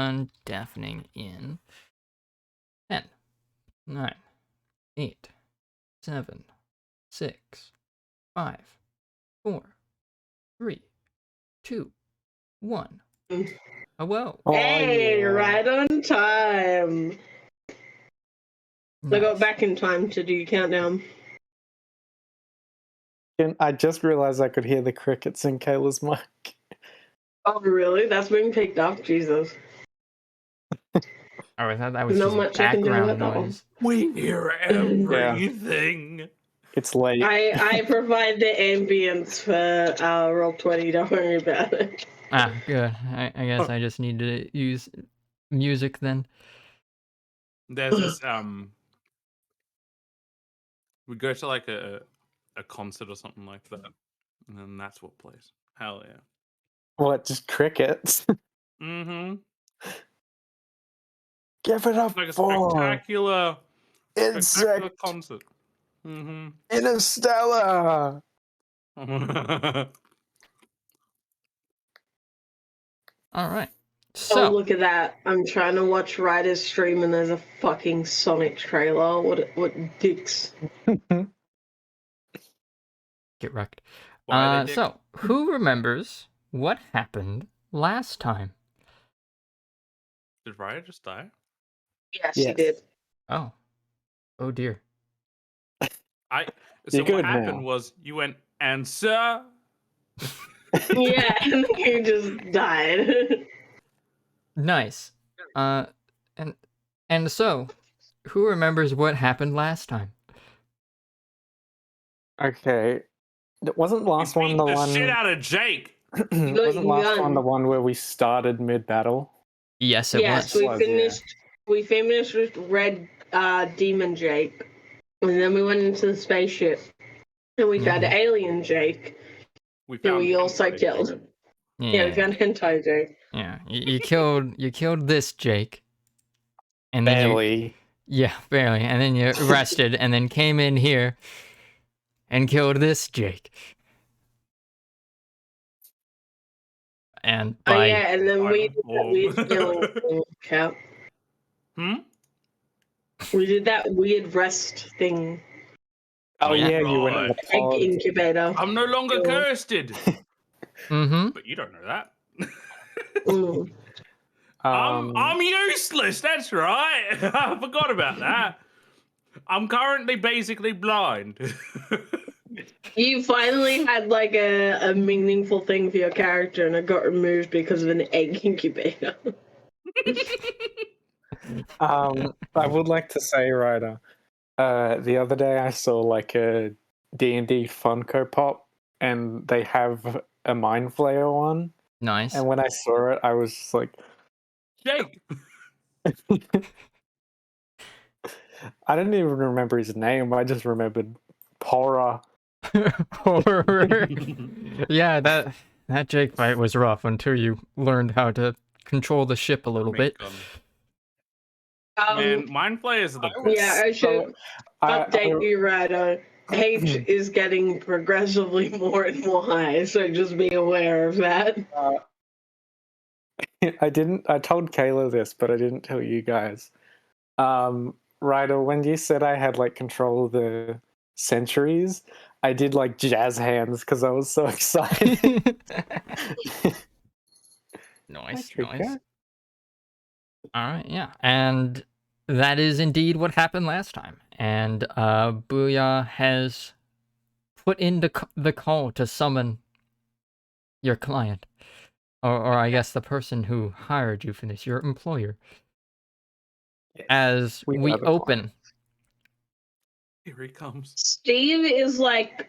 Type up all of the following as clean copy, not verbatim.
done deafening in 10, 9, 8, 7, 6, 5, 4, 3, 2, 1. Hello. Hey, yeah. right on time. I got Nice. back in time to do countdown. I just realized I could hear the crickets in Kayla's mic. Oh, really? That's being picked up? Jesus. Oh, I thought that was Not just much I can do background about that noise. We hear everything. It's late. I provide the ambience for Roll20, don't worry about it. Ah, good. I guess I just need to use music then. There's this we go to like a concert or something like that, and then that's what plays. Hell yeah. What, just crickets? Mm-hmm. Give it up Like a for spectacular insect concert. Mm-hmm. interstellar. All right. Oh, So, look at that. I'm trying to watch Ryder's stream and there's a fucking Sonic trailer. What dicks. get wrecked. Why are they So, who remembers what happened last time? Did Raya just die? Yes, Yes. he did. Oh. Oh dear. So You're good what happened now. was you went, and sir. Yeah, and he just died. Nice. And so, who remembers what happened last time? Okay. Wasn't last You one beat the the one? shit out of Jake. Wasn't last one the Gun. one where we started mid-battle? Yes, it Yes, was. we Was, finished. We finished with Red Demon Jake, and then we went into the spaceship, and we found Alien Jake, We who found we also hentai killed. Jake. Yeah, we found Hentai Jake. Yeah, you killed this Jake, and then Barely. barely, and then you rested, and then came in here and killed this Jake. And Oh by yeah, and then we I'm did that weird healing thing, Cap. We did that weird rest thing. Oh Yeah. yeah, you went in the Egg pod. incubator. I'm no longer cursed. mm-hmm. But you don't know that. Mm. I'm useless. That's right. I forgot about that. I'm currently basically blind. You finally had like a meaningful thing for your character, and it got removed because of an egg incubator. I would like to say, Ryder, the other day I saw like a D&D Funko Pop, and they have a Mind Flayer one. Nice. And when I saw it, I was just like, Jake. I didn't even remember his name. I just remembered Horror. Horror. Yeah, that Jake fight was rough until you learned how to control the ship a little bit. Man, Mind Flayers are the best. Yeah, I should update you, Ryder. H is getting progressively more and more high, so just be aware of that. I told Kayla this, but I didn't tell you guys. Ryder, when you said I had like control of the centuries, I did like jazz hands because I was so excited. Nice. Okay. All right, yeah. And that is indeed what happened last time. And Booyah has put in the call to summon your client. Or I guess the person who hired you for this, your employer. As we open. Here he comes. Steve is like,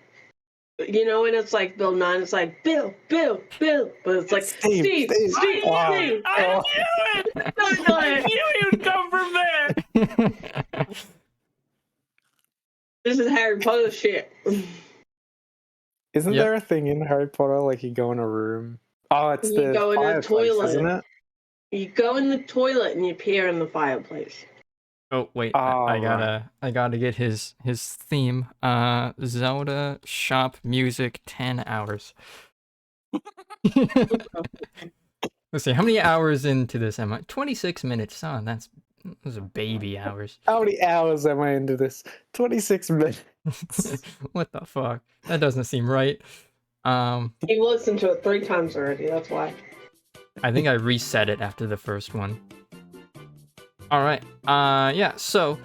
you know, when it's like Bill 9, it's like Bill, but it's like Steve. I knew it! I knew he would come from there! This is Harry Potter shit. Isn't there a thing in Harry Potter like you go in a room? Oh, it's you the go in a fireplace, toilet, isn't it? You go in the toilet and you appear in the fireplace. Oh wait, I gotta get his theme. Zelda shop music 10 hours. Let's see, how many hours into this am I? 26 minutes. Oh, those are baby hours. How many hours am I into this? 26 minutes. What the fuck? That doesn't seem right. You listened to it 3 times already, that's why. I think I reset it after the first one. All right. Yeah. So,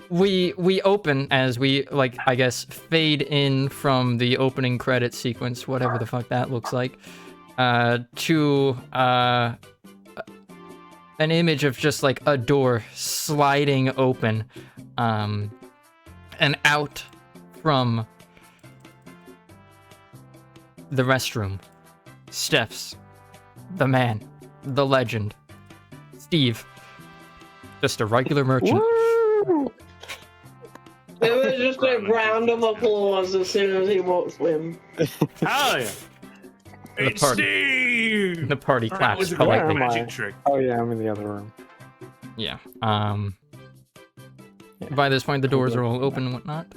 we open as we like, I guess, fade in from the opening credit sequence, whatever the fuck that looks like, to an image of just like a door sliding open, and out from the restroom steps the man, the legend, Steve, just a regular merchant. Woo! It was just a round of applause as soon as he walks in. Hell yeah. The It's party. Steve! The party That claps was a Where politely. am I? magic trick. Oh yeah, I'm in the other room. Yeah. By this point, the doors are all open and whatnot.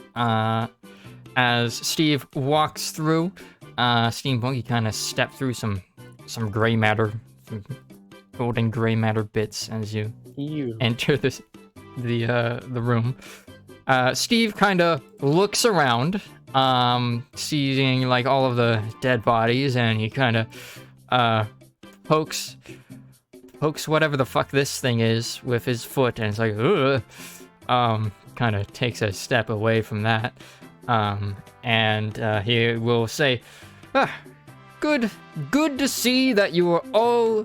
As Steve walks through, Steampunk, he kind of stepped through some gray matter, some golden gray matter bits as you You. enter the room. Steve kind of looks around, seeing like all of the dead bodies, and he kind of pokes whatever the fuck this thing is with his foot, and it's like, ugh. Kind of takes a step away from that, and he will say, good to see that you are all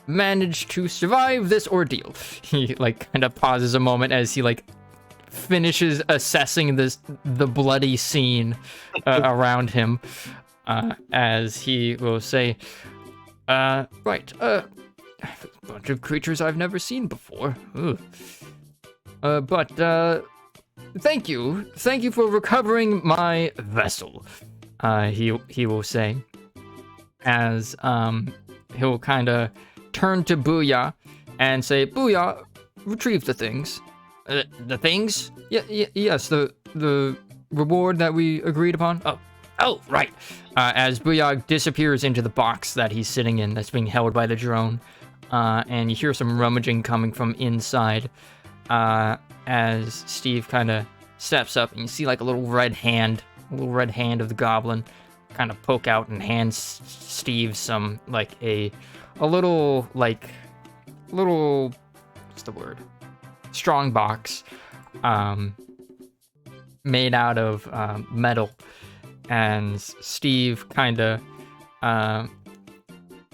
managed to survive this ordeal. He like kind of pauses a moment as he like finishes assessing the bloody scene around him, as he will say, right, a bunch of creatures I've never seen before. But thank you for recovering my vessel. He will say, as he'll kind of turn to Booyah and say, Booyah, retrieve the things. The things? Yes, the reward that we agreed upon. Oh, right. As Booyah disappears into the box that he's sitting in, that's being held by the drone, and you hear some rummaging coming from inside, as Steve kind of steps up, and you see like a little red hand of the goblin kind of poke out and hand Steve some, like a little, what's the word? Strong box, made out of metal. And Steve kind of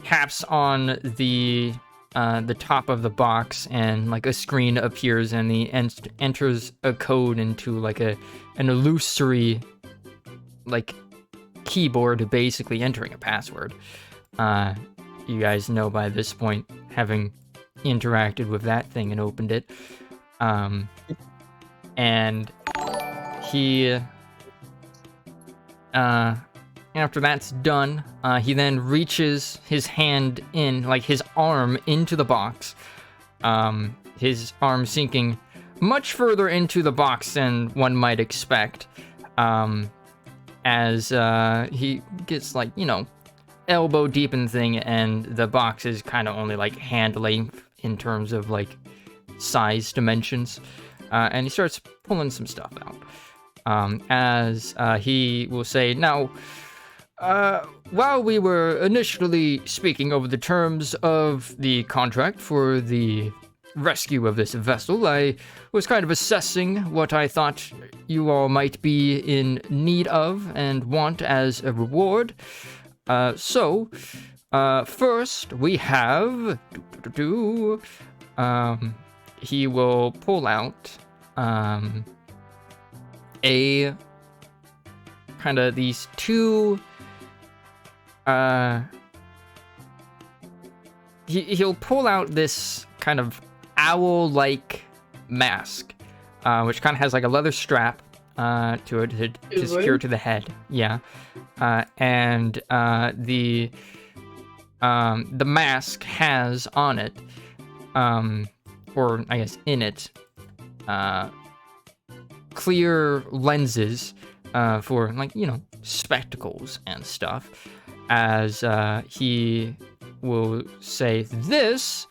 taps on the top of the box, and like a screen appears, and he enters a code into like an illusory like keyboard, basically entering a password. You guys know by this point, having interacted with that thing and opened it. And he after that's done, he then reaches his hand in, like his arm, into the box. His arm sinking much further into the box than one might expect. As he gets like, elbow deep in the thing, and the box is kind of only like hand length in terms of like size dimensions. And he starts pulling some stuff out. As he will say, now, while we were initially speaking over the terms of the contract for the rescue of this vessel, I was kind of assessing what I thought you all might be in need of and want as a reward. So, first we have, he will pull out, a kind of these two, he'll pull out this kind of owl-like mask, which kind of has like a leather strap to it to secure to the head. Yeah. And the mask has on it, or I guess in it, clear lenses for, like, spectacles and stuff, as he will say, "This,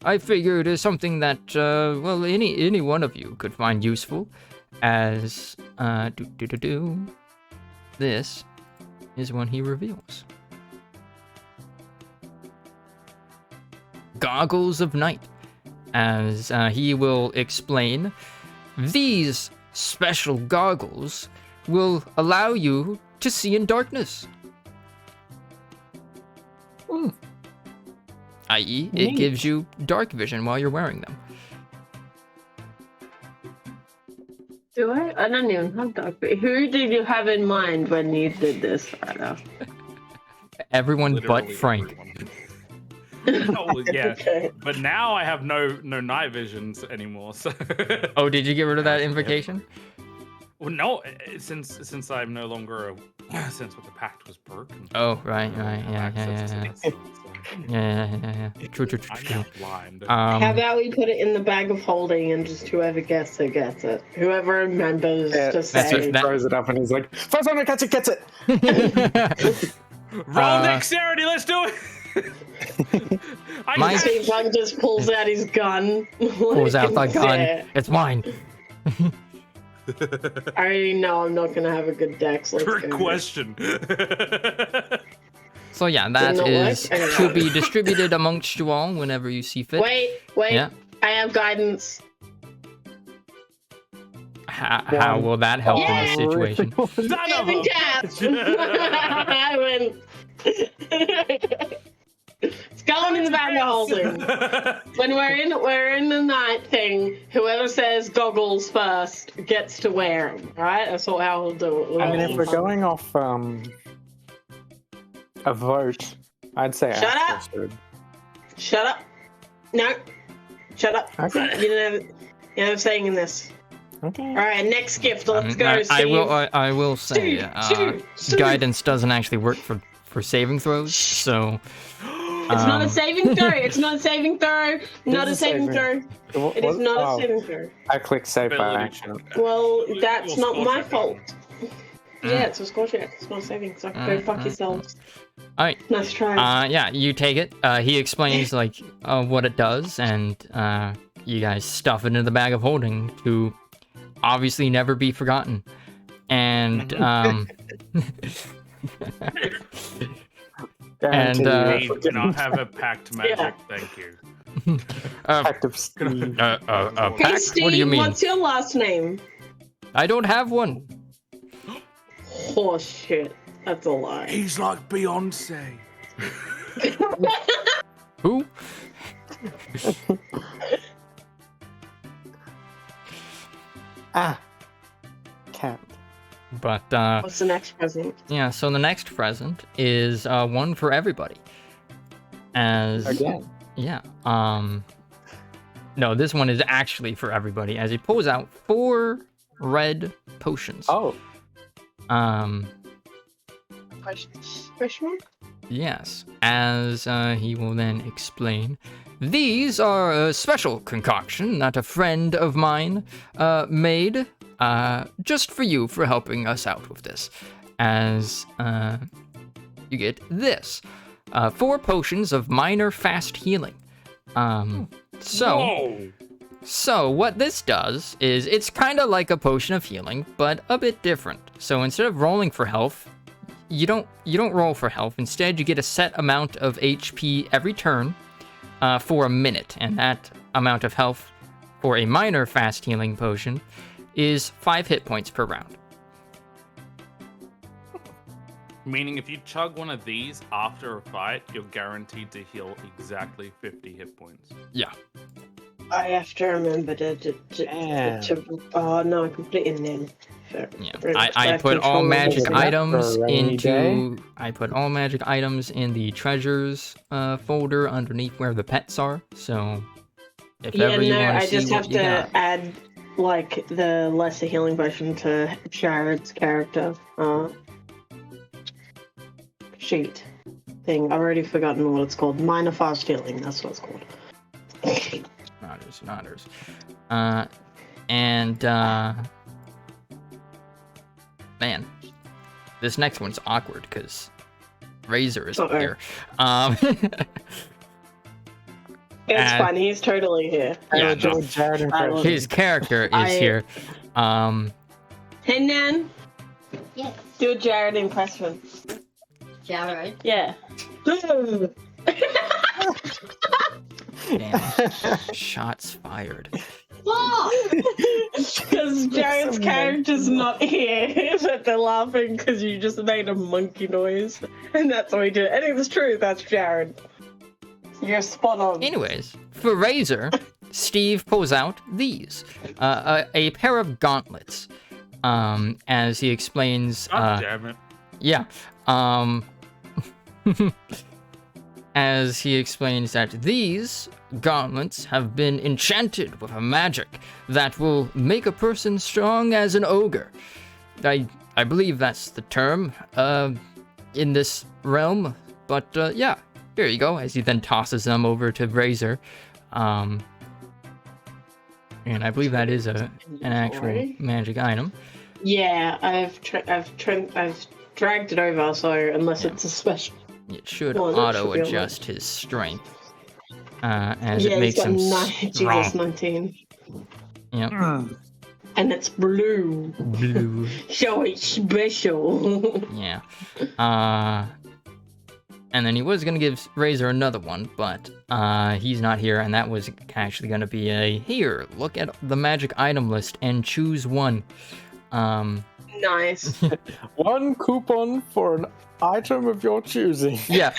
I figured, is something that well, any one of you could find useful." As this is when he reveals. Goggles of Night, as he will explain, these special goggles will allow you to see in darkness. I.e., it Neat. gives you dark vision while you're wearing them. Do I? I don't even have dark vision. Who did you have in mind when you did this, Ryder? Everyone but Literally Frank. everyone. Oh, yeah. Okay. But now I have no night visions anymore. So. Oh, did you get rid of that invocation? Well, no, since I'm no longer since the pact was broken. Oh, right, I don't have access to that stuff, so yeah. True. I'm now blind. How about we put it in the bag of holding and just whoever gets it gets it. Whoever remembers to That's say. what- Throws it up and he's like, "First one to catch it gets it." Roll dexterity, let's do it. My- Steampunk just pulls out his gun. Pulls out the gun. Yeah. It's mine. I already know I'm not gonna have a good dex. Let's Trick go. question. So yeah, that not is work? to be distributed amongst you all whenever you see fit. Wait. Yeah. I have guidance. How will that help in this situation? Son of a Cats. I win. It's going in the bag of holding. When we're in the night thing, whoever says goggles first gets to wear them. Right? That's how we'll do it. I mean, if we're going off a vote, I'd say Shut Astral up. should. Shut up. No. Shut up. Okay. You didn't have saying in this. Okay. All right, next gift. Let's go, I Steve. will say, Steve. guidance doesn't actually work for saving throws, so It's not a saving throw. It's not a saving throw. Not a is saving throw. It is not a saving throw. I clicked save by Ability accident. Well, that's Your not my score fault. check. Yeah, it's a score check. It's not saving, so go fuck yourselves. all right. Nice try. Yeah, you take it. He explains like what it does, and you guys stuff it into the bag of holding to obviously never be forgotten. And Guarantee And, you We cannot have a pact magic, Yeah. thank you. Pact of Steve. a Hey, pact? Steve, What do you mean? what's your last name? I don't have one. Oh shit, that's a lie. He's like Beyonce. Who? Cat. But What's the next present? yeah, so the next present is one for everybody. As Again. yeah, no, this one is actually for everybody. As he pulls out 4 red potions. Oh, Question mark? Yes, as he will then explain, these are a special concoction that a friend of mine made just for you for helping us out with this. As you get this 4 potions of minor fast healing. Whoa! So what this does is it's kind of like a potion of healing, but a bit different. So instead of rolling for health, you don't roll for health. Instead, you get a set amount of HP every turn for a minute, and that amount of health for a minor fast healing potion is 5 hit points per round. Meaning if you chug one of these after a fight, you're guaranteed to heal exactly 50 hit points. Yeah. I have to remember oh no, I completely named. Yeah, I put all magic Is it enough for items a rainy into. I put all magic items in the treasures folder underneath where the pets are. So if Yeah, ever you no, want I to see just what have you to got, add like the lesser healing potion to Jared's character sheet thing. I've already forgotten what it's called. Minor fast healing. That's what it's called. nodders. Man, this next one's awkward because Razor is Uh-oh. here. It's fine. He's totally here. Yeah, do a Jared impression. his character is here. Hey, Nan, Yes, do a Jared impression. Jared. Yeah. Damn. Shots fired. Because Jared's character's not here, but they're laughing because you just made a monkey noise. And that's what we did. And it was true, that's Jared. You're spot on. Anyways, for Razor, Steve pulls out these. A pair of gauntlets. As he explains... God damn it. Yeah. As he explains that these gauntlets have been enchanted with a magic that will make a person strong as an ogre. I believe that's the term in this realm, but yeah, here you go. As he then tosses them over to Razor, and I believe that is an actual magic item. Yeah, I've dragged it over, so unless it's a special. It should Well, that should be auto-adjust his strength, as Yeah, it makes him strong. Jesus, 19. Yep. And it's blue. Blue. So it's special. Yeah. And then he was gonna give Razor another one, but he's not here, and that was actually gonna be a here. Look at the magic item list and choose one. Nice. One coupon for an item of your choosing. Yeah.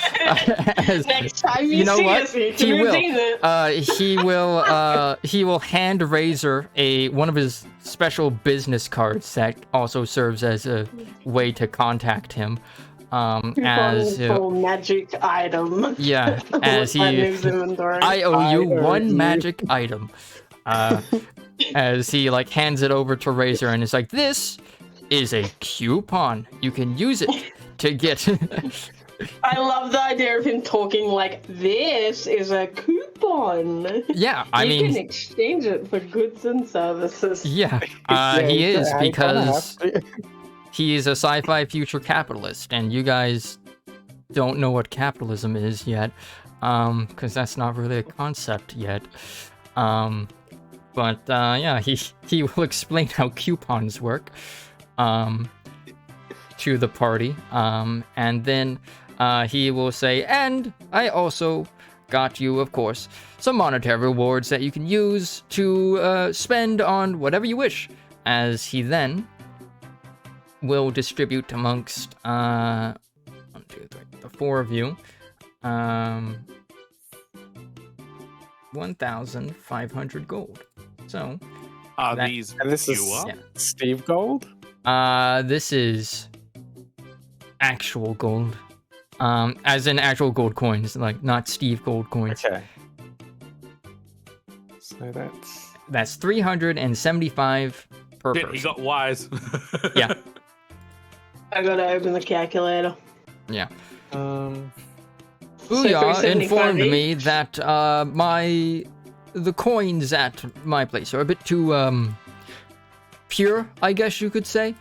Next time you know see what? us, you He can will. redeem it. He will hand Razor one of his special business cards that also serves as a way to contact him. As Full magic item. yeah, as What's that he, news inventory? I owe you I owe one you. magic item. As he like hands it over to Razor and is like, this is a coupon. You can use it to get. I love the idea of him talking like, this is a coupon. Yeah, I you mean, can exchange it for goods and services. yeah, Yeah, he you is kinda because have to. he is a sci-fi future capitalist, and you guys don't know what capitalism is yet, because that's not really a concept yet. But yeah, he will explain how coupons work, to the party, and then he will say, and I also got you, of course, some monetary rewards that you can use to spend on whatever you wish, as he then will distribute amongst 1, 2, 3, the 4 of you 1,500 gold. So Are That- these And this is pure? yeah. Steve Gold. This is actual gold, as in actual gold coins, like not Steve gold coins. Okay. So That's 375 per Shit, he person. got wise. Yeah. I gotta open the calculator. Yeah. um Booyah 375 informed each? me that the coins at my place are a bit too pure, I guess you could say.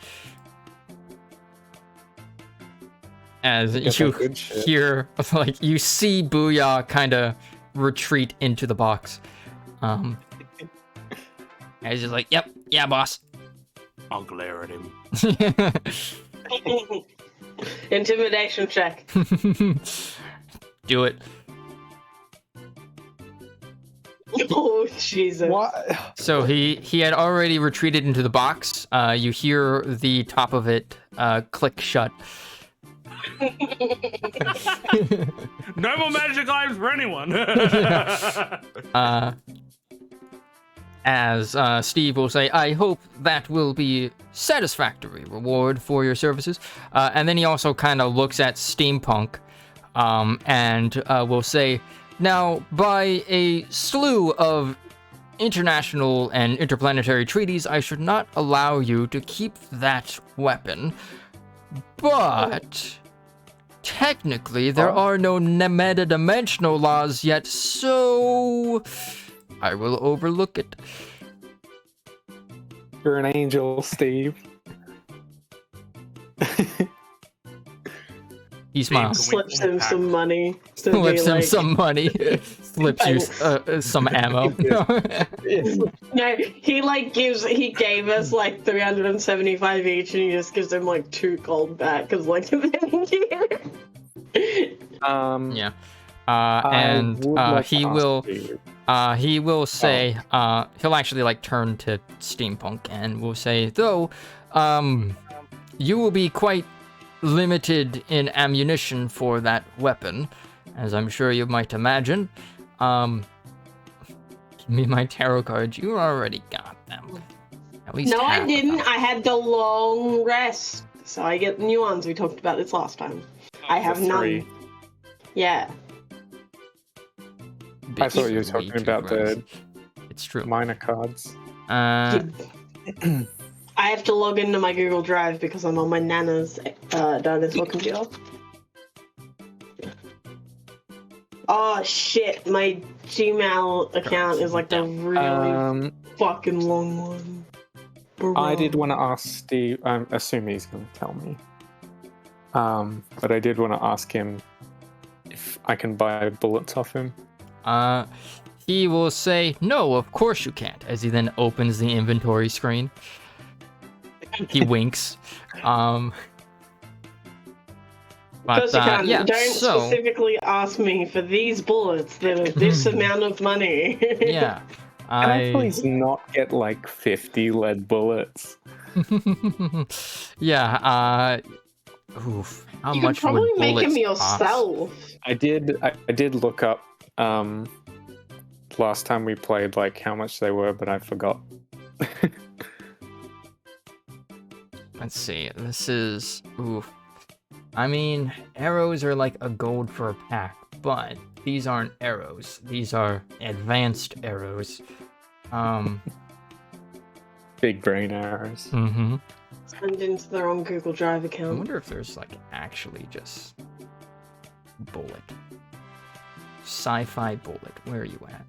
As Get you that good shit. hear, like you see Booyah kind of retreat into the box. And he's just like, "Yep, yeah, boss." I'll glare at him. Intimidation check. Do it. Oh, Jesus. what? So he had already retreated into the box. You hear the top of it click shut. No more magic items for anyone. As Steve will say, I hope that will be satisfactory reward for your services. And then he also kind of looks at Steampunk and will say, now, by a slew of international and interplanetary treaties, I should not allow you to keep that weapon. But technically, there are no meta-dimensional laws yet, so I will overlook it. You're an angel, Steve. He smiles. Can we Slips form a him pact? some money. To be Slips him like, some money. Slips you some ammo. No, he gave us like 375 each, and he just gives them like 2 gold back because like thank you. Yeah. I And would like to he ask will you- he will say he'll actually like turn to Steampunk and will say, though you will be quite limited in ammunition for that weapon, as I'm sure you might imagine. Give me my tarot cards. You already got them. At least No, half I of didn't. them. I had the long rest, so I get the new ones. We talked about this last time. I have The 3. none. Yeah. I thought you were It's way talking too about gross. the It's true. minor cards. Uh, I have to log into my Google Drive because I'm on my Nana's dinosaur computer. Oh shit, my Gmail account is like the really fucking long one. I did want to ask Steve. I assume he's going to tell me. But I did want to ask him if I can buy bullets off him. he will say, no, of course you can't, as he then opens the inventory screen. He winks. Because you can. Yeah, Don't so, specifically ask me for these bullets that are this amount of money. yeah. Can I please not get like 50 lead bullets? Yeah, oof. How You much could probably would make them bullets cost? yourself. I did look up last time we played like how much they were, but I forgot. Let's see. This is oof. I mean, arrows are like a gold for a pack, but these aren't arrows. These are advanced arrows. Big brain arrows. Mm-hmm. Send into their own Google Drive I account. wonder if there's like actually just bullet. Sci-fi bullet. Where are you at?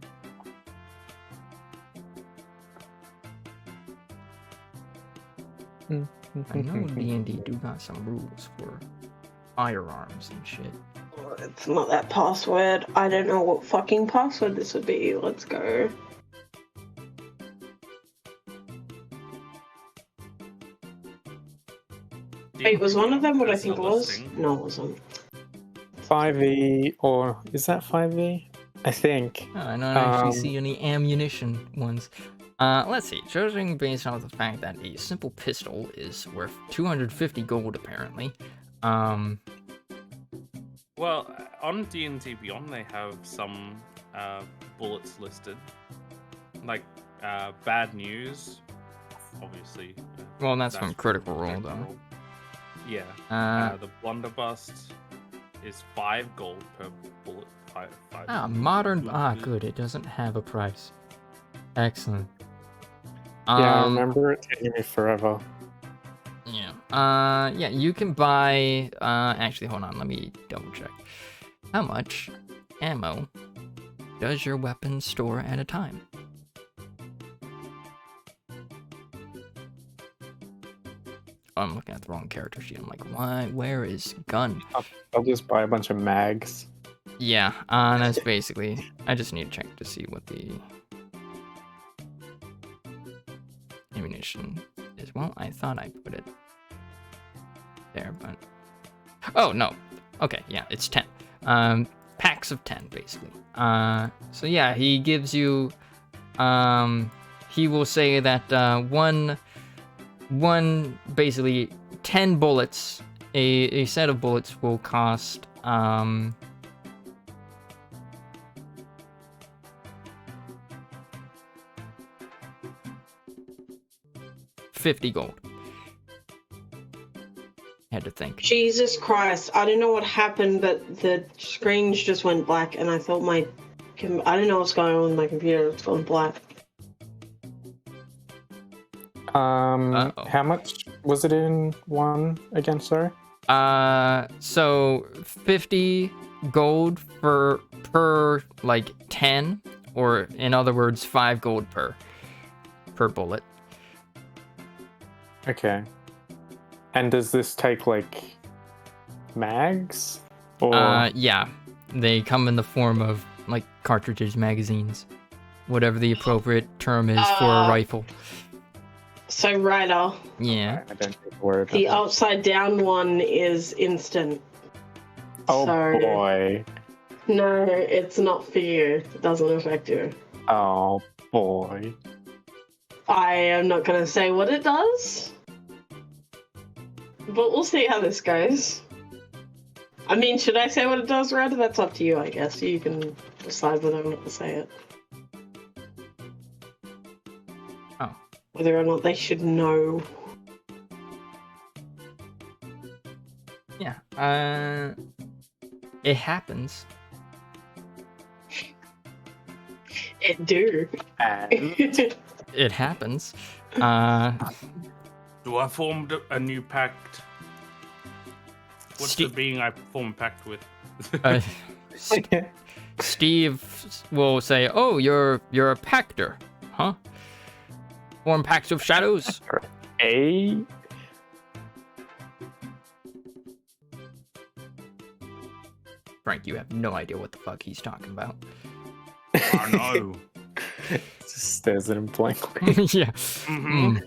I know D&D do got some rules for firearms and shit. It's not that password. I don't know what fucking password this would be. Let's go. Wait, was one of them what I think it was? No, it wasn't. 5e, or is that 5e? I think. Oh, I don't actually see any ammunition ones. Let's see. Judging based on the fact that a simple pistol is worth 250 gold, apparently. Well, on D&D Beyond, they have some bullets listed, like bad news. Obviously. Well, that's from Critical Role, though. Yeah. The blunderbuss is 5 gold per bullet. Modern. Good. It doesn't have a price. Excellent. Yeah, I remember it taking me forever. Yeah. Yeah, you can buy. Actually, hold on. Let me double check. How much ammo does your weapon store at a time? Oh, I'm looking at the wrong character sheet. I'm like, why? Where is gun? I'll just buy a bunch of mags. Yeah, that's basically. I just need to check to see what the ammunition is. Well, I thought I put it there, but oh no. Okay, yeah, it's 10. Packs of 10, basically. So yeah, he gives you. He will say that one basically 10 bullets. A set of bullets will cost 50 gold. Had to think. Jesus Christ. I don't know what happened, but the screens just went black, and I thought I don't know what's going on with my computer. It's gone black. How much was it in one again, sorry? So 50 gold per like 10, or in other words, 5 gold per bullet. Okay. And does this take like mags? Or Yeah. They come in the form of, like, cartridges, magazines. Whatever the appropriate term is for a rifle. So, Ryder, Yeah. I don't think a word. the upside down one is instant. Oh so, boy. No, it's not for you. It doesn't affect you. Oh boy. I am not going to say what it does, but we'll see how this goes. I mean, should I say what it does, Ryder? That's up to you, I guess. You can decide whether or not to say it. Oh. Whether or not they should know. Yeah. It happens. It do. And It happens. Do I form a new pact? What's the being I form a pact with? Steve will say, "Oh, you're a pactor, huh? Form pacts with shadows." A. Frank, you have no idea what the fuck he's talking about. I know. Just stares at him blankly. Yeah. Mm-hmm.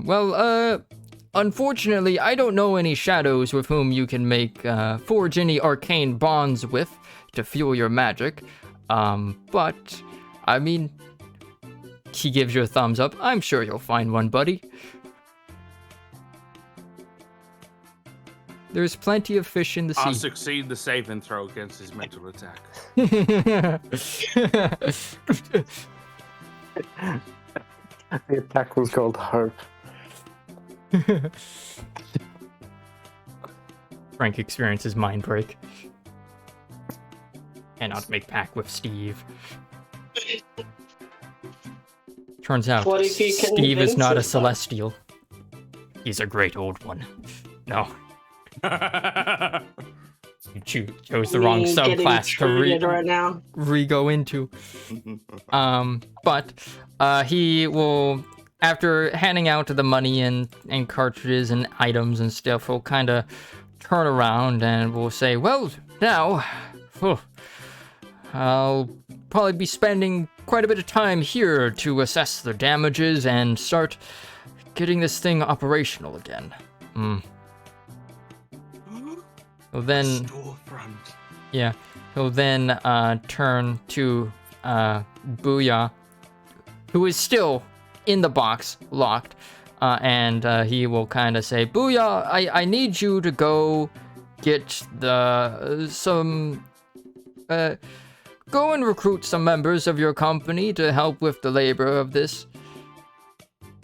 Well, unfortunately, I don't know any shadows with whom you can forge any arcane bonds with to fuel your magic. But, I mean, he gives you a thumbs up. I'm sure you'll find one, buddy. There's plenty of fish in the I'll sea. succeed the save and throw against his mental attack. The attack was called Hope. Frank experiences mind break. Cannot make pact with Steve. Turns out, What if you can Steve is convince not a him? celestial. He's a great old one. No, you chose the wrong Me getting subclass to treated right now. re-go into. But he will, after handing out the money and cartridges and items and stuff, will kind of turn around and will say, "Well, now, I'll probably be spending quite a bit of time here to assess the damages and start getting this thing operational again." So then, Storefront. yeah, he'll then turn to Booyah, who is still in the box, locked, and he will kind of say, "Booyah, I need you to go get go and recruit some members of your company to help with the labor of this."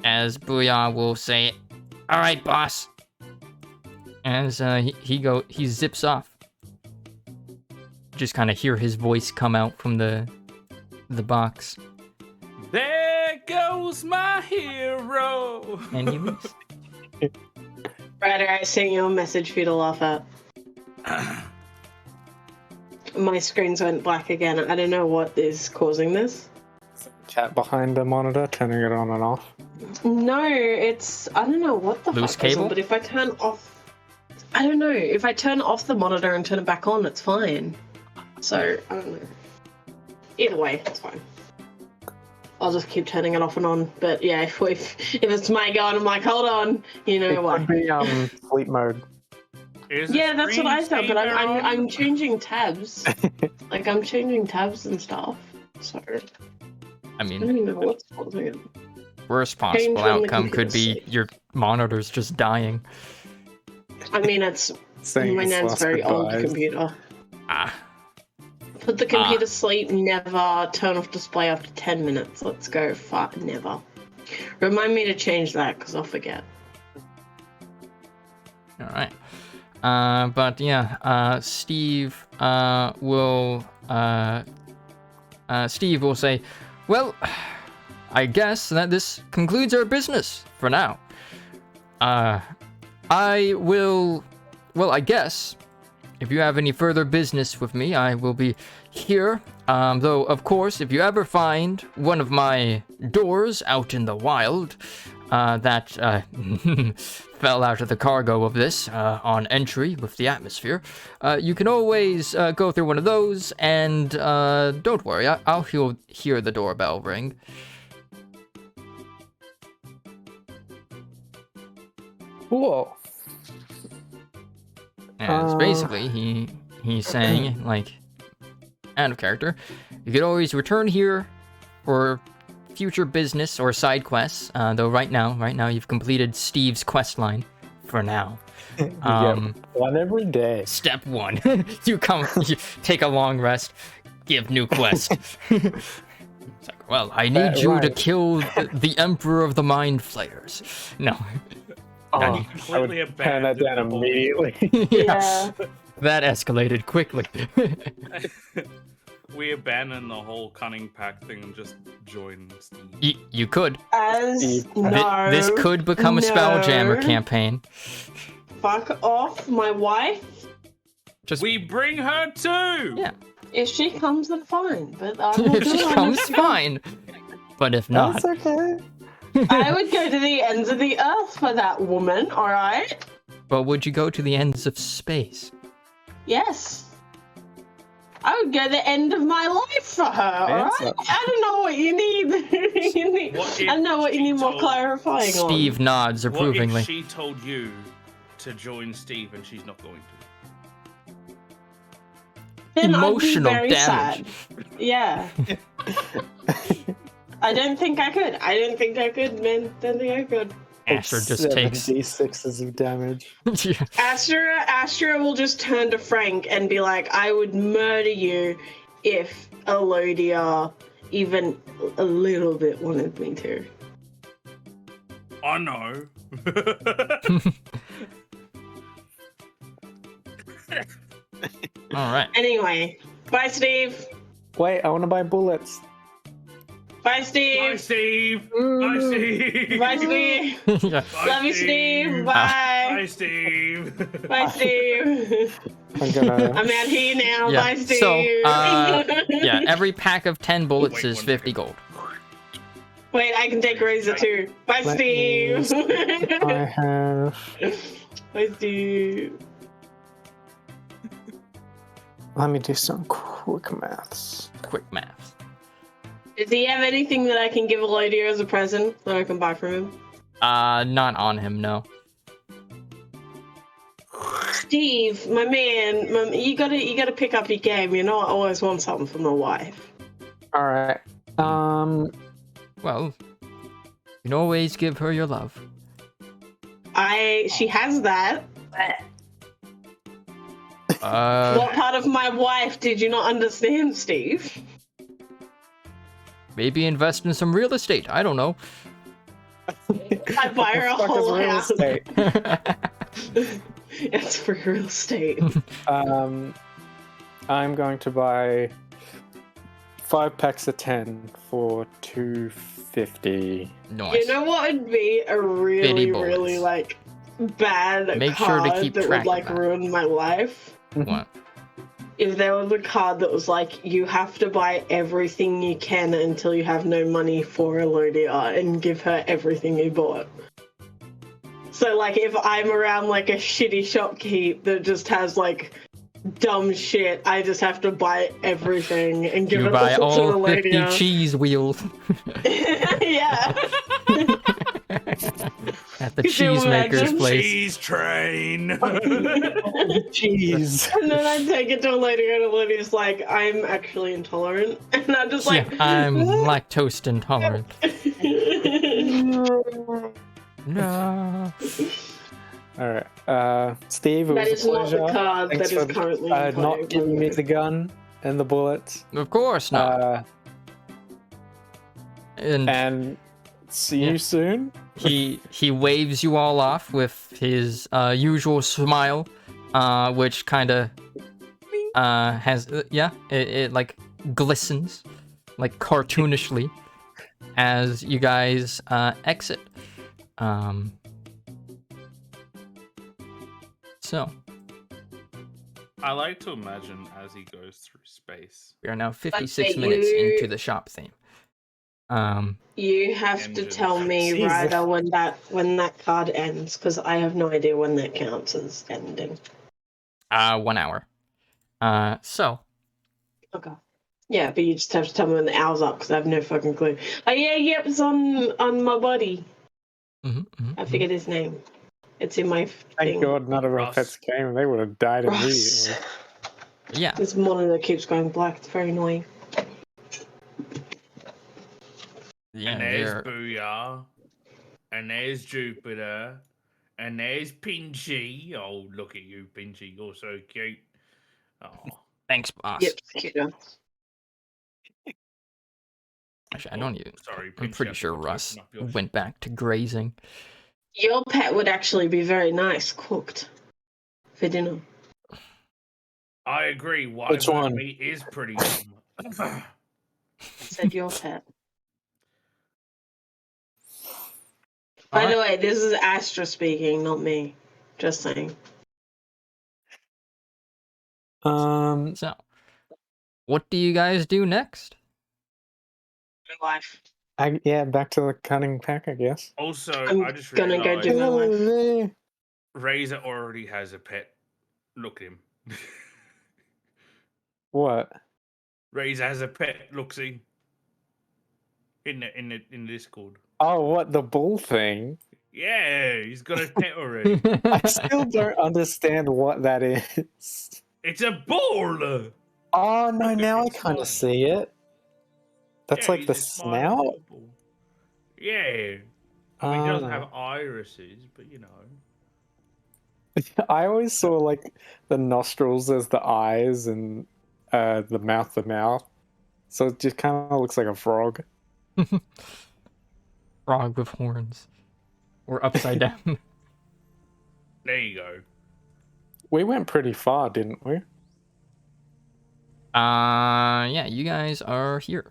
As Booyah will say, "All right, boss." As he zips off. Just kind of hear his voice come out from the box, There goes my hero. and he leaves. Ryder, I sent you a message for you to laugh at. My screens went black again. I don't know what is causing this. Cat behind the monitor, turning it on and off. No, it's... I don't know what the Loose fuck is on, cable? but if I turn off... I don't know. If I turn off the monitor and turn it back on, it's fine. So, I don't know. Either way, it's fine. I'll just keep turning it off and on. But yeah, if it's my going, I'm like, hold on. You know It why. could be sleep mode. Yeah, that's what I thought, but I'm I'm changing tabs. Like, I'm changing tabs and stuff. So, I I mean, don't even know what's causing it. worst Change possible when the outcome could be computer's your monitor's just dying. I mean, it's Saying my its nan's last very old goodbyes. computer. Ah, Put the computer to sleep, never turn off display after 10 minutes. Let's go far, never. Remind me to change that, because I'll forget. all right. But yeah, Steve will say, "Well, I guess that this concludes our business for now. I guess if you have any further business with me, I will be here. Though, of course, if you ever find one of my doors out in the wild, that fell out of the cargo of this on entry with the atmosphere, you can always go through one of those, and don't worry, I'll hear the doorbell ring. Cool. As basically he's saying, like, out of character, you could always return here for future business or side quests. Though right now you've completed Steve's quest line for now. You get one every day. Step 1, you take a long rest, give new quest. It's like, well, I need you to kill the Emperor of the Mind Flayers. No. Oh, I would Completely turn that down abandoned the whole- immediately. Yeah. That escalated quickly. We abandon the whole cunning pack thing and just join Steve. You could. As no. This could become a Spelljammer campaign. Fuck off, my wife. We bring her too. Yeah. If she comes, then fine. But I will If do she it comes, fine. But if not, That's okay. I would go to the ends of the earth for that woman. All right. but would you go to the ends of space? Yes. I would go the end of my life for her, alright? I don't know what you need. I don't know what you need more clarifying on. Steve nods approvingly. What if she told you to join Steve and she's not going to? Then Emotional I'd be very damage. sad. Yeah. I don't think I could. Man. Don't think I could. Astra just takes. 7d6s of damage. Yeah. Astra will just turn to Frank and be like, I would murder you if Elodia even a little bit wanted me to. I know. All right. Anyway, bye, Steve. Wait, I want to buy bullets. Bye, Steve. Bye, Steve. Bye, Steve. Bye, Steve. Yeah. Bye, Love you, Steve. Bye. Bye, Steve. Bye, Steve. I'm I'm out here now. Yeah. Bye, Steve. So, yeah, every pack of 10 bullets Wait, is one 50 gold. Wait, I can take Razor too. Bye, Let Steve. I have. Bye, Steve. Let me do some quick maths. Quick maths. Does he have anything that I can give Elodia as a present that I can buy from him? Not on him, no. Steve, my man, you gotta pick up your game. You know, I always want something for my wife. All right. Well, you can always give her your love. She has that. What part of my wife did you not understand, Steve? Maybe invest in some real estate. I don't know. I buy her a Fuck is whole real house. estate? It's for real estate. I'm going to buy 5 packs of 10 for 250. Nice. You know what would be a Bitty really, bullets. really like bad Make sure card to keep that track would of like that. ruin my life? What? If there was a card that was like, you have to buy everything you can until you have no money for Elodia and give her everything you bought. So like if I'm around like a shitty shopkeep that just has like dumb shit, I just have to buy everything and give You it buy all to all 50 Elodia. cheese wheels Yeah. at the Could you cheesemaker's imagine? place. Cheese train. Jeez. And then I take it to Elodia and Elodia's like, I'm actually intolerant. And I'm just Yeah, like, I'm lactose intolerant. No. All right. Steve, it that was is a not pleasure. the card Thanks that is for, currently in play, not giving me the gun and the bullets. Of course not. And And see Yeah. you soon. he waves you all off with his usual smile, which kind of has it like glistens like cartoonishly as you guys exit. So I like to imagine as he goes through space. we are now 56 minutes into the shop theme. You have to Engines. tell me, Jesus. Ryder, when that card ends, because I have no idea when that counts as ending. 1 hour. So Okay. Yeah, but you just have to tell me when the hour's up, because I have no fucking clue. Oh yeah, yep, it's on my buddy. I forget his name. It's in my Thank thing. God none of our Ross. pets came. They would have died Ross. immediately. yeah, This monitor keeps going black. It's very annoying. yeah, And there's you're Booyah. And there's Jupiter. And there's Pinchy. Oh, look at you, Pinchy. You're so cute. Oh. thanks, boss. Yep, computer. Actually, I Oh, don't even. sorry, I'm Pinchy, pretty I sure forgot to Russ open up your went back to grazing. Your pet would actually be very nice cooked for dinner. I agree. Which Wyvern one? meat is pretty yum. I said your pet. By the way, this is Astra speaking, not me. Just saying. So, what do you guys do next? My life. Back to the cunning pack, I guess. Also, I'm I just gonna go realized do my life. Razor already has a pet. Look at him. What? Razor has a pet. Look, see. In the Discord. Oh, what, the bull thing? Yeah, he's got a pet already. I still don't understand what that is. It's a bull. Oh, no, Look, now I it's kind of smiling. see it. That's Yeah, like he's the a smiling snout? little bull. Yeah. I mean, he doesn't Ah. have irises, but you know. I always saw like the nostrils as the eyes and the mouth. So it just kind of looks like a frog. Frog with horns, or upside down. There you go. We went pretty far, didn't we? Yeah, you guys are here.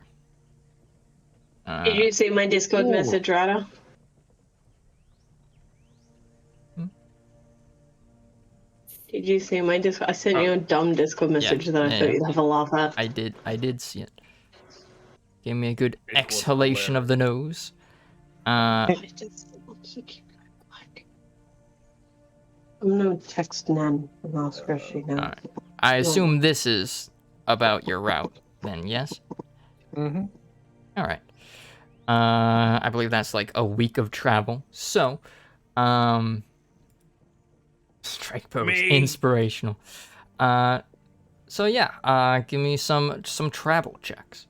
Did you see my Discord Ooh. message, Ryder? Did you see my Discord? I sent you a dumb Discord message that I thought you'd have a laugh at. I did see it. Gave me a good It was exhalation of the nose. I just keep going black. I'm gonna text Nan and ask her if she knows. Alright. I assume this is about your route, then, yes? Mm-hmm. Alright. I believe that's like a week of travel. So, strike pose, Me. inspirational. So yeah, give me some travel checks.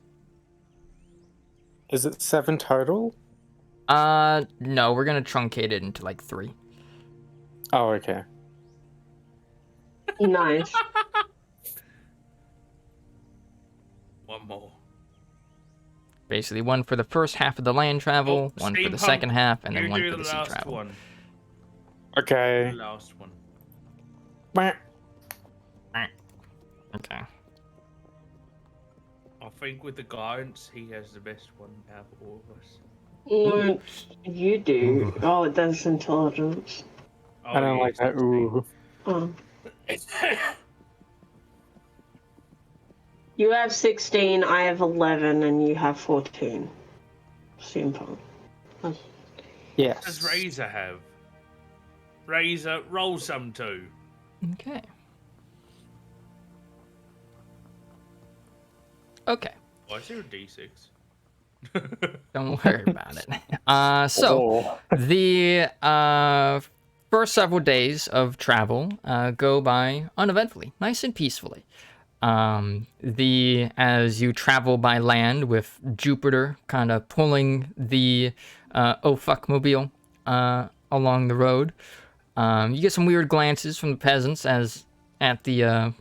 Is it 7 total? No, we're gonna truncate it into like 3. Oh, okay. Nice. One more. Basically, one for the first half of the land travel, one for the Steampunk, second half, and then you one do for the sea last travel. one. Okay. The last one. Okay. I think with the guidance, he has the best one out of all of us. What you do? Oh, it does intelligence. Oh, I don't like that. Ooh. Oh. You have 16, I have 11, and you have 14. Simple. Yes. What does Razor have? Razor, roll some too. Okay. Okay. Why is there a D6? Don't worry about it. So Oh. the first several days of travel go by uneventfully, nice and peacefully. As you travel by land with Jupiter kind of pulling the oh fuck mobile along the road, you get some weird glances from the peasants as at the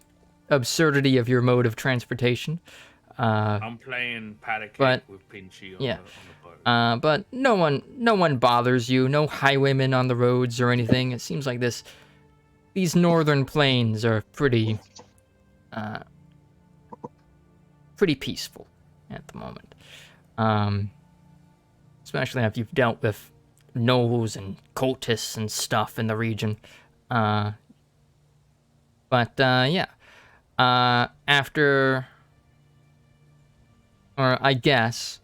absurdity of your mode of transportation. I'm playing patty cake but- with Pinchy on, yeah. on the boat. But no one bothers you. No highwaymen on the roads or anything. It seems like these northern plains are pretty peaceful at the moment. Especially after you've dealt with gnolls and cultists and stuff in the region. After, or I guess,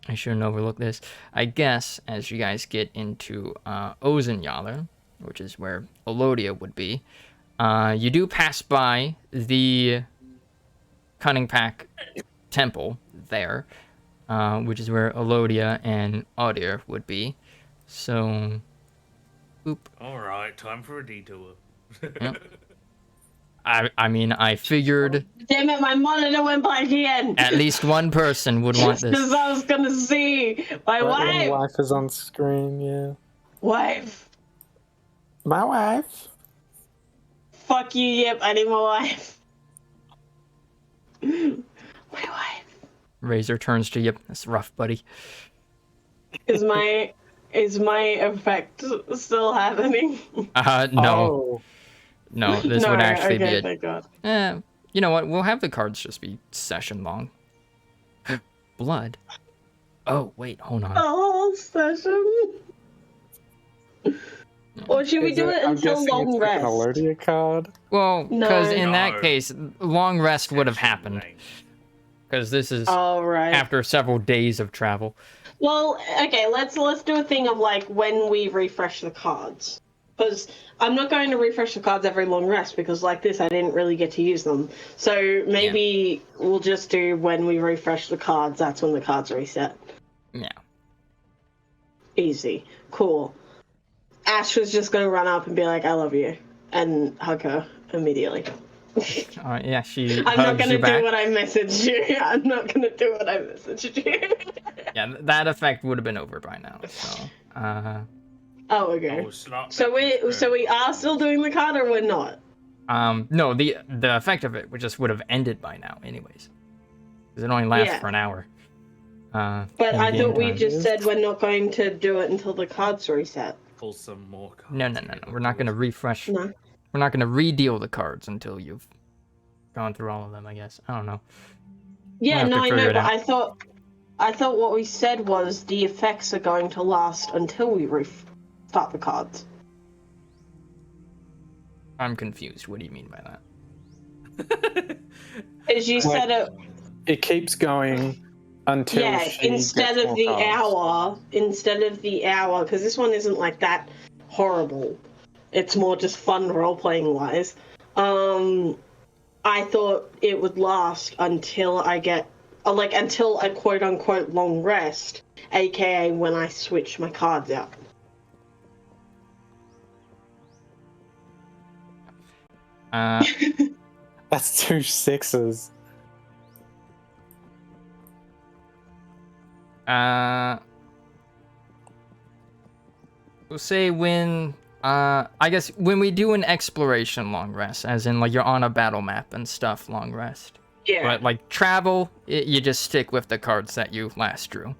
I shouldn't overlook this. I guess as you guys get into Ozenyalar, which is where Elodia would be, you do pass by the Cunning Pack Temple there, which is where Elodia and Audir would be. So, boop. All right, time for a detour. Yep. I mean, I figured Damn it, my monitor went black again. at least one person would want Just because this. I was gonna see my Right when wife. wife is on screen, yeah. Wife. My wife. Fuck you, yep, I need my wife. My wife. Razor turns to you. That's rough, buddy. Is my effect still happening? No. Oh, No, this No, would actually okay, be a... thank God. You know what? We'll have the cards just be session long. Blood. Oh, wait, hold on. Oh, session. Or should we is do it I'm until guessing long it's rest? an Elodia card. Well, because No. in that No. case, long rest would have Session happened. length. Because this is All right. after several days of travel. Well, okay, let's do a thing of like when we refresh the cards. Because I'm not going to refresh the cards every long rest because like this I didn't really get to use them. So maybe we'll just do when we refresh the cards, that's when the cards reset. Yeah. Easy. Cool. Ash was just gonna run up and be like, I love you and hug her immediately. Yeah, she I'm not hugs gonna you back. do what I messaged you. I'm not gonna do what I messaged you. Yeah, that effect would have been over by now. So, Oh, okay. Oh, slap So we are still doing the card, or we're not? no, the effect of it would have ended by now, anyways. Because it only lasts Yeah. for an hour. But in I game thought we time. just said we're not going to do it until the cards reset. Pull some more cards. No. We're not gonna refresh. No. We're not gonna redeal the cards until you've gone through all of them. I guess. I don't know. Yeah, have to no, I figure know, it but out. I thought what we said was the effects are going to last until we start the cards. I'm confused. What do you mean by that? As you said it, It keeps going until yeah, she instead gets of more the cards. hour, because this one isn't like that horrible. It's more just fun role-playing wise. I thought it would last until I get, until a quote-unquote long rest, a.k.a. when I switch my cards out. That's 2 6s. We'll say when, I guess when we do an exploration long rest, as in like you're on a battle map and stuff long rest. Yeah. But like travel, you just stick with the cards that you last drew.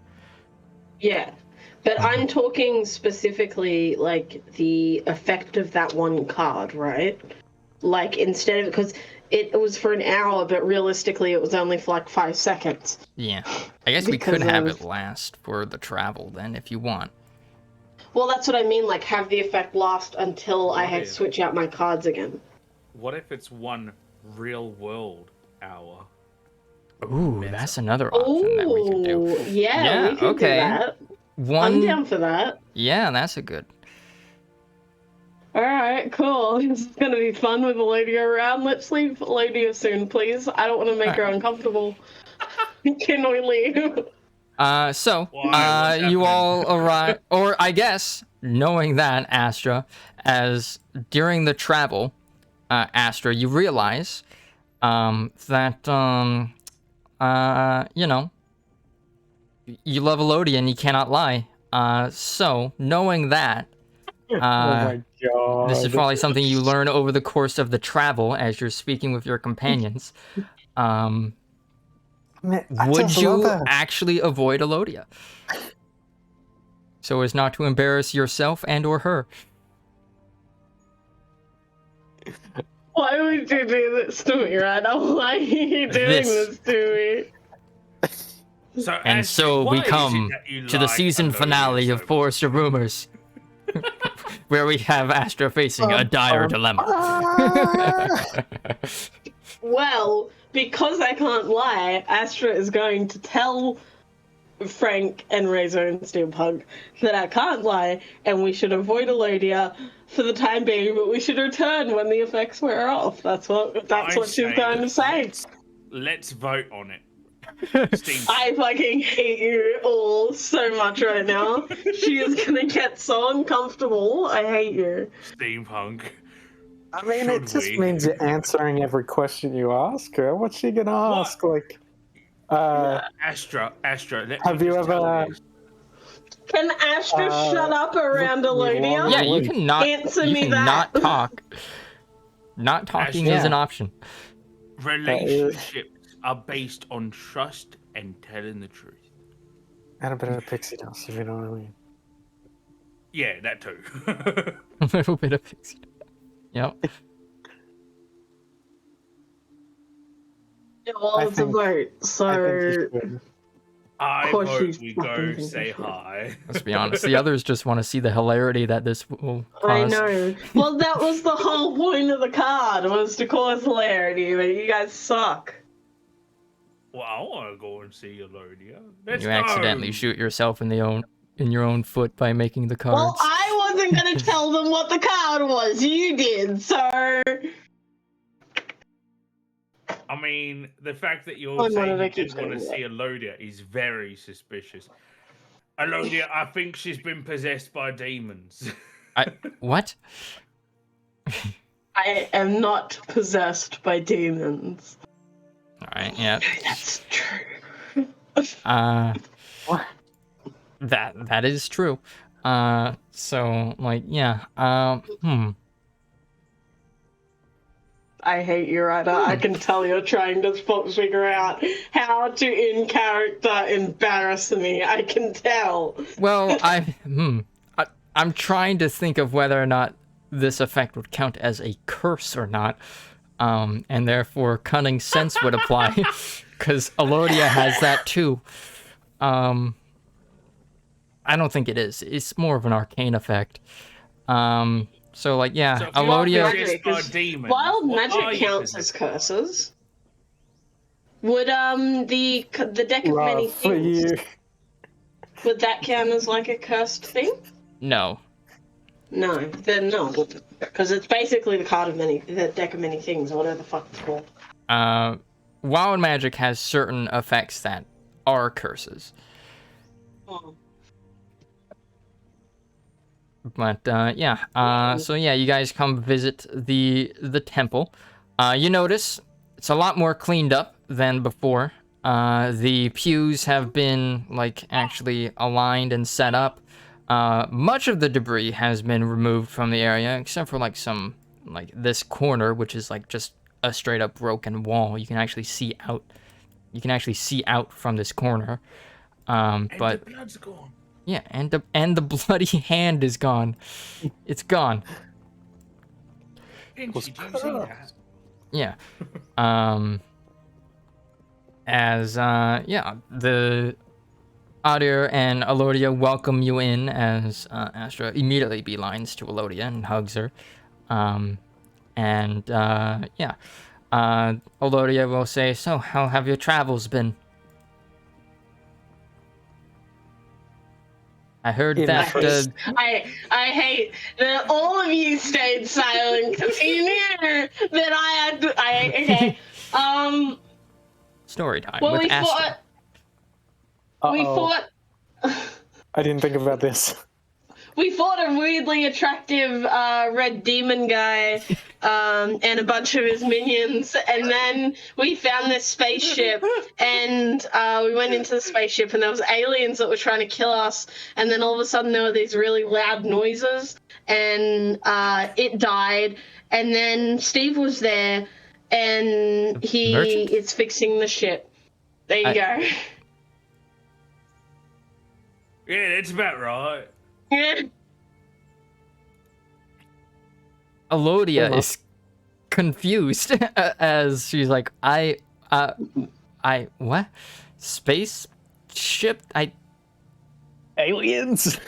Yeah. But I'm talking specifically like the effect of that one card, right? Like instead of, because it was for an hour, but realistically it was only for like 5 seconds. Yeah. I guess we could Because have of- it last for the travel then if you want. Well, that's what I mean, like have the effect last until I had Right. switch out my cards again. What if it's one real world hour? Ooh, that's another option that we could do. Ooh, yeah, Yeah, we can okay. do that. I'm One, down for that. yeah, that's a good. Alright, cool. This is gonna be fun with Elodia around. Let's leave Elodia soon, please. I don't want to make her uncomfortable. Can we leave? So, Why? What's you happening? all arrive, or I guess, knowing that, Astra, as during the travel, Astra, you realize, that, you know, you love Elodia and you cannot lie. So, knowing that, Oh my god. this is probably something you learn over the course of the travel as you're speaking with your companions. Man, I Would just you love her. actually avoid Elodia? So as not to embarrass yourself and or her. Why would you do this to me, Randall? Why are you doing This. this to me? So, And Ashley, so why we is it come that you to the like season Elodia finale so of much? Forest of Rumors. Where we have Astra facing a dire dilemma. Well, because I can't lie, Astra is going to tell Frank and Razor and Steampunk that I can't lie, and we should avoid Elodia for the time being, but we should return when the effects wear off. That's what she's going to say. Let's vote on it. Steam. I fucking hate you all so much right now. She is gonna get so uncomfortable. I hate you. Steampunk. I mean, it just means you're answering every question you ask her. What's she gonna ask? Like, Astra, have you ever? Can Astra shut up around Elodia? Yeah, you can not answer you me can that. not talk. Not talking is an option. Relationships are based on trust and telling the truth. And a bit of pixie dust, if you know what I mean. Yeah, that too. A little bit of pixie. Yep. Well, it's a vote, so I course vote she's we fucking go say thinking hi. Let's be honest. The others just want to see the hilarity that this will I cause. know. Well, that was the whole point of the card, was to cause hilarity, but you guys suck. Well, I want to go and see Elodia. Let's You go. accidentally shoot yourself in your own foot by making the cards. Well, I wasn't going to tell them what the card was. You did, so... I mean, the fact that you're I saying wanted you to keep didn't want to saying see Elodia is very suspicious. Elodia, I think she's been possessed by demons. What? I am not possessed by demons. Alright, yeah. That's true. What? That is true. So, like, yeah. I hate you, Ryder. I can tell you're trying to figure out how to, in character, embarrass me. I can tell. Well, I'm trying to think of whether or not this effect would count as a curse or not. And therefore cunning sense would apply. Because Elodia has that too. I don't think it is. It's more of an arcane effect. So like, yeah, So if you're Elodia. possessed by demons, Wild what are magic you counts as possessed by? curses. Would the deck of many Love for things, you. would that count as like a cursed thing? No. No, then no, because it's basically the deck of many things, or whatever the fuck it's called. Wild magic has certain effects that are curses. Oh. But yeah, so yeah, you guys come visit the temple. You notice it's a lot more cleaned up than before. The pews have been like actually aligned and set up. Much of the debris has been removed from the area, except for like some like this corner, which is like just a straight up broken wall. You can actually see out. You can actually see out from this corner. And But the blood's gone. yeah, and the bloody hand is gone. It's gone. Pinchy, do you see that? Yeah. The Adir and Elodia welcome you in as Astra immediately beelines to Elodia and hugs her. Elodia will say, "So, how have your travels been?" I heard that. I hate that all of you stayed silent because you knew that I had to. Okay. Story time Well, with we Astra. fought. I didn't think about this. We fought a weirdly attractive red demon guy and a bunch of his minions, and then we found this spaceship, and we went into the spaceship, and there was aliens that were trying to kill us, and then all of a sudden there were these really loud noises, and it died, and then Steve was there, and he Merchant? is fixing the ship. There you go. Yeah, that's about right. Elodia is confused as she's like, I what? Space ship? Aliens?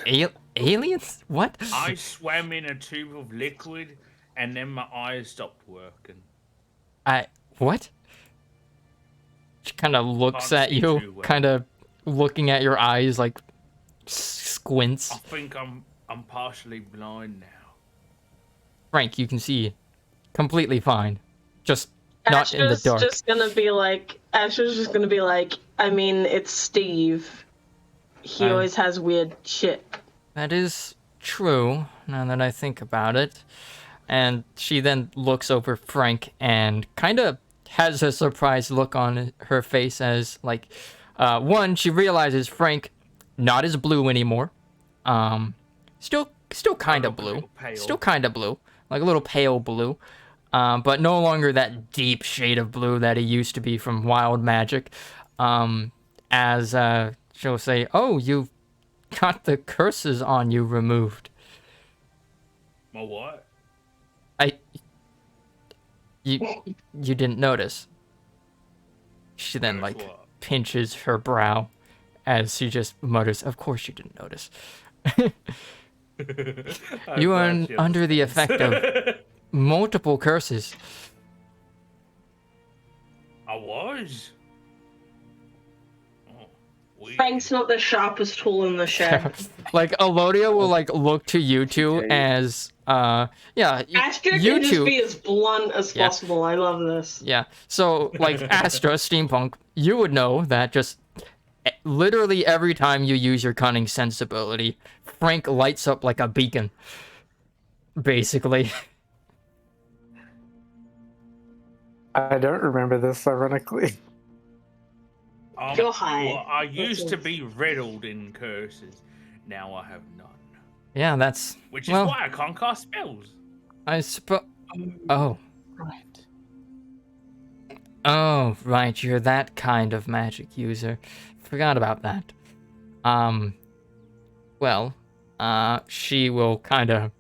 Aliens? What? I swam in a tube of liquid, and then my eyes stopped working. What? She kind of looks Can't at see you, too well. kind of looking at your eyes, like squints. I think I'm partially blind now. Frank, you can see completely fine, just not in the Astra's dark. just gonna be like, I mean, it's Steve. He always has weird shit. That is true, now that I think about it. And she then looks over Frank and kind of has a surprised look on her face as, like, one, she realizes Frank not as blue anymore. Still kind of blue. Still kind of blue. Like a little pale blue. But no longer that deep shade of blue that he used to be from Wild Magic. As she'll say, "Oh, you've got the curses on you removed." My what? You didn't notice. She then Notice like what? pinches her brow as she just mutters, "Of course you didn't notice. You are under the effect of multiple curses." I was. Oh, weird. Frank's not the sharpest tool in the shed. Like Elodia will like look to you two as Astra you can just two. be as blunt as Yeah. possible. I love this. Yeah. So like Astra, Steampunk, you would know that just literally every time you use your cunning sensibility, Frank lights up like a beacon. Basically. I don't remember this, ironically. You're high. Well, I That's used to it. be riddled in curses. Now I have none. Yeah, that's Which is well, why I can't cast spells. I suppose. Oh. Right. Oh, right, you're that kind of magic user. Forgot about that. Well, she will kind of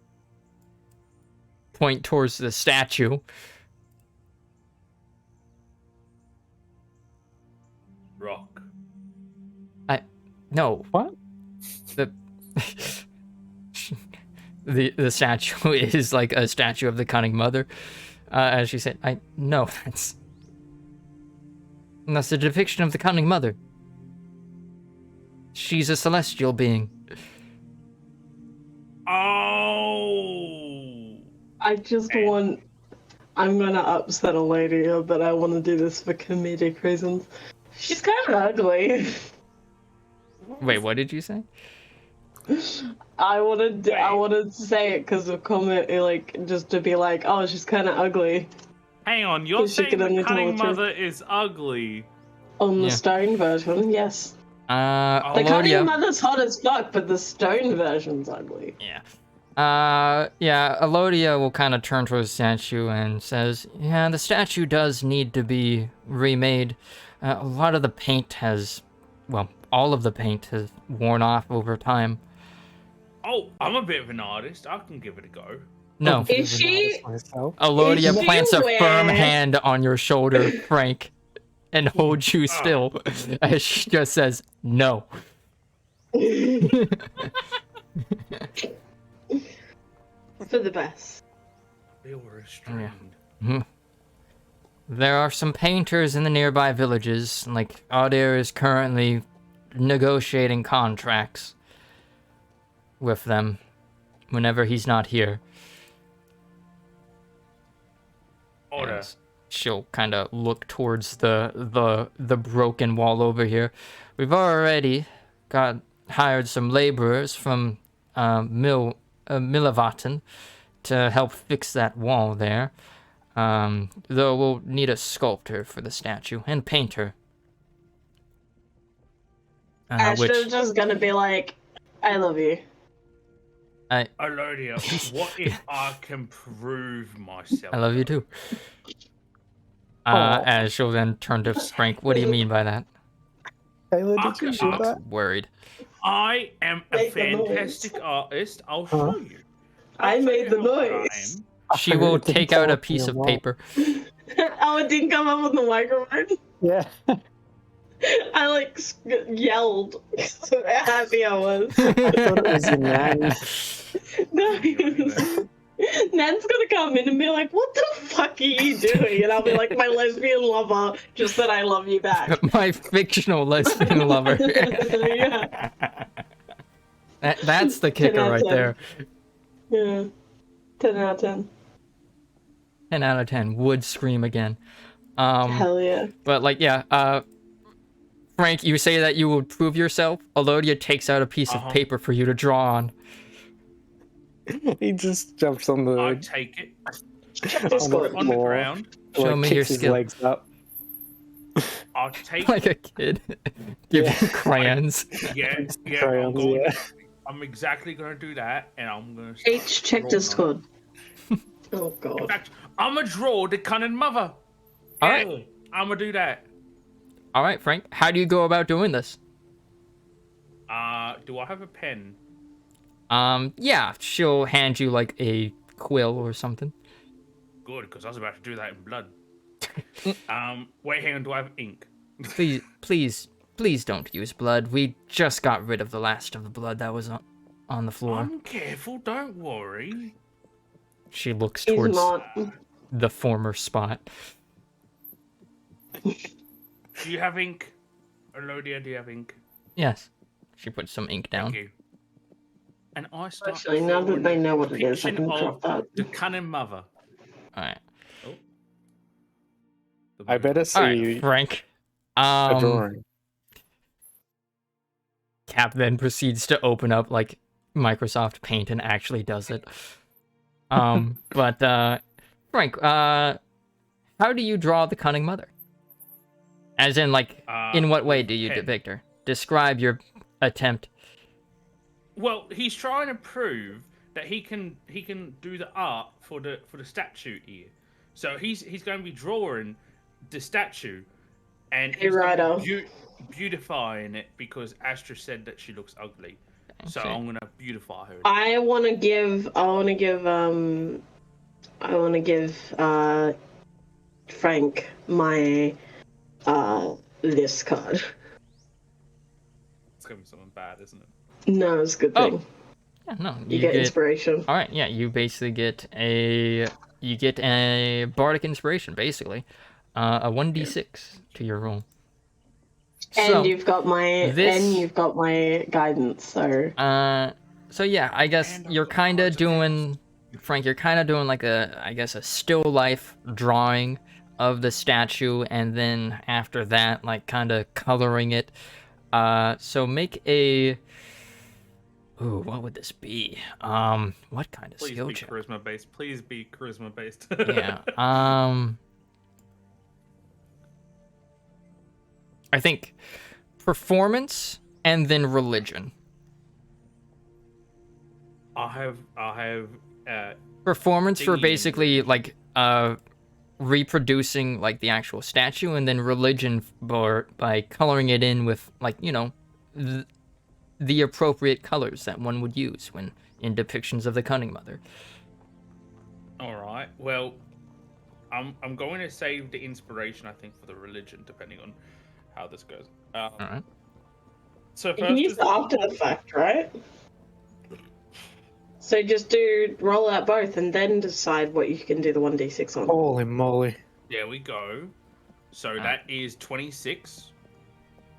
point towards the statue. Rock. No, What? the the statue is like a statue of the cunning mother. As she said, no, that's a depiction of the cunning mother. She's a celestial being. Oh. I just want. I'm gonna upset a lady, but I want to do this for comedic reasons. She's kind of ugly. Wait, what did you say? I wanted to say it because of comment, like just to be like, oh, she's kind of ugly Hang on, you're She saying could the only tell cunning the truth. mother is ugly? on the Yeah. stone version. Yes, the Elodia. cunning mother's hot as fuck, but the stone version's ugly. Yeah. Elodia will kind of turn towards the statue and says, "Yeah, the statue does need to be remade. A lot of the paint has, well, all of the paint has worn off over time." Oh, I'm a bit of an artist. I can give it a go. No. Is she? Myself. Elodia she plants a firm wear- hand on your shoulder, Frank, and holds you still as she just says, "No." For the best. Feel restrained. There are some painters in the nearby villages, like Adair is currently negotiating contracts with them whenever he's not here. Order. And she'll kind of look towards the broken wall over here. We've already hired some laborers from Millivaten to help fix that wall there. Though we'll need a sculptor for the statue and painter. Astra's just gonna be like, I love you. Elodia, what if I can prove myself? I love you too. Aw. As she'll then turn to Frank. What do you mean by that? Taylor, I did you can- do Looks that? worried. I am a Make the noise. fantastic artist. I'll Huh? show you. I I'll show made you the how good I noise. am. She will It didn't take out come a up in piece your of wall. paper. Oh, it didn't come up on the microphone. Yeah. I like yelled. So happy I was. I thought it was your nan. No, it was- Nan's gonna come in and be like, "What the fuck are you doing?" And I'll be like, "My lesbian lover just said I love you back." My fictional lesbian lover. Yeah. That's the 10 kicker out of right 10. there. Yeah. 10 out of 10. 10 out of 10 would scream again. Hell yeah. But like, yeah, Frank, you say that you would prove yourself. Alodia takes out a piece of paper for you to draw on. He just jumps on I the take it Check on Discord. the on the floor, ground. Show me kicks your his skill. legs up. I take Like a kid. Give Yeah. you crayons. yeah. Crayons, yeah. I'm exactly gonna do that, and I'm gonna. H, check Discord. Oh In god. fact, I'm gonna draw the cunning mother. All right. Yeah, I'm gonna do that. All right, Frank. How do you go about doing this? Do I have a pen? Yeah, she'll hand you like a quill or something. Good, because I was about to do that in blood. Wait, hang on. Do I have ink? Please don't use blood. We just got rid of the last of the blood that was on the floor. I'm careful. Don't worry. She looks He's towards not. the former spot. Do you have ink? Elodia, do you have ink? Yes. She puts some ink down. Thank you. And I start. Actually, now that they know what it is, I depiction can drop of that. the cunning mother. All right. Oh. I better All right, see Frank. a drawing. Cap then proceeds to open up like Microsoft Paint and actually does it. But Frank, how do you draw the cunning mother? As in, like, in what way do you pen. depict her? Describe your attempt. Well, he's trying to prove that he can do the art for the statue here. So he's going to be drawing the statue, and Hey, Ryder. beautifying it because Astra said that she looks ugly. So Okay. I'm gonna beautify her. I want to give Frank my this card. It's gonna be something bad, isn't it? No, it's a good thing. Yeah, no, You get inspiration. All right, yeah, you basically get a bardic inspiration, basically, a 1d6 to your roll. And you've got my guidance. So So yeah, I guess And you're also kind of cards of doing, Frank. You're kind of doing like a still life drawing of the statue, and then after that, like kind of coloring it. So make a. Ooh, what would this be? What kind of Please skill be check? charisma based. Please be charisma based. Yeah. I think performance and then religion. I have Performance for thingy. basically like reproducing like the actual statue, and then religion for by coloring it in with like, you know, the appropriate colors that one would use when in depictions of the cunning mother. All right. Well, I'm going to save the inspiration, I think, for the religion, depending on how this goes. All right. So you can first use is it after the fact, right? So just roll out both, and then decide what you can do the 1d6 on. Holy moly. there we go. So that is 26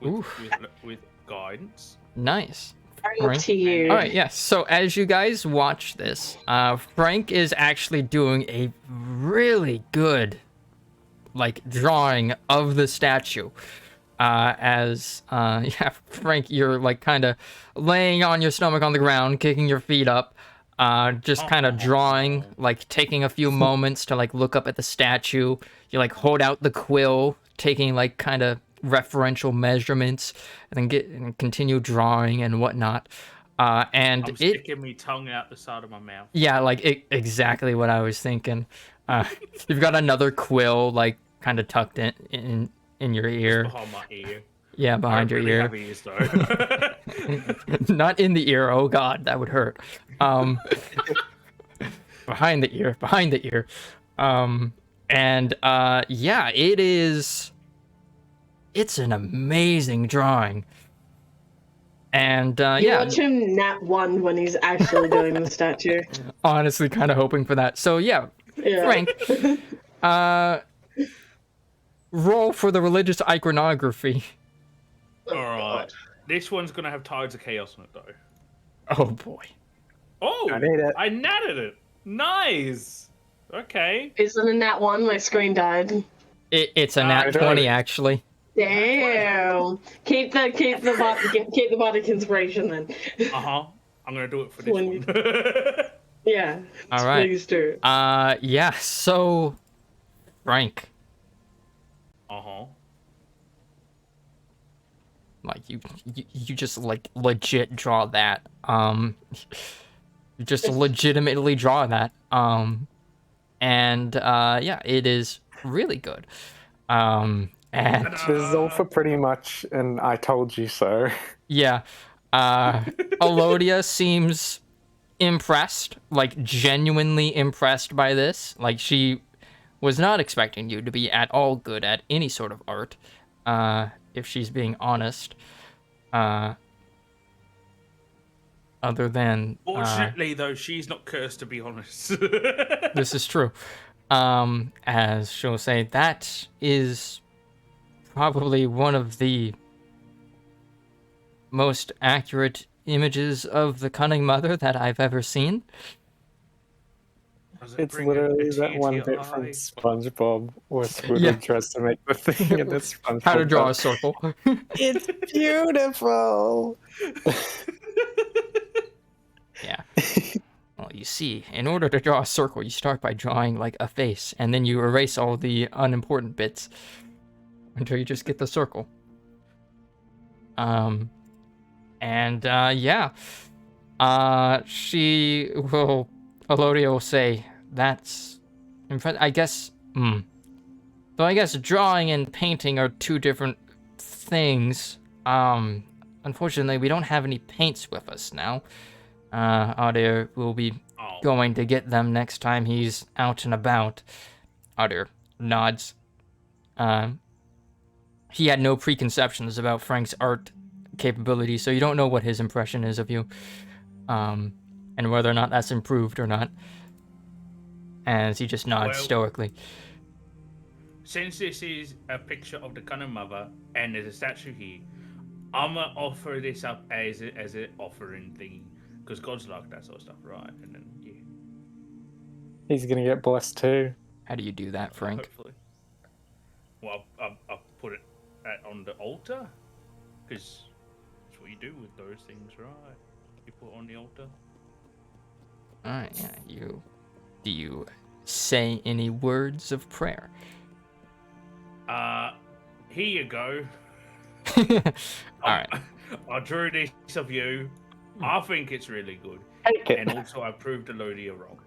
Oof. with guidance. Nice. Up to you. All right, yes. So as you guys watch this, Frank is actually doing a really good, like, drawing of the statue. Yeah, Frank, you're like kind of laying on your stomach on the ground, kicking your feet up, just kind of drawing, like taking a few moments to like look up at the statue. You like hold out the quill, taking like kind of referential measurements, and then continue drawing and whatnot. And I'm sticking my tongue out the side of my mouth. yeah, like exactly what I was thinking. You've got another quill like kind of tucked in your ear. Behind my ear. Yeah, I behind your really ear. have ears, though. Not in the ear. Oh God, that would hurt. Behind the ear. And yeah, it's an amazing drawing. And You yeah, watch him nat one when he's actually doing the statue. honestly, kind of hoping for that. So yeah, Yeah. Frank, roll for the religious iconography. Oh, All right. God. This one's gonna have Tides of Chaos on it though. Oh boy. Oh, I need it. I natted it. Nice. Okay. Isn't a nat one? My screen died. It's a Ah, nat no. 20 actually. Damn. Keep the bardic inspiration then. I'm gonna do it for this When one. Yeah. All right. Please do. Yeah. So, Frank, like you just like legit draw that. You just legitimately draw that. And yeah, it is really good. And This is all for pretty much an I told you so. yeah, Alodia seems impressed, like genuinely impressed by this. Like she was not expecting you to be at all good at any sort of art, if she's being honest. Other than Fortunately, though, she's not cursed, to be honest. this is true. As she'll say, that is probably one of the most accurate images of the cunning mother that I've ever seen. Does it It's bring literally a that tear one to your bit from eye? SpongeBob where Squidward Yeah. tries to make the thing and it's SpongeBob. How to draw a goes, circle. It's beautiful. Yeah. Well, you see, in order to draw a circle, you start by drawing like a face, and then you erase all the unimportant bits until you just get the circle. And yeah, she will. Elodia will say that's. I guess. Though I guess drawing and painting are two different things. Unfortunately, we don't have any paints with us now. Adair will be going to get them next time he's out and about. Adair nods. He had no preconceptions about Frank's art capability, so you don't know what his impression is of you, and whether or not that's improved or not. As he just nods stoically. Since this is a picture of the Cunning Mother and there's a statue here, I'm gonna offer this up as an offering thing, because God's like that sort of stuff, right? And then yeah. He's gonna get blessed too. How do you do that, Frank? Hopefully. Well, I'll put it on the altar, because that's what you do with those things, right? You put it on the altar. Alright, yeah. Do you say any words of prayer? Here you go. Alright. I drew this of you. I think it's really good. Take it. And also I proved Elodia wrong.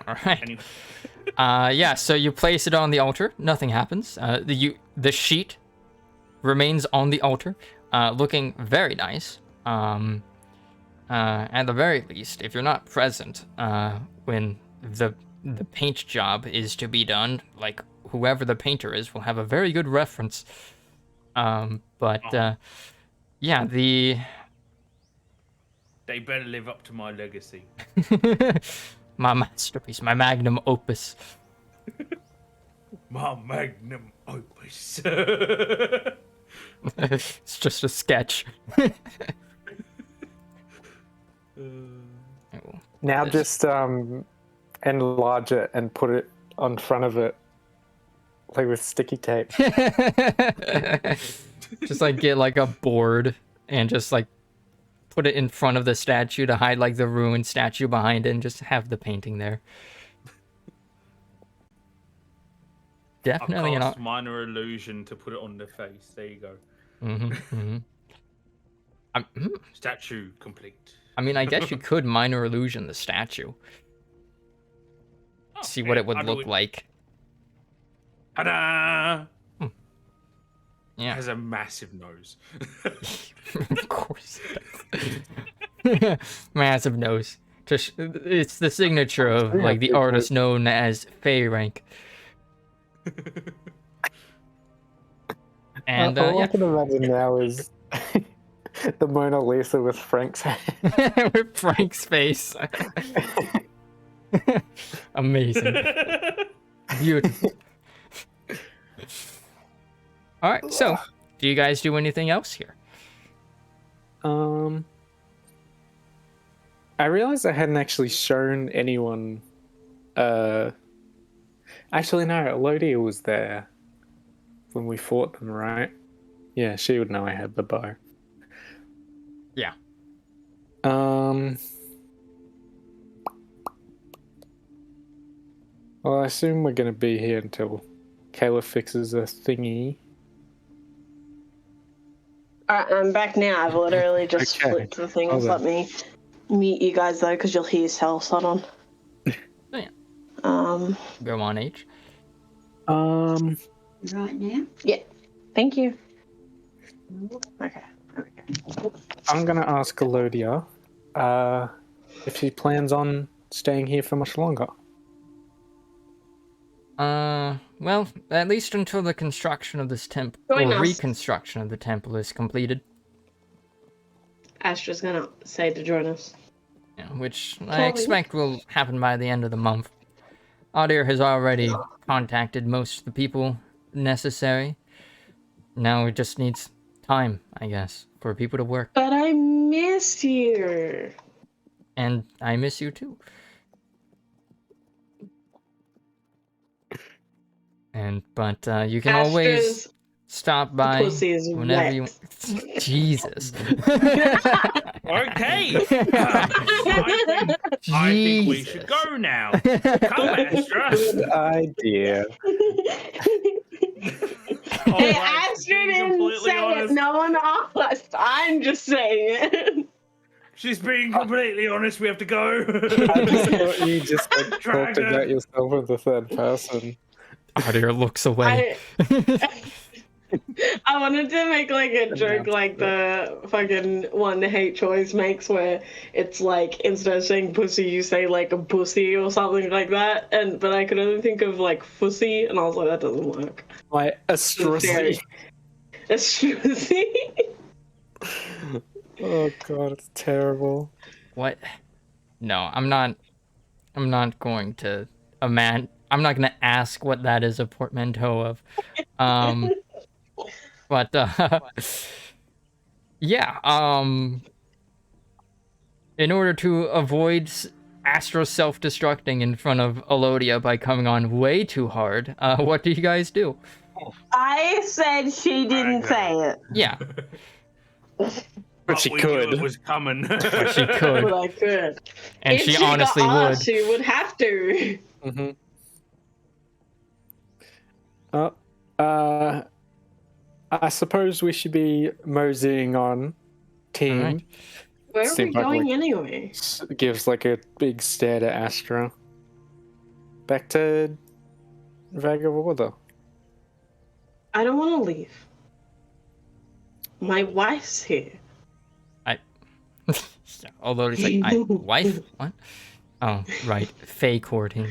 Alright. Anyway. Yeah, so you place it on the altar. Nothing happens. The sheet remains on the altar, looking very nice. At the very least, if you're not present when the paint job is to be done, like whoever the painter is will have a very good reference. Yeah, They better live up to my legacy. my masterpiece, my magnum opus. My magnum opus. It's just a sketch. Now just enlarge it and put it on front of it, like with sticky tape. Just like get like a board and just like put it in front of the statue to hide like the ruined statue behind it and just have the painting there. Definitely I an cast minor illusion to put it on the face. There you go. Statue complete. I mean, I guess you could minor illusion the statue. See what it would look like. Ta-da! Yeah. It has a massive nose. Of course. Massive nose. Just it's the signature of like the artist known as Fey Rank. And all I yeah. can imagine now is The Mona Lisa with Frank's hand. With Frank's face. Amazing. Beautiful. All right, so do you guys do anything else here? I realized I hadn't actually shown anyone. Actually, no, Elodia was there when we fought them, right? Yeah, she would know I had the bow. Yeah. Well, I assume we're going to be here until Kayla fixes a thingy. Alright, I'm back now. I've literally just Okay. flipped the thing. Hold Let on. me mute you guys though, because you'll hear yourselves. Hold on. Oh, yeah. Go on, H. Right now? Yeah. Thank you. Okay. I'm going to ask Elodia if she plans on staying here for much longer. Well, at least until the construction of this temple, Join or us. reconstruction of the temple is completed. Astra's gonna say to join us. Yeah, which I Chloe. expect will happen by the end of the month. Adir has already contacted most of the people necessary. Now it just needs time, I guess, for people to work. But I miss you. And I miss you too. But you can always Astra's stop by pussy is whenever wet. you. Jesus. Okay. I think we should go now. Come, Astra. Good idea. Hey, Alright, Astra being didn't completely say honest, it. No one asked. I'm just saying it. she's being completely honest. We have to go. I just thought you just like, talked Dragon. about yourself in the third person. Adir looks away. I wanted to make like a joke like the fucking one H always makes where it's like instead of saying pussy you say like a pussy or something like that, but I could only think of like fussy and I was like that doesn't work. My astrosy. Astrosy. Oh god, it's terrible. What? No, I'm not going to I'm not going to ask what that is a portmanteau of. But yeah, in order to avoid Astro self-destructing in front of Elodia by coming on way too hard, what do you guys do? I said she didn't say it. Yeah, But she we knew could. it was coming. but she could, But I could. and If she got honestly asked, would. she would have to. Mm-hmm. I suppose we should be moseying on. Team. Alright. Where are we Seems like, going anyway? Gives like a big stare to Astra. Back to Vagaborda. I don't want to leave. My wife's here. Although it's like, wife? What? Oh, right. Fey courting.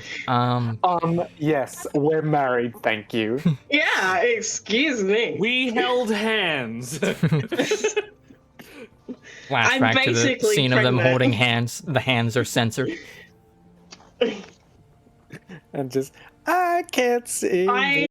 Yes, we're married, thank you. Yeah, excuse me. We held hands. Flashback I'm to the basically scene of them pregnant. holding hands. The hands are censored. And just, I can't see. I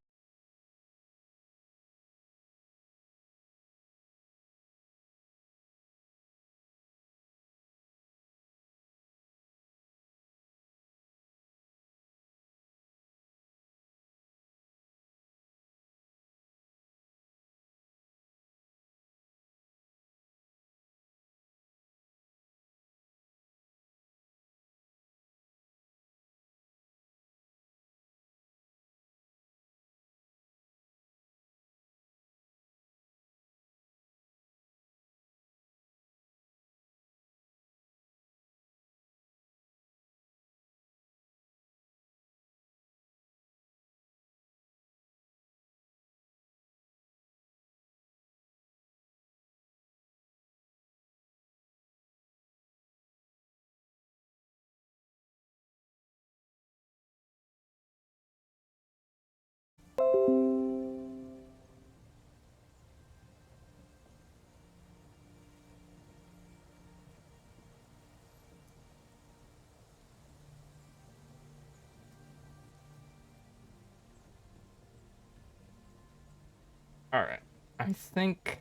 Alright. I think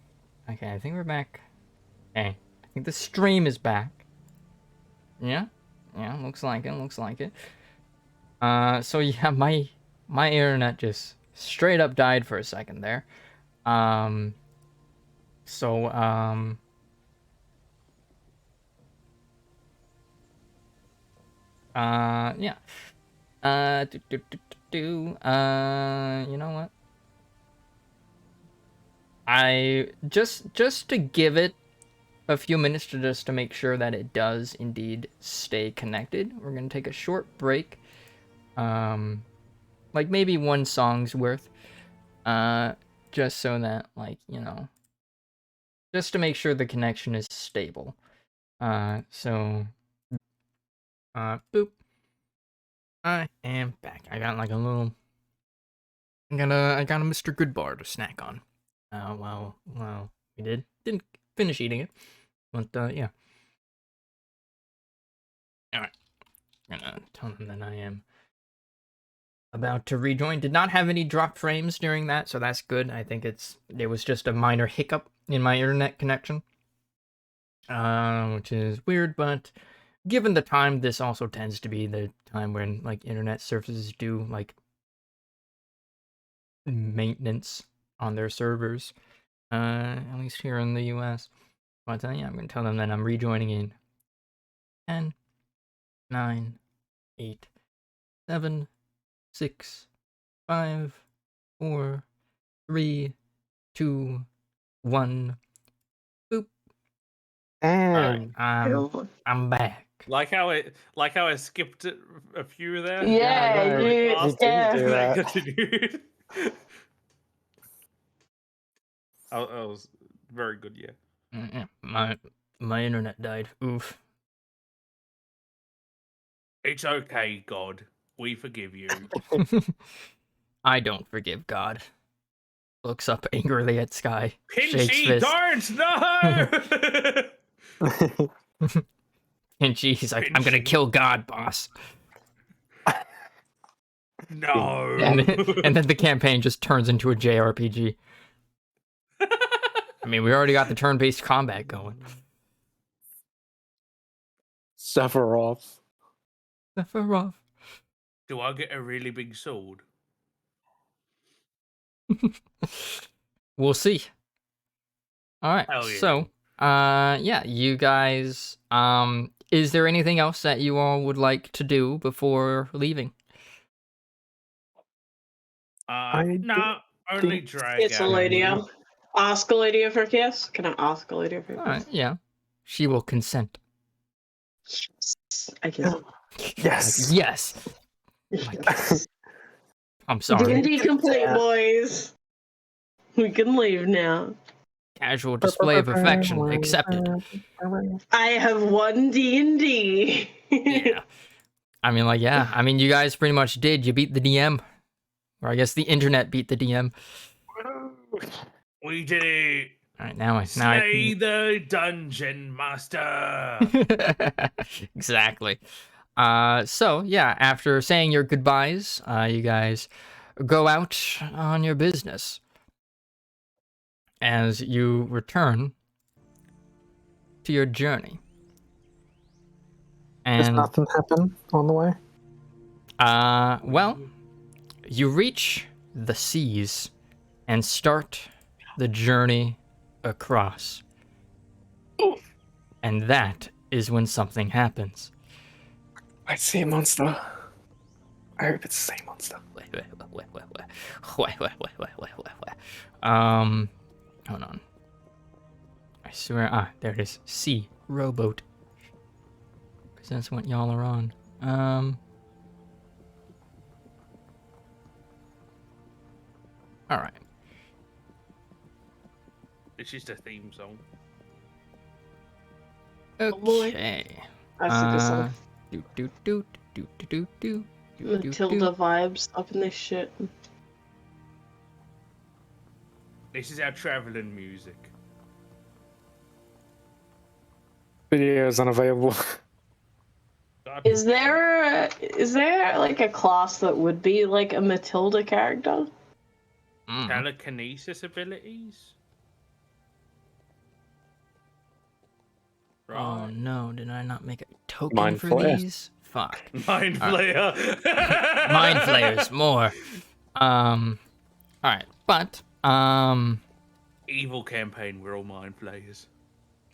we're back. Okay. I think the stream is back. Yeah? Yeah, looks like it. So yeah, my internet just straight up died for a second there. Um so yeah. You know what? I just to give it a few minutes to make sure that it does indeed stay connected. We're gonna take a short break, like maybe one song's worth, just so that just to make sure the connection is stable. So, boop. I am back. I got like a little. I got a Mr. Goodbar to snack on. Well, we didn't finish eating it, but yeah. All right. I'm gonna tell them that I am about to rejoin. Did not have any drop frames during that, so that's good. I think it was just a minor hiccup in my internet connection, which is weird. But given the time, this also tends to be the time when like internet services do like maintenance on their servers, at least here in the U.S. But yeah, I'm gonna tell them that I'm rejoining in 10, 9, 8, 7, 6, 5, 4, 3, 2, 1. Boop. Alright, Damn. I'm back. Like how I skipped a few there. Yeah, I know. you- You did yeah. do And then that. continued. I was very good, yeah. Yeah, my internet died. Oof. It's okay, God. We forgive you. I don't forgive God. Looks up angrily at Sky. Shakes Pinchy, fist. don't! No! And he's like, I'm gonna Pinching. kill God, boss. No! And then the campaign just turns into a JRPG. I mean, we already got the turn-based combat going. Suffer off. Sephiroth. Do I get a really big sword? We'll see. Alright, Hell yeah. so, yeah, you guys, is there anything else that you all would like to do before leaving? No, only think drag It's out. Alodia. Ask Alodia for a kiss. Can I ask Alodia for a Alright, kiss? yeah. She will consent. I kiss. Yes. Like, yes! Yes. I'm sorry. D&D complete, Yeah. boys. We can leave now. Casual display of affection accepted. I have won D&D. Yeah. I mean, like, yeah. I mean, you guys pretty much did. You beat the DM. Or I guess the internet beat the DM. We did it. Alright, now Slay the dungeon master. Exactly. So yeah, after saying your goodbyes, you guys go out on your business. As you return to your journey. Does And nothing happen on the way? well, you reach the seas and start the journey across. And that is when something happens. I see a monster. I hope it's the same monster. Hold on. I swear, there it is. Sea rowboat. Because that's what y'all are on. Alright. It's just a theme song. boy. Okay. I see this song. Matilda vibes up in this shit. This is our traveling music. Video is unavailable. God. Is there like a class that would be like a Matilda character? Telekinesis abilities? Oh Right. no, did I not make a token Mind for Flayer. these? Fuck. Mind All right. Flayer. Mind flayers, more. Alright, but, Evil campaign, we're all mind flayers.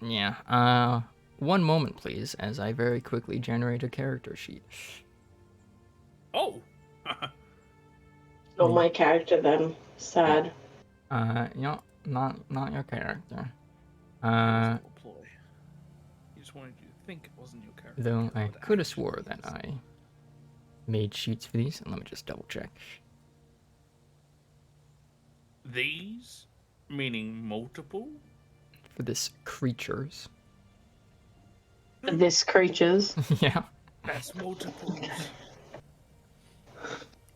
yeah, one moment, please, as I very quickly generate a character sheet. Oh! Not my character then. Sad. No, not your character. It was a little ploy. You just wanted you to think it wasn't your character. Though I but it could have actually swore that is. I made sheets for these, and let me just double check. These? Meaning multiple? For this creatures. This creatures. Yeah. That's multiples.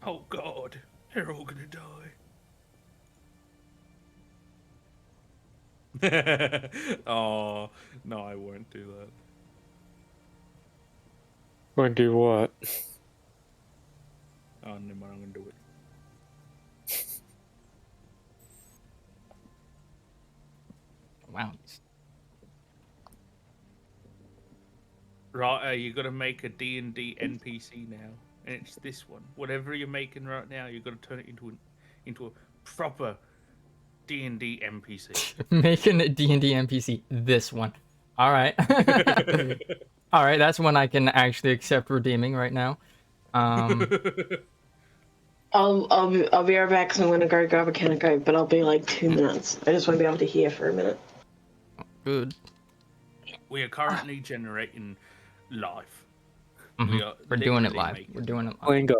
Oh god, they're all gonna die. Oh, no, I won't do that. Won't do what? Oh, never mind, I'm gonna do it. Wow. Right, you gotta make a D&D NPC now. And it's this one. Whatever you're making right now, you gotta turn it into a proper D&D NPC. Making a D&D NPC, this one. Alright. Alright, that's one I can actually accept redeeming right now. I'll be right back because I'm gonna go grab a can of Coke, but I'll be like 2 minutes. I just want to be able to hear for a minute. Good. We are currently generating live. We're doing it literally live. making We're doing it live. Lingo.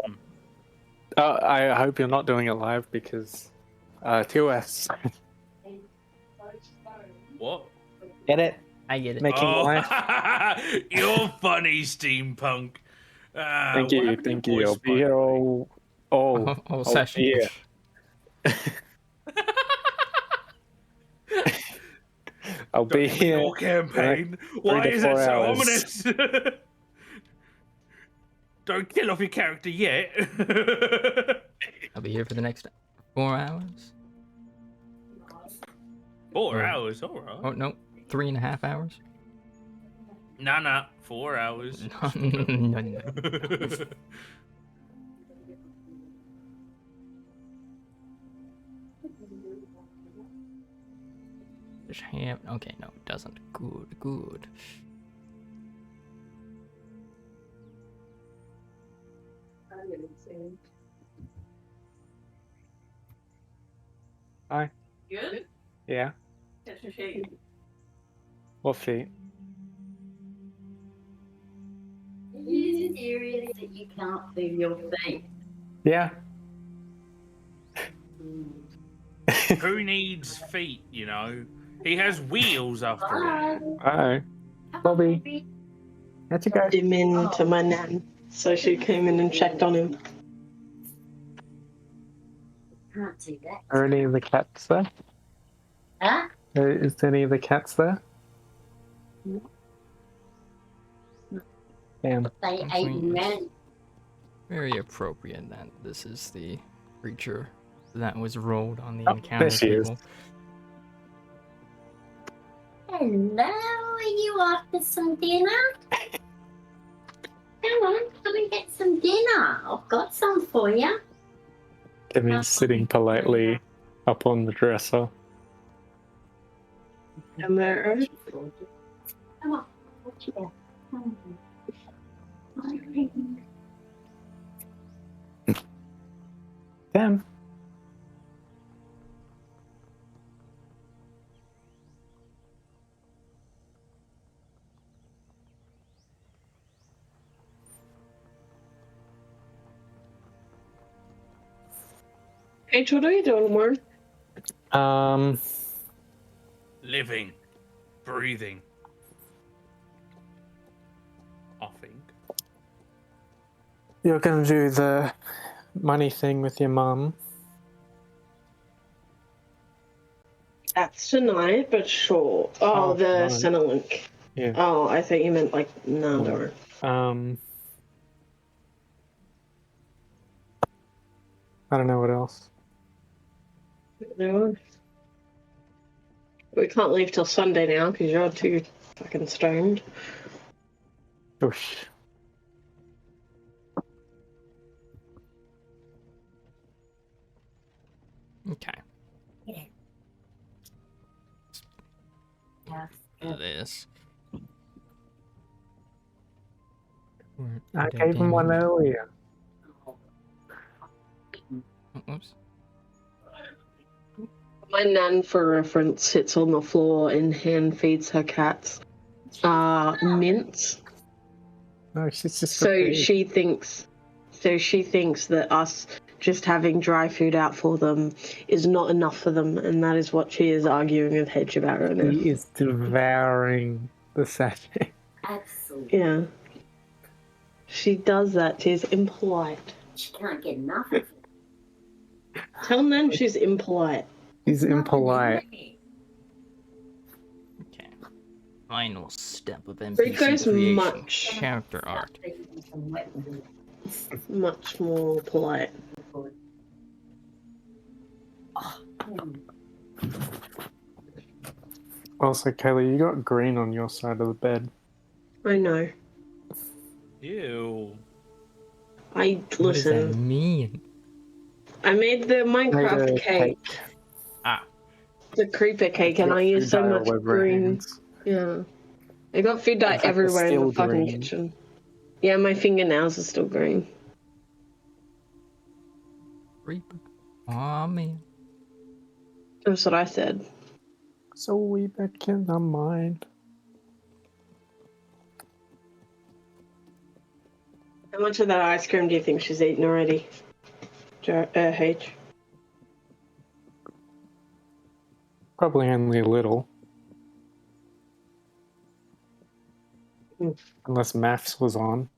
I hope you're not doing it live because TOS. What? Get it? I get it. Making live. You're funny, steampunk. Thank what you, happened to thank your you. voice, I'll be by here the way? all Whole session. year. I'll be During the here. whole campaign. Why 3 to is 4 it so hours. ominous? Don't kill off your character yet. I'll be here for the next 4 hours. 4 Or- hours, alright. Oh, no. 3.5 hours? Nah, 4 hours. No. Just have... Okay, no, it doesn't. Good. Hi. Good? Yeah. Catch your shade. What feet? Are you serious that you can't feel your feet? Yeah. Who needs feet, you know? He has wheels after all. Hi. Bobby. How'd you go? Him in to my nan, so she came in and checked on him. Can't do that. Are any of the cats there? Huh? Is any of the cats there? Damn. They Actually, ate men. Very appropriate that this is the creature that was rolled on the Oh, encounter there she is. table. Hello, are you after some dinner? Come on, come and get some dinner. I've got some for you. Timmy's sitting politely up on the dresser. Am I right? Come on. What you got? Damn. H, what are you doing, Warren? Living. Breathing. I think. You're gonna do the money thing with your mum. That's tonight, but sure. Oh, Oh, the tonight. Centrelink. Yeah. Oh, I thought you meant like Nandor. I don't know what else. No. We can't leave till Sunday now because you're too fucking stoned. Oosh. Okay. This. I gave him one earlier. Oops. My nan, for reference, sits on the floor and hand feeds her cats mints. No, she's just a So pig. she thinks that us just having dry food out for them is not enough for them, and that is what she is arguing with Hedge about right now. He is devouring the sachet. Absolutely. Yeah. She does that. She's impolite. She can't get enough of it. Tell Nan she's impolite. He's impolite. Okay. Final step of Rico's NPC creation. much- Character art. Much more polite. Also, Kaylee, you got green on your side of the bed. I know. Ew. What does that Listen. mean? I made the Minecraft Made a cake. Ah. The creeper cake, and Got I used so food dye much all over her green. hands. Yeah. I got food dye In fact, everywhere in the it's still fucking green. kitchen. Yeah, my fingernails are still green. Reaper. Aw, man. That's what I said. So we back in our mind. How much of that ice cream do you think she's eaten already? H. Probably only a little. Mm. Unless maths was on.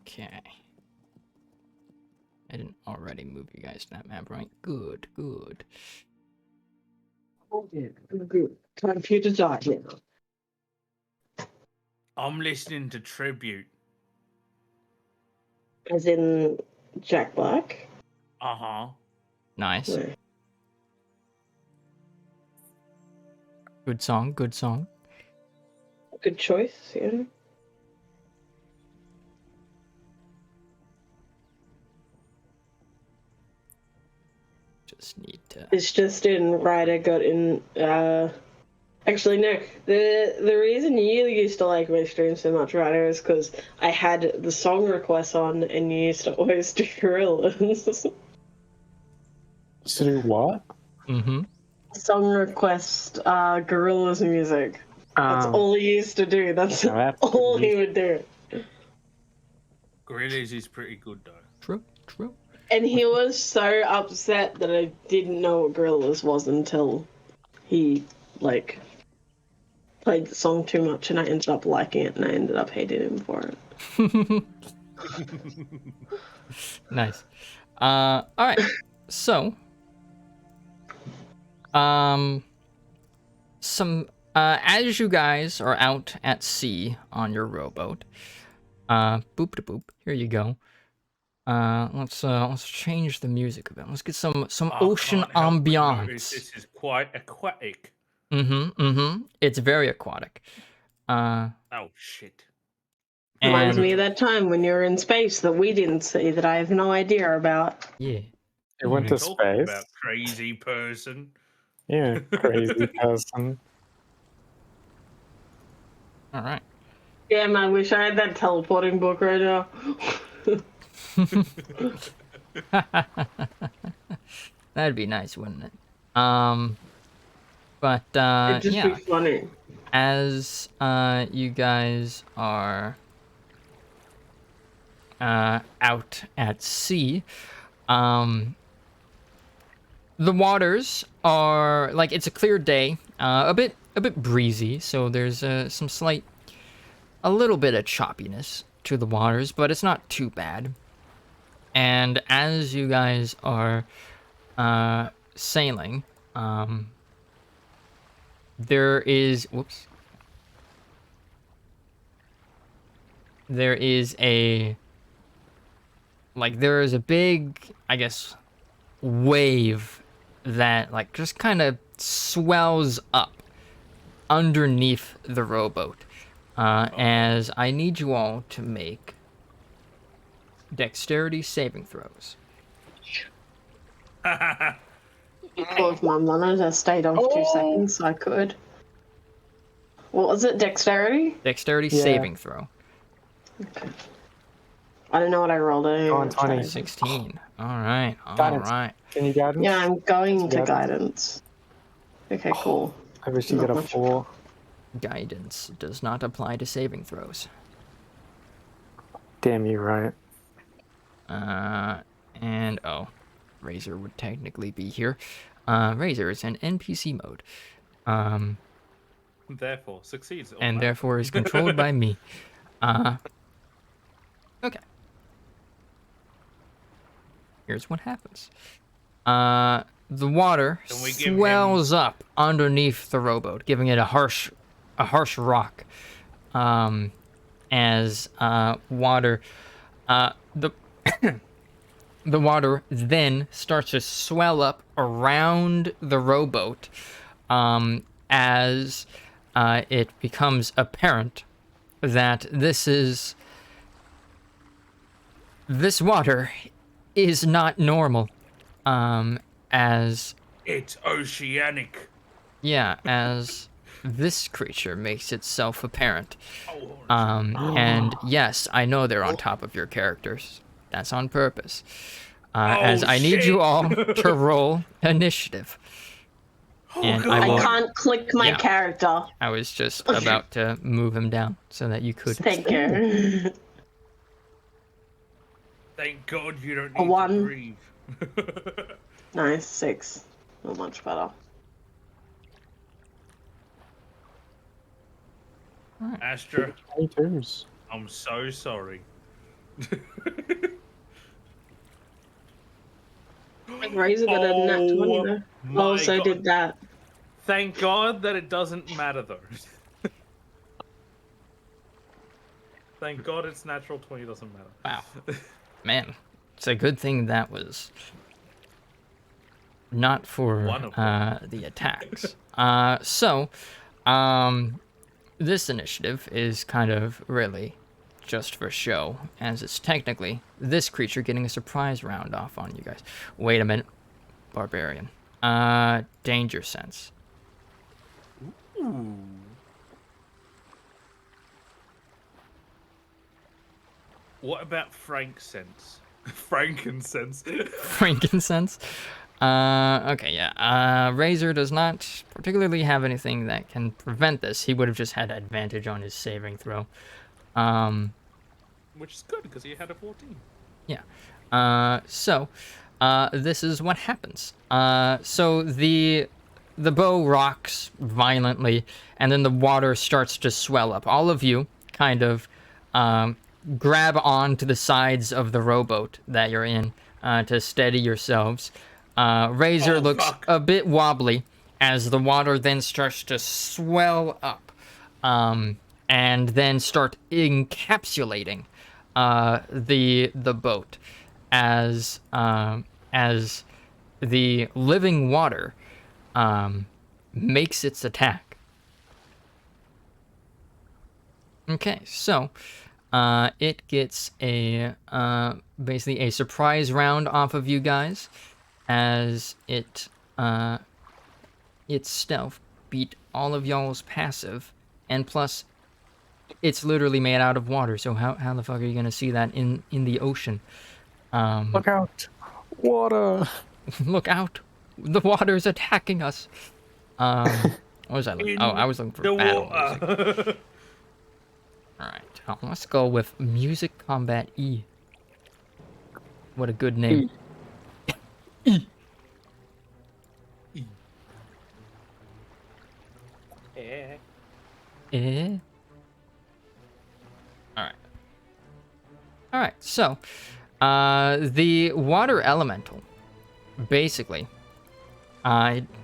Okay. I didn't already move you guys to that map, right? Good, good. Good. Time for you to die now. I'm listening to Tribute. As in Jack Black? Uh-huh. Nice. No. Good song, good song. Good choice, yeah. Just need to... It's just in Ryder got in actually no. The reason you used to like my stream so much, Ryder, is because I had the song requests on and you used to always do gorillas. To do what? Mm-hmm. Song request, gorillas music. That's Um, all he used to do. That's Now that's all good he would do. Gorillas is pretty good though. True, true. And he was so upset that I didn't know what gorillas was until he, like, played the song too much and I ended up liking it and I ended up hating him for it. Nice. All right. So, as you guys are out at sea on your rowboat, boop da boop. Here you go. Let's change the music a bit. Let's get some I ocean can't help but notice ambiance. This is quite aquatic. It's very aquatic. Oh shit. Reminds And me of that time when you were in space that we didn't see that I have no idea about. yeah. It went to Talking space. about crazy person. Yeah, crazy person. All right. Damn, I wish I had that teleporting book right now. That'd be nice, wouldn't it? But It'd just yeah, be funny. as you guys are out at sea, the waters are like it's a clear day, a bit breezy, so there's a little bit of choppiness to the waters, but it's not too bad. And as you guys are sailing, there is there is a big, I guess, wave that like just kind of swells up underneath the rowboat. As I need you all to make dexterity saving throws. If my monitor stayed off 2 seconds, I could. What was it? Dexterity? Dexterity Yeah. saving throw. Okay. I don't know what I rolled. I Go on, didn't try 20. it. 16. All right. All Guidance. right. Can you guidance? Yeah, I'm going to Guidance? guidance. Okay, cool. I wish you Not got a much. 4. Guidance does not apply to saving throws. Damn you, right. And Razor would technically be here. Razor is in NPC mode. Therefore, succeeds. And therefore is controlled by me. Okay. Here's what happens. The water Can we give swells up underneath the rowboat, giving it a harsh rock. As water, the the water then starts to swell up around the rowboat, as it becomes apparent that this water is not normal, as It's oceanic. as this creature makes itself apparent. Oh, And yes, I know they're on top of your characters. That's on purpose. As I need you shit. all to roll initiative. And God. I will. I can't click my Yeah. character. I was just about to move him down so that you could. Thank you. Thank God you don't A need to 1. breathe. Nice, 6. Not much better. Astra, 22s. I'm so sorry. Razor got a nat 20 though. my Also God. did that. Thank God that it doesn't matter though. Thank God it's natural 20 doesn't matter. Wow. Man, it's a good thing that was not for One of them. the attacks. So, this initiative is kind of really just for show, as it's technically this creature getting a surprise round off on you guys. Wait a minute. Barbarian. Danger sense. Ooh. What about frankincense? Frankincense. Frankincense. Okay, yeah. Razor does not particularly have anything that can prevent this. He would have just had advantage on his saving throw. Which is good because he had a 14. Yeah. So, this is what happens. So the bow rocks violently, and then the water starts to swell up. All of you kind of grab on to the sides of the rowboat that you're in to steady yourselves. Razor Oh, looks fuck. a bit wobbly as the water then starts to swell up, and then start encapsulating the boat as the living water makes its attack. Okay, so it gets a basically a surprise round off of you guys, as its stealth beat all of y'all's passive, and plus it's literally made out of water. So how the fuck are you gonna see that in the ocean? Look out! Water! Look out! The water's attacking us. What was I looking? In I was looking for the battle music. water. All right, let's go with Music Combat E. What a good name. Yeah. Eh? Alright, so, the water elemental, basically,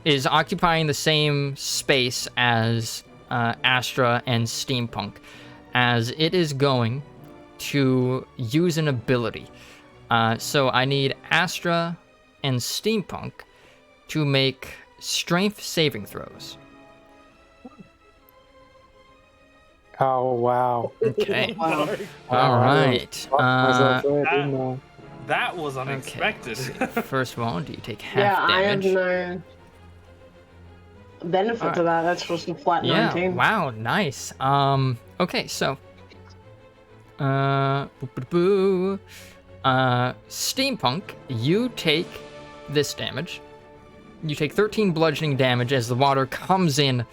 is occupying the same space as Astra and Steampunk, as it is going to use an ability. So I need Astra and Steampunk to make strength saving throws. Oh wow! Okay. Wow. No, All Wow, I right. fucked myself there, didn't I? that was Okay. unexpected. First of all, do you take Yeah, half I have damage? no benefit Alright. to that. That's just a flat Yeah. 19. Wow. Nice. Okay. So. Boo. Steampunk, you take this damage. You take 13 bludgeoning damage as the water comes in,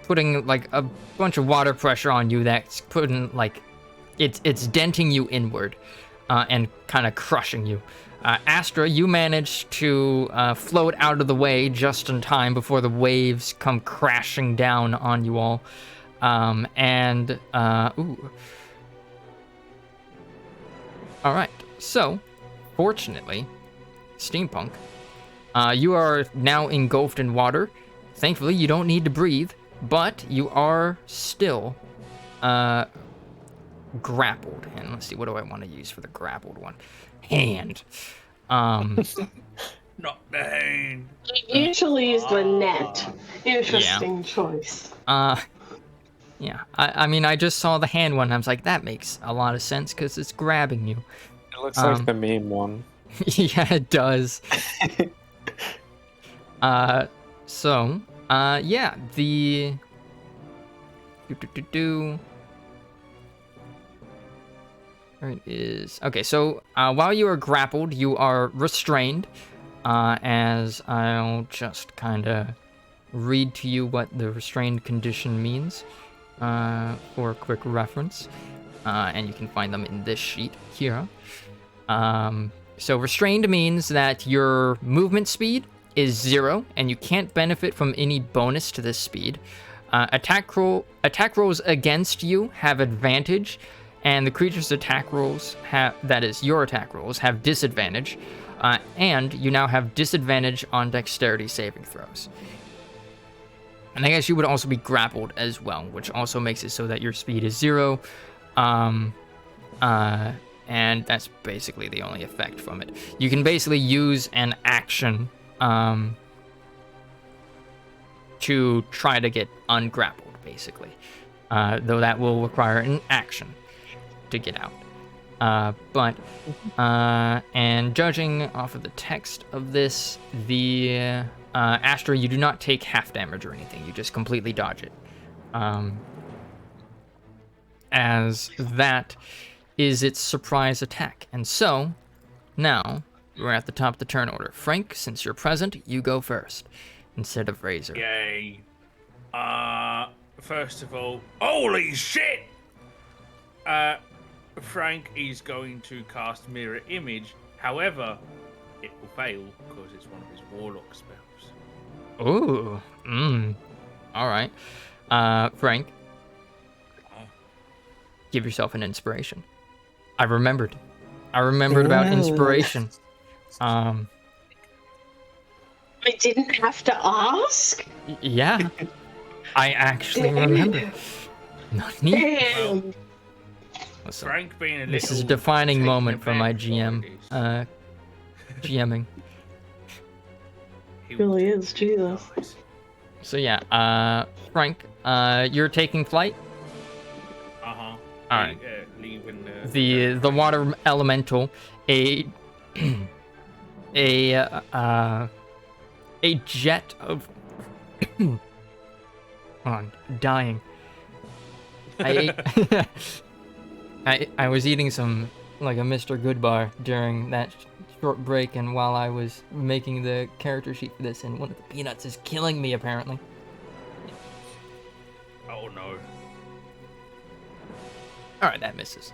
putting like a bunch of water pressure on you. That's putting like it's denting you inward, and kind of crushing you. Astra, you manage to float out of the way just in time before the waves come crashing down on you all. All right. So, fortunately, Steampunk, you are now engulfed in water. Thankfully, you don't need to breathe, but you are still grappled. And let's see, what do I want to use for the grappled one? Hand. Not the hand. You usually use the net. Interesting choice. Yeah. I mean, I just saw the hand one. I was like, that makes a lot of sense because it's grabbing you. It looks like the meme one. Yeah, it does. Yeah, the There it is. Okay, so while you are grappled, you are restrained. As I'll just kind of read to you what the restrained condition means for a quick reference. And you can find them in this sheet here. So restrained means that your movement speed is 0, and you can't benefit from any bonus to this speed. Attack rolls against you have advantage, and the creature's attack rolls that is, your attack rolls, have disadvantage. And you now have disadvantage on dexterity saving throws. And I guess you would also be grappled as well, which also makes it so that your speed is 0. And that's basically the only effect from it. You can basically use an action to try to get ungrappled, basically. Though that will require an action to get out. And judging off of the text of this, the Astra, you do not take half damage or anything. You just completely dodge it. As that is its surprise attack. And so, now, we're at the top of the turn order. Frank, since you're present, you go first, instead of Razor. Yay. First of all, holy shit! Frank is going to cast Mirror Image. However, it will fail because it's one of his Warlock spells. Ooh. Alright. Frank, give yourself an inspiration. I remembered about inspiration. I didn't have to ask? Yeah. I actually remember. Not me. Damn. Listen, Frank being a little this is a defining taken moment for my aback GM. by this. GMing. He It really will is, Jesus. do it. So yeah, Frank, you're taking flight. Uh-huh. All right. Leaving The water elemental, a jet of hold on, dying. I was eating some like a Mr. Goodbar during that short break, and while I was making the character sheet for this, and one of the peanuts is killing me apparently. Oh no. All right, that misses.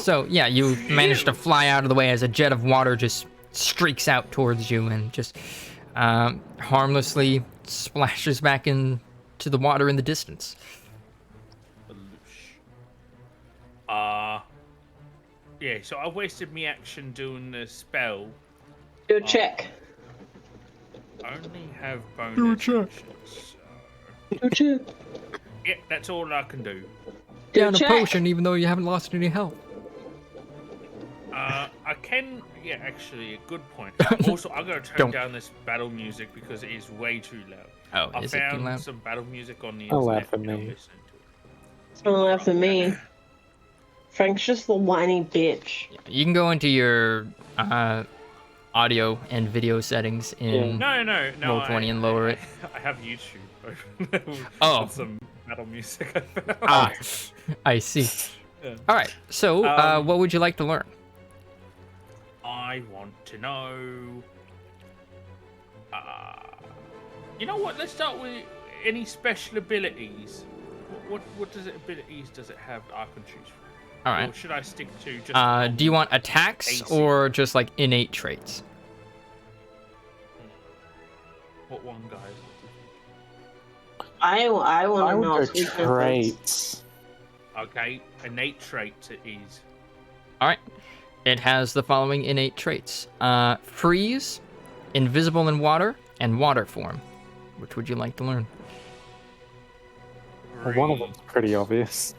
So yeah, you manage to fly out of the way as a jet of water just streaks out towards you and just harmlessly splashes back into the water in the distance. Yeah, so I wasted my action doing the spell. Do a check. I only have bonus Do a check. actions, Do a check. yeah, that's all I can do. Do Down a a check. potion, even though you haven't lost any health. I I can. Yeah, actually, a good point. Also, I'm gonna turn Don't. down this battle music because it is way too loud. Oh, I is it too found loud? some battle music on the Oh, loud internet for and I'm me. listening to it. It's not allowed for me. Frank's just the whiny bitch. You can go into your audio and video settings in No. roll 20 and lower it. I have YouTube open Oh. with some metal music. I found. Ah, I see. Yeah. All right. So, what would you like to learn? I want to know. You know what? Let's start with any special abilities. What abilities does it have that I can choose from? All Or right. should I stick to just? Do you want attacks AC? or just like innate traits? What one, guys? I want I to would know go its weaknesses. traits. Okay, innate traits it is. All right. It has the following innate traits: freeze, invisible in water, and water form. Which would you like to learn? Well, one of them's pretty obvious.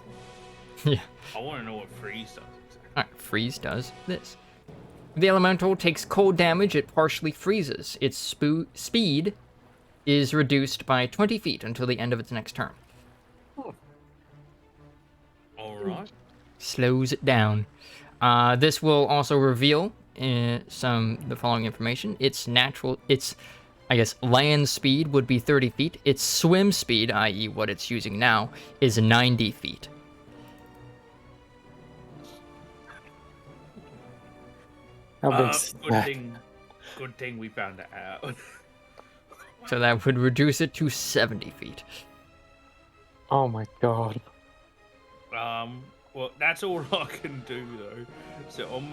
Yeah. I want to know what freeze does. All right. Freeze does this. The elemental takes cold damage. It partially freezes. Its speed is reduced by 20 feet until the end of its next turn. All right. Slows it down. This will also reveal the following information. Its land speed would be 30 feet. Its swim speed, i.e. what it's using now, is 90 feet. How big's Good that? thing we found that out. So that would reduce it to 70 feet. Oh my god. Well, that's all I can do though. So I'm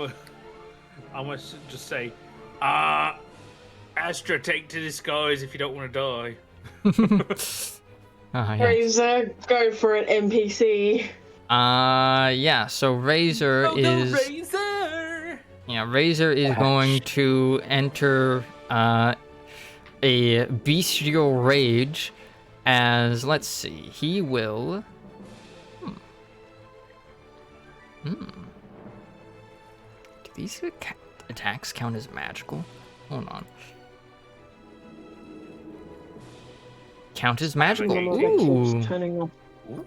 gonna just say, Astra, take to the skies if you don't want to die. Yeah. Razor, go for it, NPC. Yeah, so Razor is... Razor! Yeah, Razor is going to enter a bestial rage as, let's see, he will... Do these attacks count as magical? Hold on. Count as magical. Ooh. Turning off.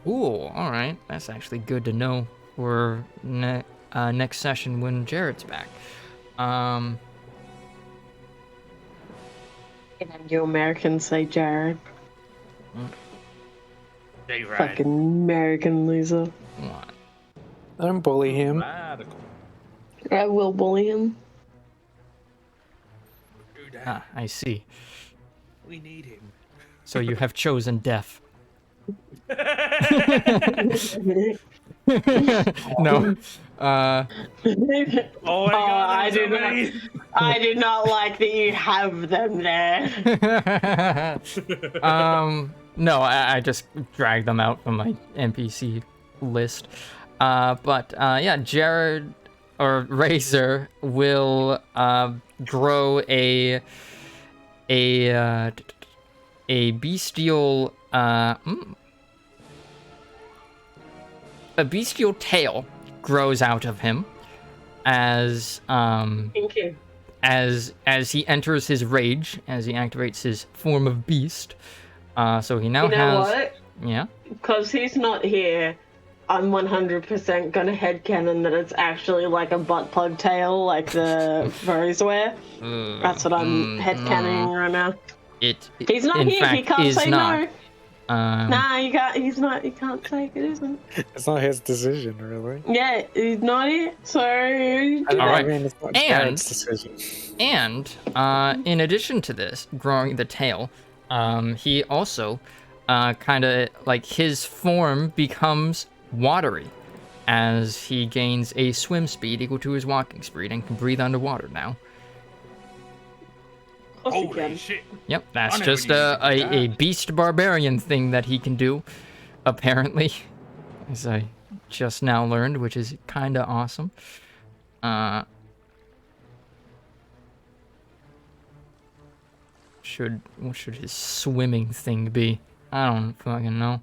Ooh, alright. That's actually good to know for next session when Jared's back. And you Americans say Jared. They right. Fucking American loser. What? Don't bully him. Radical. I will bully him. Do that. Ah, I see. We need him. So you have chosen death. No. Oh my god, I that's do not. amazing. I do not like that you have them there. No, I just dragged them out from my NPC list. Yeah, Jared or Razor will grow a bestial a bestial tail grows out of him as Thank you. as he enters his rage, as he activates his form of beast. So he now You know has what? yeah. Because he's not here, I'm 100% gonna headcanon that it's actually like a butt plug tail, like the furries wear. That's what I'm headcanoning right now. He's not in here. fact He can't is say not. no. Nah, you can't. He's not. He can't say it isn't. It's not his decision, really. Yeah, he's not here. So. Alright. I mean, it's not And- Jared's decision. And in addition to this, growing the tail, he also kind of like his form becomes watery as he gains a swim speed equal to his walking speed and can breathe underwater now. Of course he Holy can. shit. Yep, that's I never just knew you could do a that. beast barbarian thing that he can do, apparently, as I just now learned, which is kind of awesome. What should his swimming thing be? I don't fucking know.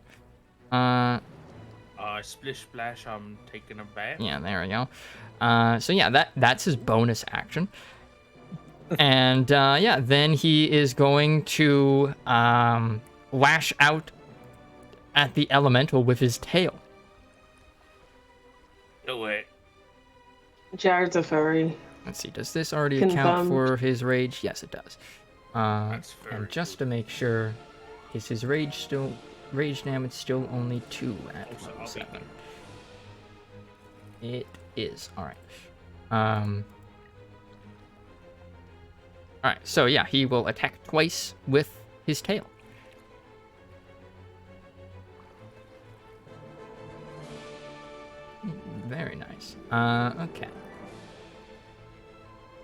Splish splash, I'm taking a bath. Yeah, there we go. So yeah, that's his bonus action. And yeah, then he is going to lash out at the elemental with his tail. Do it. Jared's a furry. Let's see, does this already account Confirmed. for his rage? Yes, it does. That's And very just to make sure, is his rage damage still only 2 at Also, level I'll be 7? good. It is. Alright. Alright, so yeah, he will attack twice with his tail. Very nice. Okay.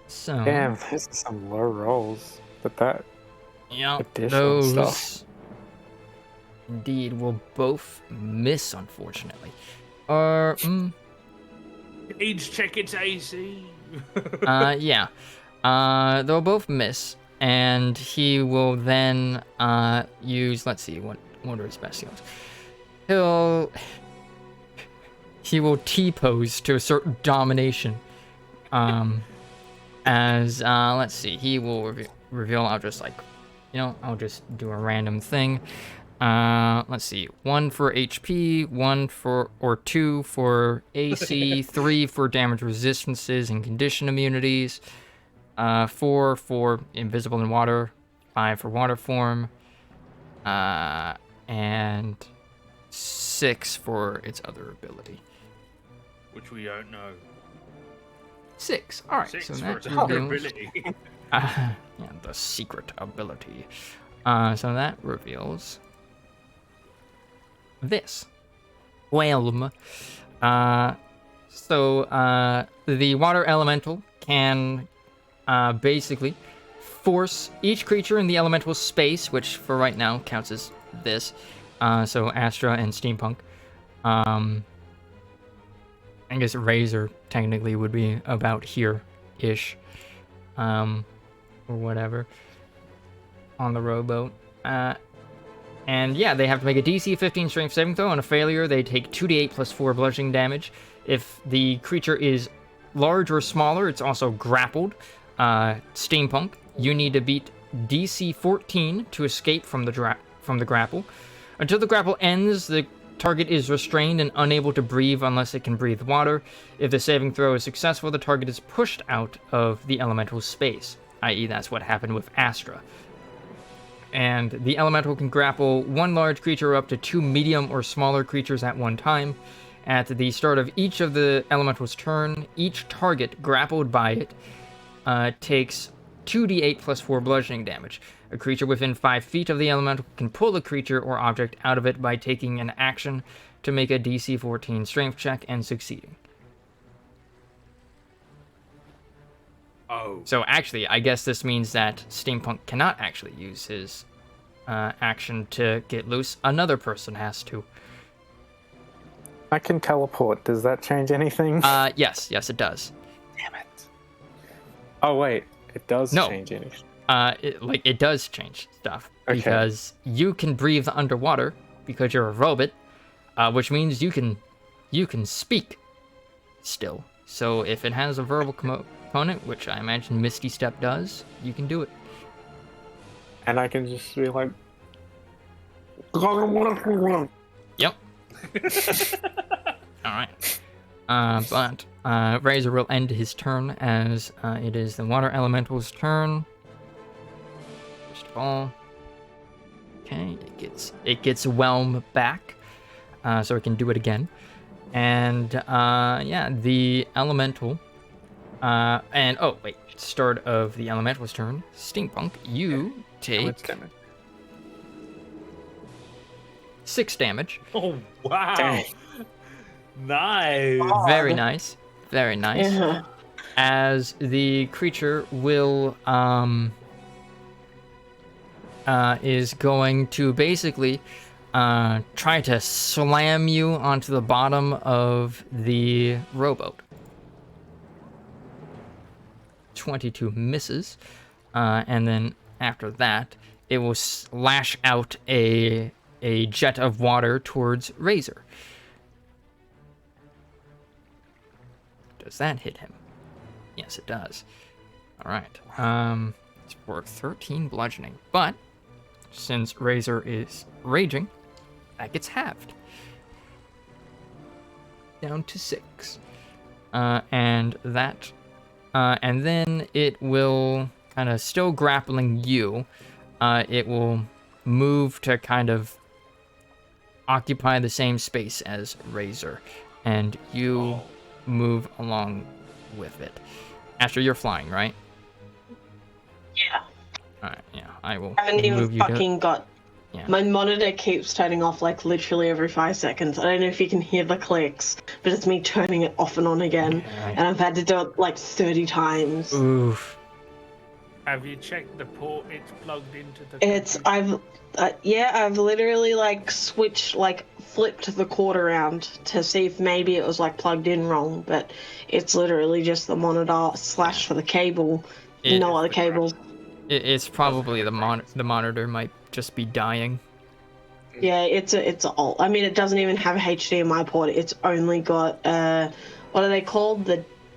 So Damn, those are some low rolls. But that yeah, additional those stuff. indeed will both miss, unfortunately. Age check its AC. Yeah. They'll both miss, and he will then use. Let's see, what are his best skills? He will T-pose to assert domination. As let's see, he will reveal. I'll just I'll just do a random thing. Let's see, 1 for HP, 2 for AC, 3 for damage resistances and condition immunities, 4 for invisible in water, 5 for water form, and 6 for its other ability. Which we don't know. 6. All right, 6 so for that its other reveals ability. yeah, the secret ability. So that reveals this whelm. So the water elemental can basically force each creature in the elemental space, which for right now counts as this. So Astra and Steampunk. I guess Razor technically would be about here-ish. Or whatever. On the rowboat. And yeah, they have to make a DC 15 strength saving throw. On a failure, they take 2d8 plus 4 bludgeoning damage. If the creature is large or smaller, it's also grappled. Steampunk, you need to beat DC 14 to escape from the grapple. Until the grapple ends, the target is restrained and unable to breathe unless it can breathe water. If the saving throw is successful, the target is pushed out of the elemental space, i.e. that's what happened with Astra. And the elemental can grapple 1 large creature up to 2 medium or smaller creatures at one time. At the start of each of the elemental's turn, each target grappled by it takes 2d8 plus 4 bludgeoning damage. A creature within 5 feet of the elemental can pull a creature or object out of it by taking an action to make a DC 14 strength check and succeeding. Oh. So actually, I guess this means that Steampunk cannot actually use his action to get loose. Another person has to. I can teleport. Does that change anything? Yes, it does. Damn it. Oh, wait. It does No. change anything. It does change stuff. Okay. Because you can breathe underwater because you're a robot, which means you can speak still. So if it has a verbal component, which I imagine Misty Step does, you can do it. And I can just be like... Yep. Alright. But Razor will end his turn as it is the Water Elemental's turn. First of all. Okay, it gets Whelm back. So it can do it again. And yeah, the Elemental. And oh wait, start of the Elemental's turn. Steampunk, you take 6 damage. Oh, wow. Dang. Nice. Very nice. Very nice. Yeah. As the creature will is going to basically try to slam you onto the bottom of the rowboat. 22 misses, and then after that, it will lash out a jet of water towards Razor. Does that hit him? Yes, it does. All right. It's for 13 bludgeoning, but since Razor is raging, that gets halved down to 6. And then it will kind of still grappling you. It will move to kind of occupy the same space as Razor, and you move along with it. Asher, you're flying, right? Yeah. Alright, yeah, I will I haven't even move you fucking got. Yeah. My monitor keeps turning off like literally every 5 seconds. I don't know if you can hear the clicks, but it's me turning it off and on again, Yeah. and I've had to do it like 30 times. Oof. Have you checked the port it's plugged into the It's computer? I've literally like flipped the cord around to see if maybe it was like plugged in wrong, but it's literally just the monitor slash for the cable, no other cables. It's probably the monitor might just be dying. Yeah, it's a alt. I mean, it doesn't even have a HDMI port. It's only got what are they called?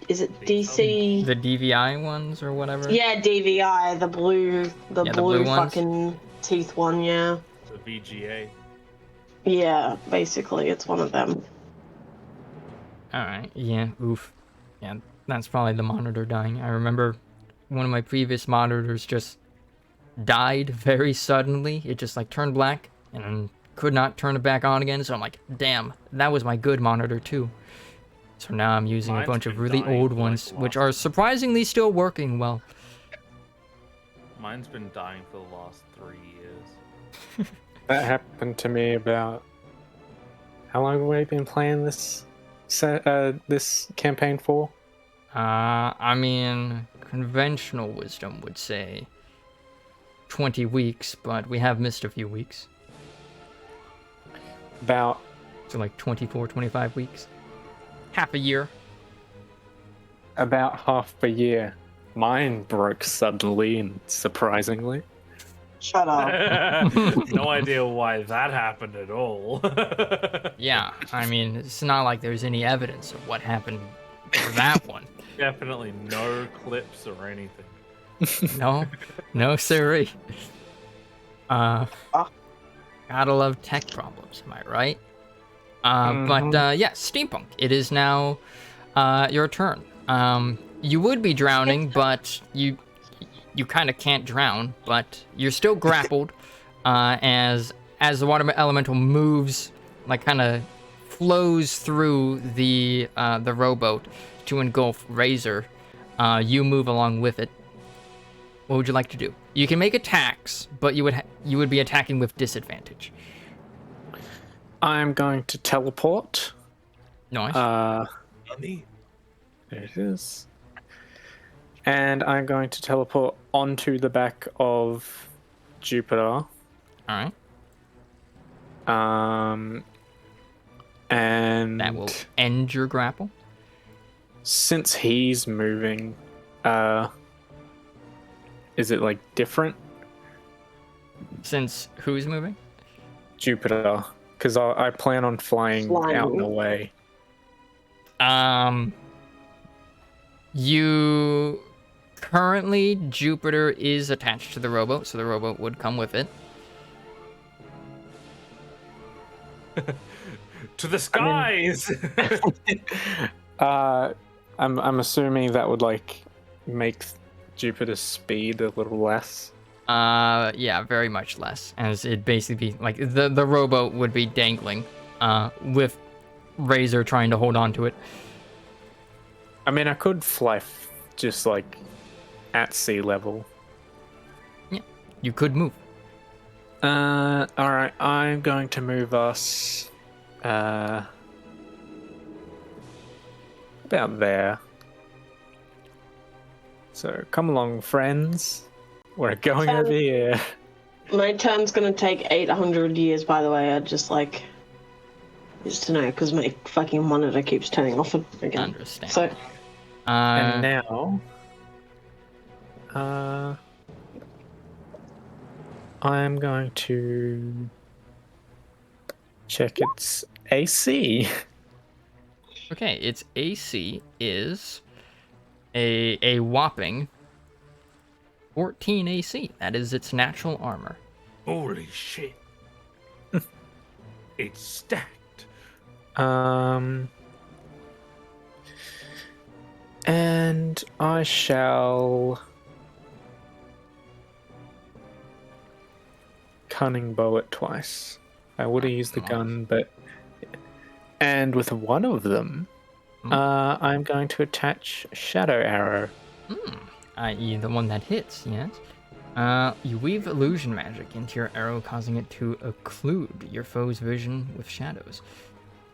Is it DC? The DVI ones or whatever? Yeah, DVI, the blue the blue ones? fucking teeth one. Yeah. The VGA. Yeah, basically, it's one of them. Alright, yeah, oof. Yeah, that's probably the monitor dying. I remember one of my previous monitors just died very suddenly. It just like turned black and could not turn it back on again. So I'm like, damn, that was my good monitor too. So now I'm using a bunch of really old ones, which are surprisingly still working well. Mine's been dying for the last 3 years. That happened to me about... How long have we been playing this campaign for? I mean, conventional wisdom would say 20 weeks, but we have missed a few weeks. About... So like 24, 25 weeks. Half a year. About half a year. Mine broke suddenly and surprisingly. Shut up. No idea why that happened at all. Yeah, I mean, it's not like there's any evidence of what happened for that one. Definitely no clips or anything. No siree. Gotta love tech problems, am I right? But yeah, Steampunk, it is now your turn. You would be drowning, but you kind of can't drown, but you're still grappled as the water elemental moves, like kind of flows through the rowboat to engulf Razor. You move along with it. What would you like to do? You can make attacks, but you would be attacking with disadvantage. I'm going to teleport. Nice. There it is. And I'm going to teleport onto the back of Jupiter. All right. And That will end your grapple. Since he's moving, is it like different? Since who's moving? Jupiter, because I plan on flying out and away. You currently, Jupiter is attached to the rowboat, so the rowboat would come with it. To the skies. I'm assuming that would like make Jupiter's speed a little less. Yeah, very much less, as it basically be like the rowboat would be dangling, with Razor trying to hold on to it. I mean, I could fly just like at sea level. Yeah, you could move. All right, I'm going to move us about there. So come along, friends. We're going over here. My turn's gonna take 800 years, by the way. Just to know, because my fucking monitor keeps turning off again. Understand. So, And now, I'm going to check its AC. Okay, its AC is a whopping 14 AC. That is its natural armor. Holy shit. It's stacked. And I shall cunning bow it twice. I would have used the gun, but and with one of them, I'm going to attach shadow arrow. I.e. the one that hits, yes. You weave illusion magic into your arrow, causing it to occlude your foe's vision with shadows.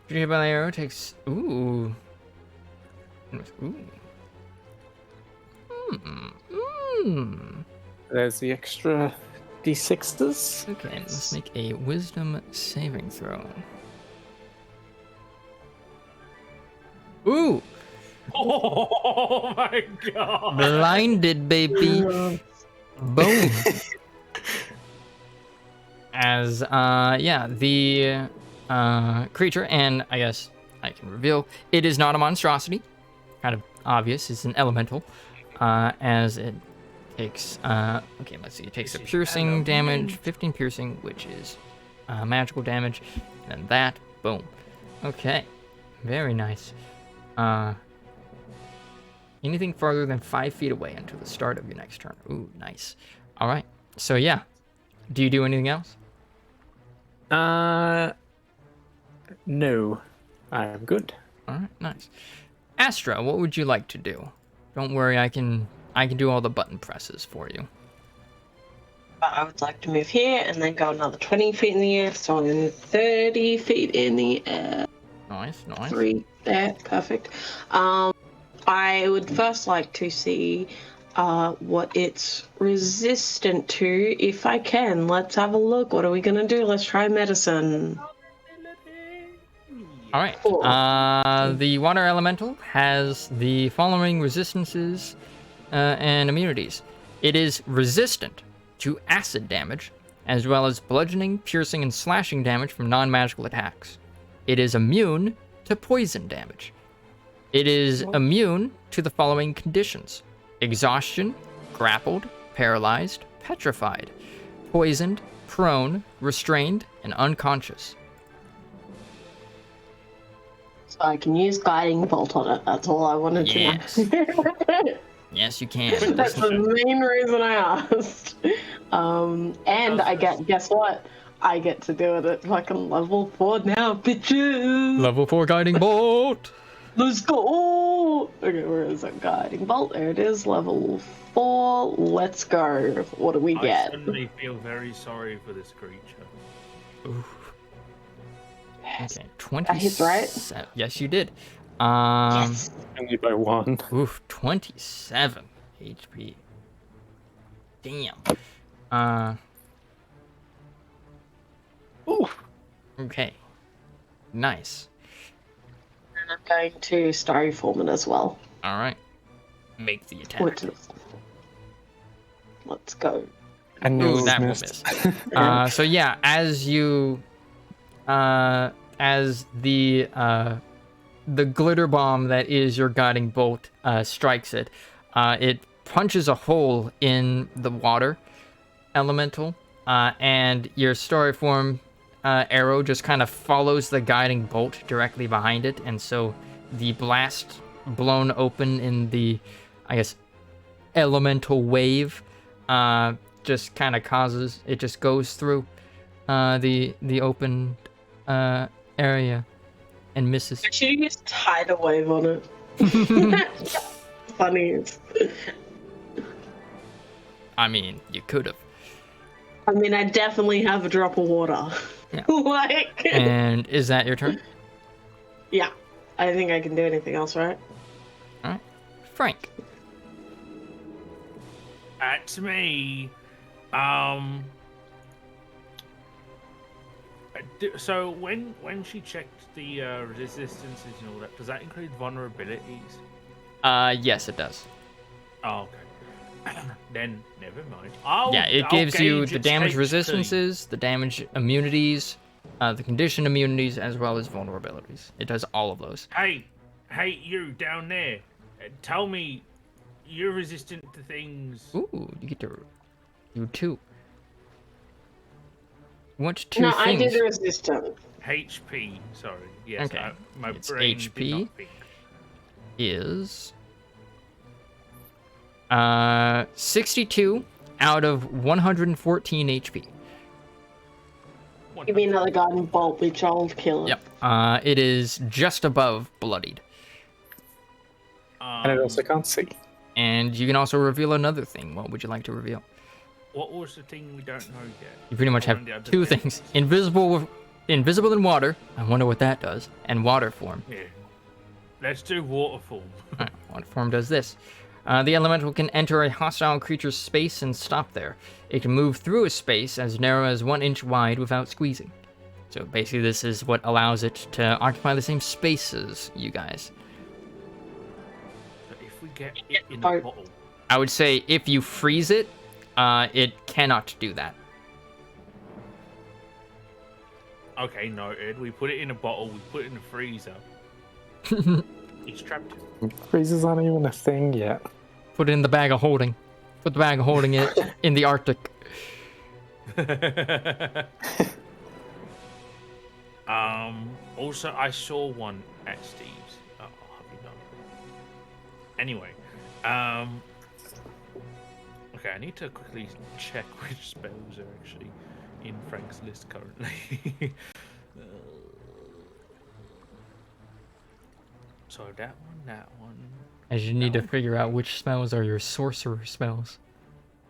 Shooting by the arrow takes... Ooh. There's the extra d6s. Okay, let's make a wisdom saving throw. Ooh! Oh my god. Blinded, baby! Boom! As, the creature, and I guess I can reveal, it is not a monstrosity. Kind of obvious, it's an elemental. As it takes, okay, let's see, it takes a piercing damage, 15 piercing, which is magical damage, and that, boom. Okay, very nice. Anything farther than 5 feet away until the start of your next turn. Ooh, nice. All right, so yeah. Do you do anything else? No. I'm good. All right, nice. Astra, what would you like to do? Don't worry, I can do all the button presses for you. I would like to move here and then go another 20 feet in the air, so I'm 30 feet in the air. Nice, nice. 3 there, perfect. I would first like to see what it's resistant to, if I can. Let's have a look. What are we gonna do? Let's try medicine. All right. The water elemental has the following resistances and immunities. It is resistant to acid damage, as well as bludgeoning, piercing, and slashing damage from non-magical attacks. It is immune to poison damage. It is immune to the following conditions: exhaustion, grappled, paralyzed, petrified, poisoned, prone, restrained, and unconscious. So I can use guiding bolt on it. That's all I wanted Yes. to know. Yes, you can. That's the main reason I asked. And I get, guess what? I get to do it at fucking level 4 now, bitches. Level 4 guiding bolt. Let's go. Okay, where is it? Guiding bolt. There it is. Level 4. Let's go. What do we I get? suddenly feel very sorry for this creature. Oof. Yes. Okay, 20. That hits, right? Yes, you did. Yes. Only by 1. Oof, 27 HP. Damn. Ooh. Okay. Nice. And I'm going to styrofoam it as well. All right. Make the attack. Which is... Let's go. I knew it Ooh, was that will missed. miss. So yeah, as you, as the glitter bomb that is your guiding bolt strikes it, it punches a hole in the water elemental, and your styrofoam arrow just kind of follows the guiding bolt directly behind it, and so the blast blown open in the, I guess, elemental wave just kind of causes it just goes through the open area and misses. I should have used tidal wave on it. Funny. I mean, you could have. I mean, I definitely have a drop of water. Yeah. Like, And is that your turn? yeah. I don't think I can do anything else, right? All right, Frank. That's me. So when she checked the resistances and all that, does that include vulnerabilities? Yes, it does. Oh, okay. Then never mind. Yeah, it I'll gives you gauge the its damage HP. resistances, the damage immunities, the condition immunities, as well as vulnerabilities. It does all of those. Hey, Hey, you down there. Tell me you're resistant to things. Ooh, you get to do 2. What's 2 No, I things? did resistant. HP, sorry. Yes, Okay. my It's brain HP. did not think. Is 62 out of 114 HP. Give me another guiding bolt, which I'll kill it. Yep. It is just above bloodied. And it also can't see. And you can also reveal another thing. What would you like to reveal? What was the thing we don't know yet? You pretty much Or have on the other 2 thing? things. Invisible in water. I wonder what that does. And water form. Yeah. Let's do waterfall. Alright, water form does this. The elemental can enter a hostile creature's space and stop there. It can move through a space as narrow as 1 inch wide without squeezing. So basically this is what allows it to occupy the same space as you guys. But if we get it in a bottle, I would say if you freeze it, it cannot do that. okay, noted. We put it in a bottle. We put it in the freezer. It's trapped. Freezers aren't even a thing yet. Put it in the bag of holding. Put the bag of holding it in the Arctic. Also, I saw one at Steve's. Oh, have you done? Anyway, okay, I need to quickly check which spells are actually in Frank's list currently. So that one. As you need to figure out which spells are your sorcerer spells.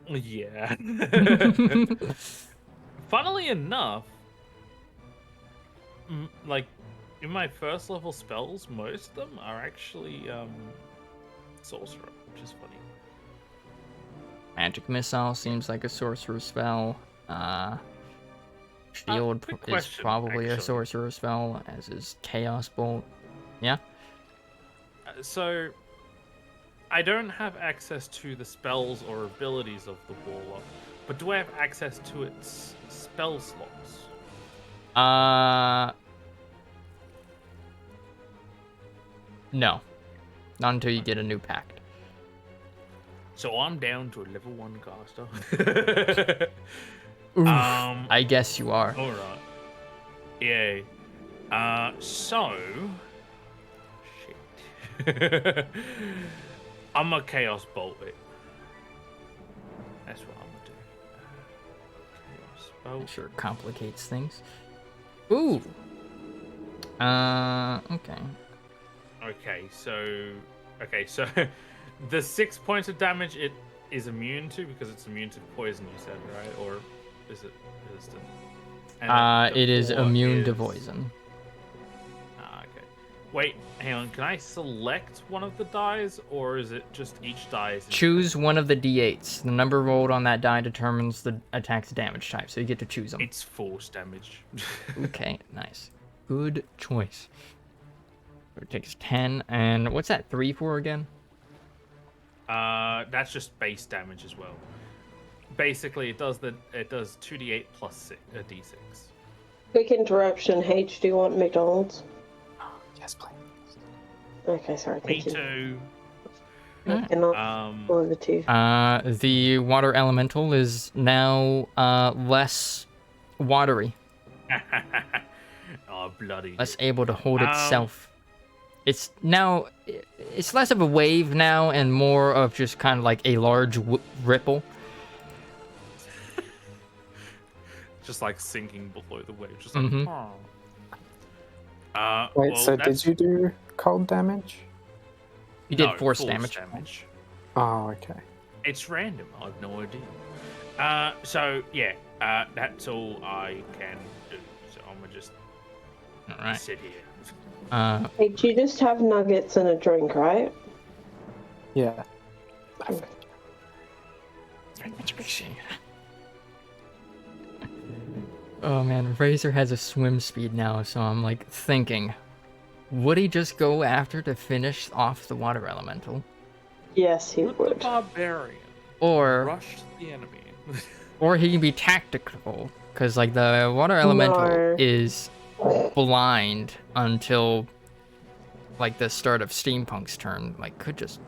Yeah. Funnily enough, like in my first level spells, most of them are actually sorcerer, which is funny. Magic missile seems like a sorcerer spell. Shield quick is question, probably a actually. sorcerer spell, as is Chaos Bolt. Yeah? So, I don't have access to the spells or abilities of the warlock, but do I have access to its spell slots? No. Not until you get a new pact. So I'm down to a level 1 caster. Oof, I guess you are. All right. Yeah. So. Shit. I'm a Chaos Bolt it. That's what I'm gonna do. Chaos Bolt. Sure complicates things. Ooh. Okay. Okay, so the 6 points of damage it is immune to because it's immune to poison. You said, right? Or is it resistant? And then It is the 4 immune to is- poison. Okay. Wait, hang on. Can I select one of the dies, or is it just each die is Choose one of the d8s. The number rolled on that die determines the attack's damage type, so you get to choose them. It's force damage. Okay, nice. Good choice. It takes 10, and what's that 3 for again? That's just base damage as well. Basically, it does 2d8 plus a d6. Quick interruption. H, do you want McDonald's? Yes, please. Okay, sorry. Me Continue. too. I cannot one of the two. The water elemental is now less watery, Oh, bloody. less able to hold itself. It's less of a wave now and more of just kind of like a large ripple. Just like sinking below the wave. Just like, Mhm. Wait, well, so that's- did you do cold damage? You did No, force damage. Oh, okay. It's random. I have no idea. So yeah, that's all I can do. So I'm gonna just All right. sit here. Hey, do you just have nuggets and a drink, right? Yeah. Oh man, Razor has a swim speed now, so I'm like thinking, would he just go after to finish off the water elemental? Yes, he Let the would. barbarian Or rush the enemy. or he can be tactical, because like the water elemental No. is blind until like the start of Steampunk's turn, like could just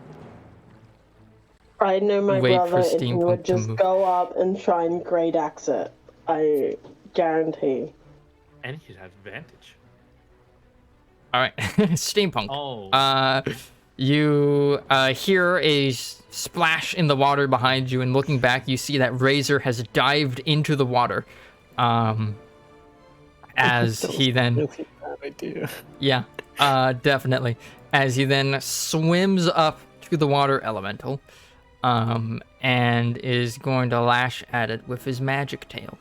I know my wait for brother, and he Steampunk would to just move. go up and try and great axe it. I guarantee. And he'd have advantage. All right, Steampunk. Oh. You hear a splash in the water behind you, and looking back, you see that Razor has dived into the water. As That was he then, really bad idea. yeah, definitely. As he then swims up to the water elemental, and is going to lash at it with his magic tail.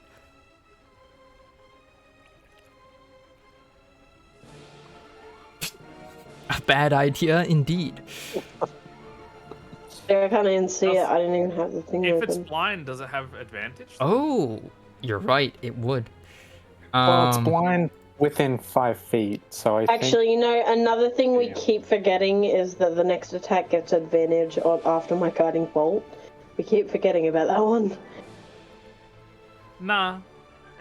A bad idea indeed. Yeah, I kind of didn't see it. I didn't even have the thing If it's open. blind, does it have advantage? Oh, you're right. It would. Well, it's blind within 5 feet, so I think... Actually, you know, another thing we Yeah. keep forgetting is that the next attack gets advantage after my guiding bolt. We keep forgetting about that one. Nah.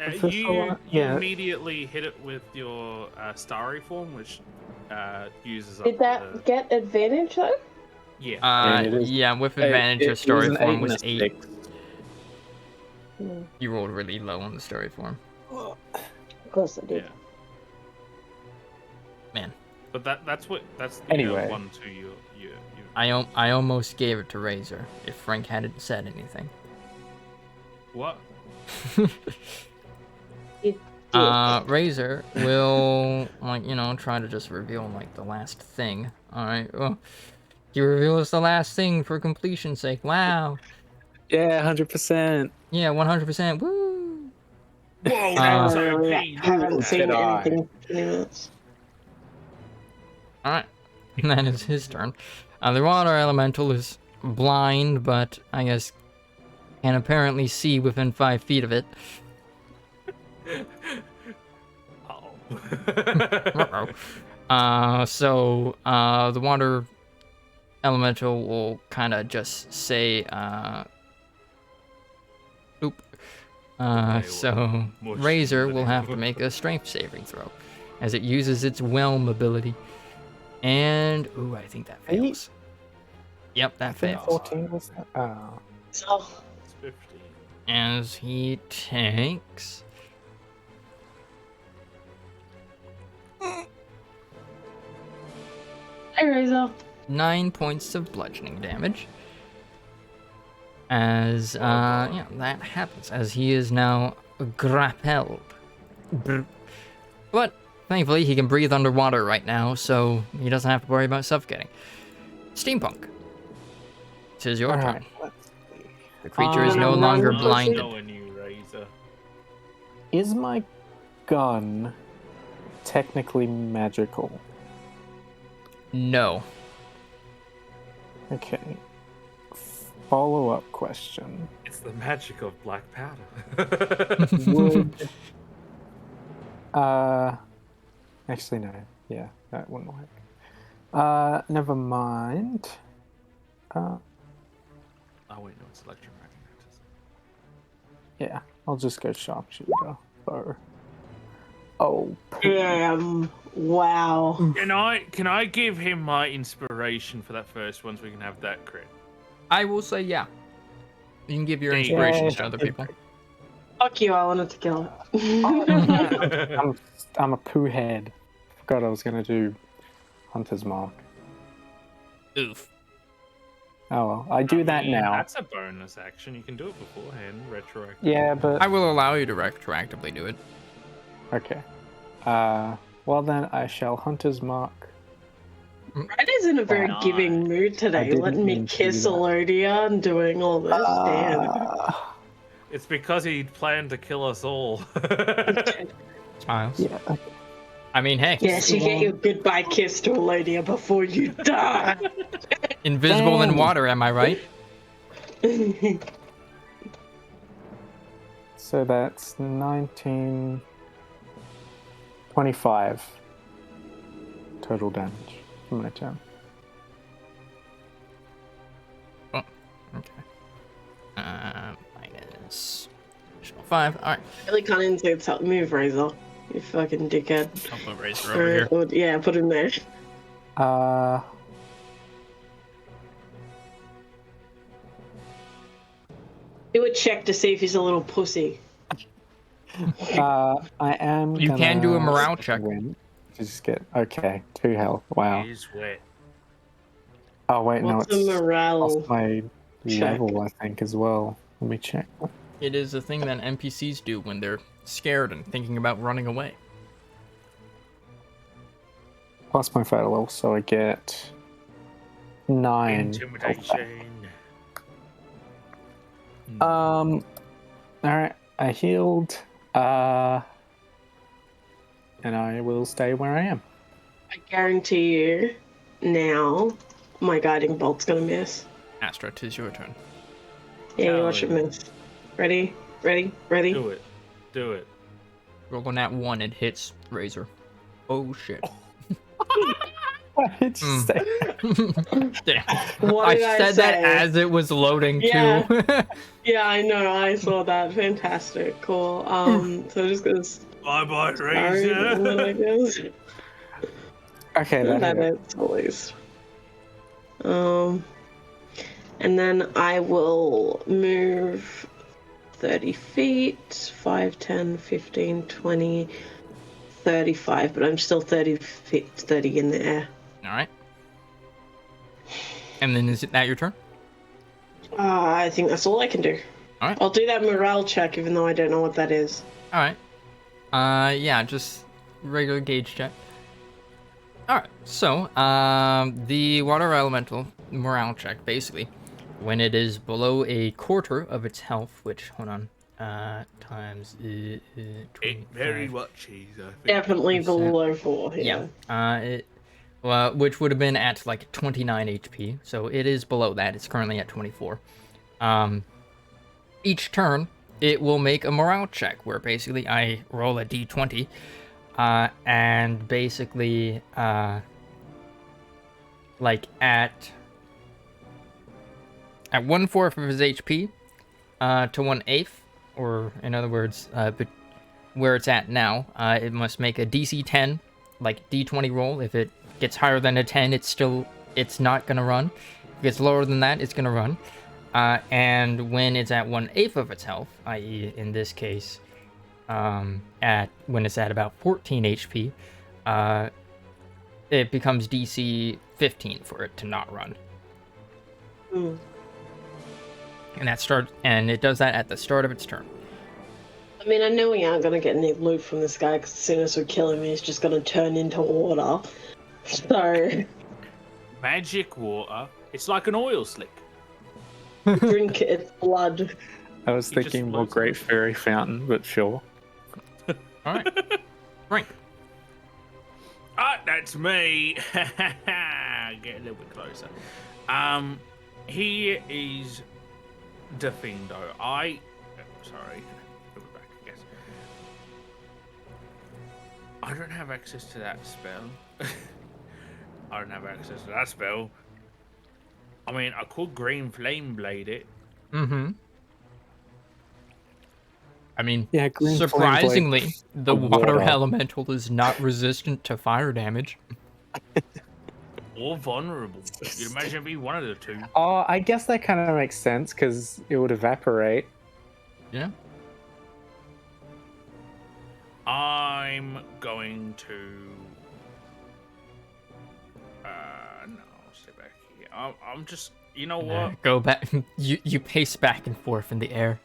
Is this the You one? Yeah. immediately hit it with your starry form, which uses up Did that the... get advantage though? Yeah. And it is- Yeah, with advantage, your it story was an form 8 was and a 8. 6. You rolled really low on the story form. Of course I did. Yeah. Man, But that's the Anyway. 1, 2 you I almost gave it to Razor if Frank hadn't said anything. what? You did. Razor will, like, you know, try to just reveal, like, the last thing. Alright, well, you reveal us the last thing for completion's sake. Wow. Yeah, 100%. Yeah, 100%. Woo! Whoa, Uh, that's OP. I haven't Look at seen that. Jedi. anything in 20 minutes. Alright, that is his turn. The water elemental is blind, but I guess can apparently see within 5 feet of it. Uh-oh. So the water elemental will kind of just say, oop. So much Razor will have to better. make a strength saving throw as it uses its whelm ability. And, ooh, I think that fails. Yep, that I think fails. 14 was that? Oh. So, It's 15. As he takes... hey Razor. 9 points of bludgeoning damage. As, yeah, that happens. As he is now grappled. But, thankfully, he can breathe underwater right now, so he doesn't have to worry about suffocating. Steampunk. This is your turn. Alright, let's see. The creature is I'm no gonna longer run blinded. Knowing you, Razor. Is my gun technically magical? No. Okay. Follow-up question. It's the magic of black powder. Would... Actually, no. Yeah, that wouldn't work. Never mind. Oh wait, no, it's electromagnetism. Yeah, I'll just go sharpshooter. Bow. Oh, Wow. Can I give him my inspiration for that first one so we can have that crit? I will say yeah. You can give your Yeah, inspirations to yeah, other yeah. people. Fuck you, I wanted to kill it. I'm a poo head. Forgot I was gonna do Hunter's Mark. Oof. Oh well, I do that mean, now. That's a bonus action. You can do it beforehand, retroactive. Yeah, but I will allow you to retroactively do it. okay. Well then, I shall Hunter's Mark. Ryder's in a very Nice. giving mood today, didn't letting me mean to kiss do that. Elodia and doing all this. Damn. It's because he planned to kill us all. Smiles. Yeah. I mean, hey, Yes, you get your goodbye kiss to Elodia before you die. invisible in Damn. water, am I right? So that's 19, 25 total damage from my turn. Oh, okay. Minus 5. All right. Really can't insert something. Move, Razor. You fucking dickhead. I'll put Razor over here. Yeah, put him there. Do a check to see if he's a little pussy. I am. You can do a gonna morale check. win. Just get 2 health. Wow. It is wet. Oh wait, What's no, a it's morale? off my check? level, I think, as well. Let me check. It is a thing that NPCs do when they're scared and thinking about running away. Plus my fatal, so I get 9. Intimidation. All right, I healed. And I will stay where I am. I guarantee you, now my guiding bolt's gonna miss. Astra, 'tis your turn. Yeah, Hell watch it yeah. miss. Ready? Ready? Ready? Do it. Do it. Roll on that 1, it hits Razor. Oh shit. It's just Damn. What I did I said that say? as it was loading Yeah. too. Yeah, I know. I saw that. Fantastic. Cool. So I'm just gonna Bye bye, start one, I Razor. guess. okay. That That is at least. And then I will move 30 feet, 5, 10, 15, 20, 35, but I'm still 30 feet, 30 in the air. Alright. And then is it that your turn? I think that's all I can do. Alright. I'll do that morale check, even though I don't know what that is. Alright. Yeah, just regular gauge check. Alright, so, the water elemental morale check, basically, when it is below a quarter of its health, which, hold on, times It very 25. much is, I think. Definitely 50%. below 4. Yeah. Which would have been at like 29 HP, so it is below that. It's currently at 24. Each turn, it will make a morale check, where basically I roll a d20, and basically, like at 1/4 of his HP, to 1/8, or in other words, but where it's at now, it must make a DC 10, like d20 roll. If it gets higher than a 10, it's not gonna run. If it gets lower than that, it's gonna run. And when it's at 1/8 of its health, i.e. in this case, when it's at about 14 HP, it becomes DC 15 for it to not run. Mm. And it does that at the start of its turn. I mean, I know we aren't going to get any loot from this guy, because as soon as we kill him, he's just going to turn into water. So, Magic water. It's like an oil slick. drink its blood. I was He just thinking more floats Great on. Fairy Fountain, but sure. All right, Frank. Ah, that's me. Get a little bit closer. He is Defindo. Sorry. Put it back, I guess. I don't have access to that spell. I don't have access to that spell. I mean, I could green flame blade it. Mm-hmm. I mean, Yeah, green flame blade. surprisingly, the water water. elemental is not resistant to fire damage. Or vulnerable. You'd imagine it'd be one of the two. Oh, I guess that kind of makes sense because it would evaporate. Yeah. I'm going to. No, I'll stay back here. I'm just. You know what? Go back. You pace back and forth in the air.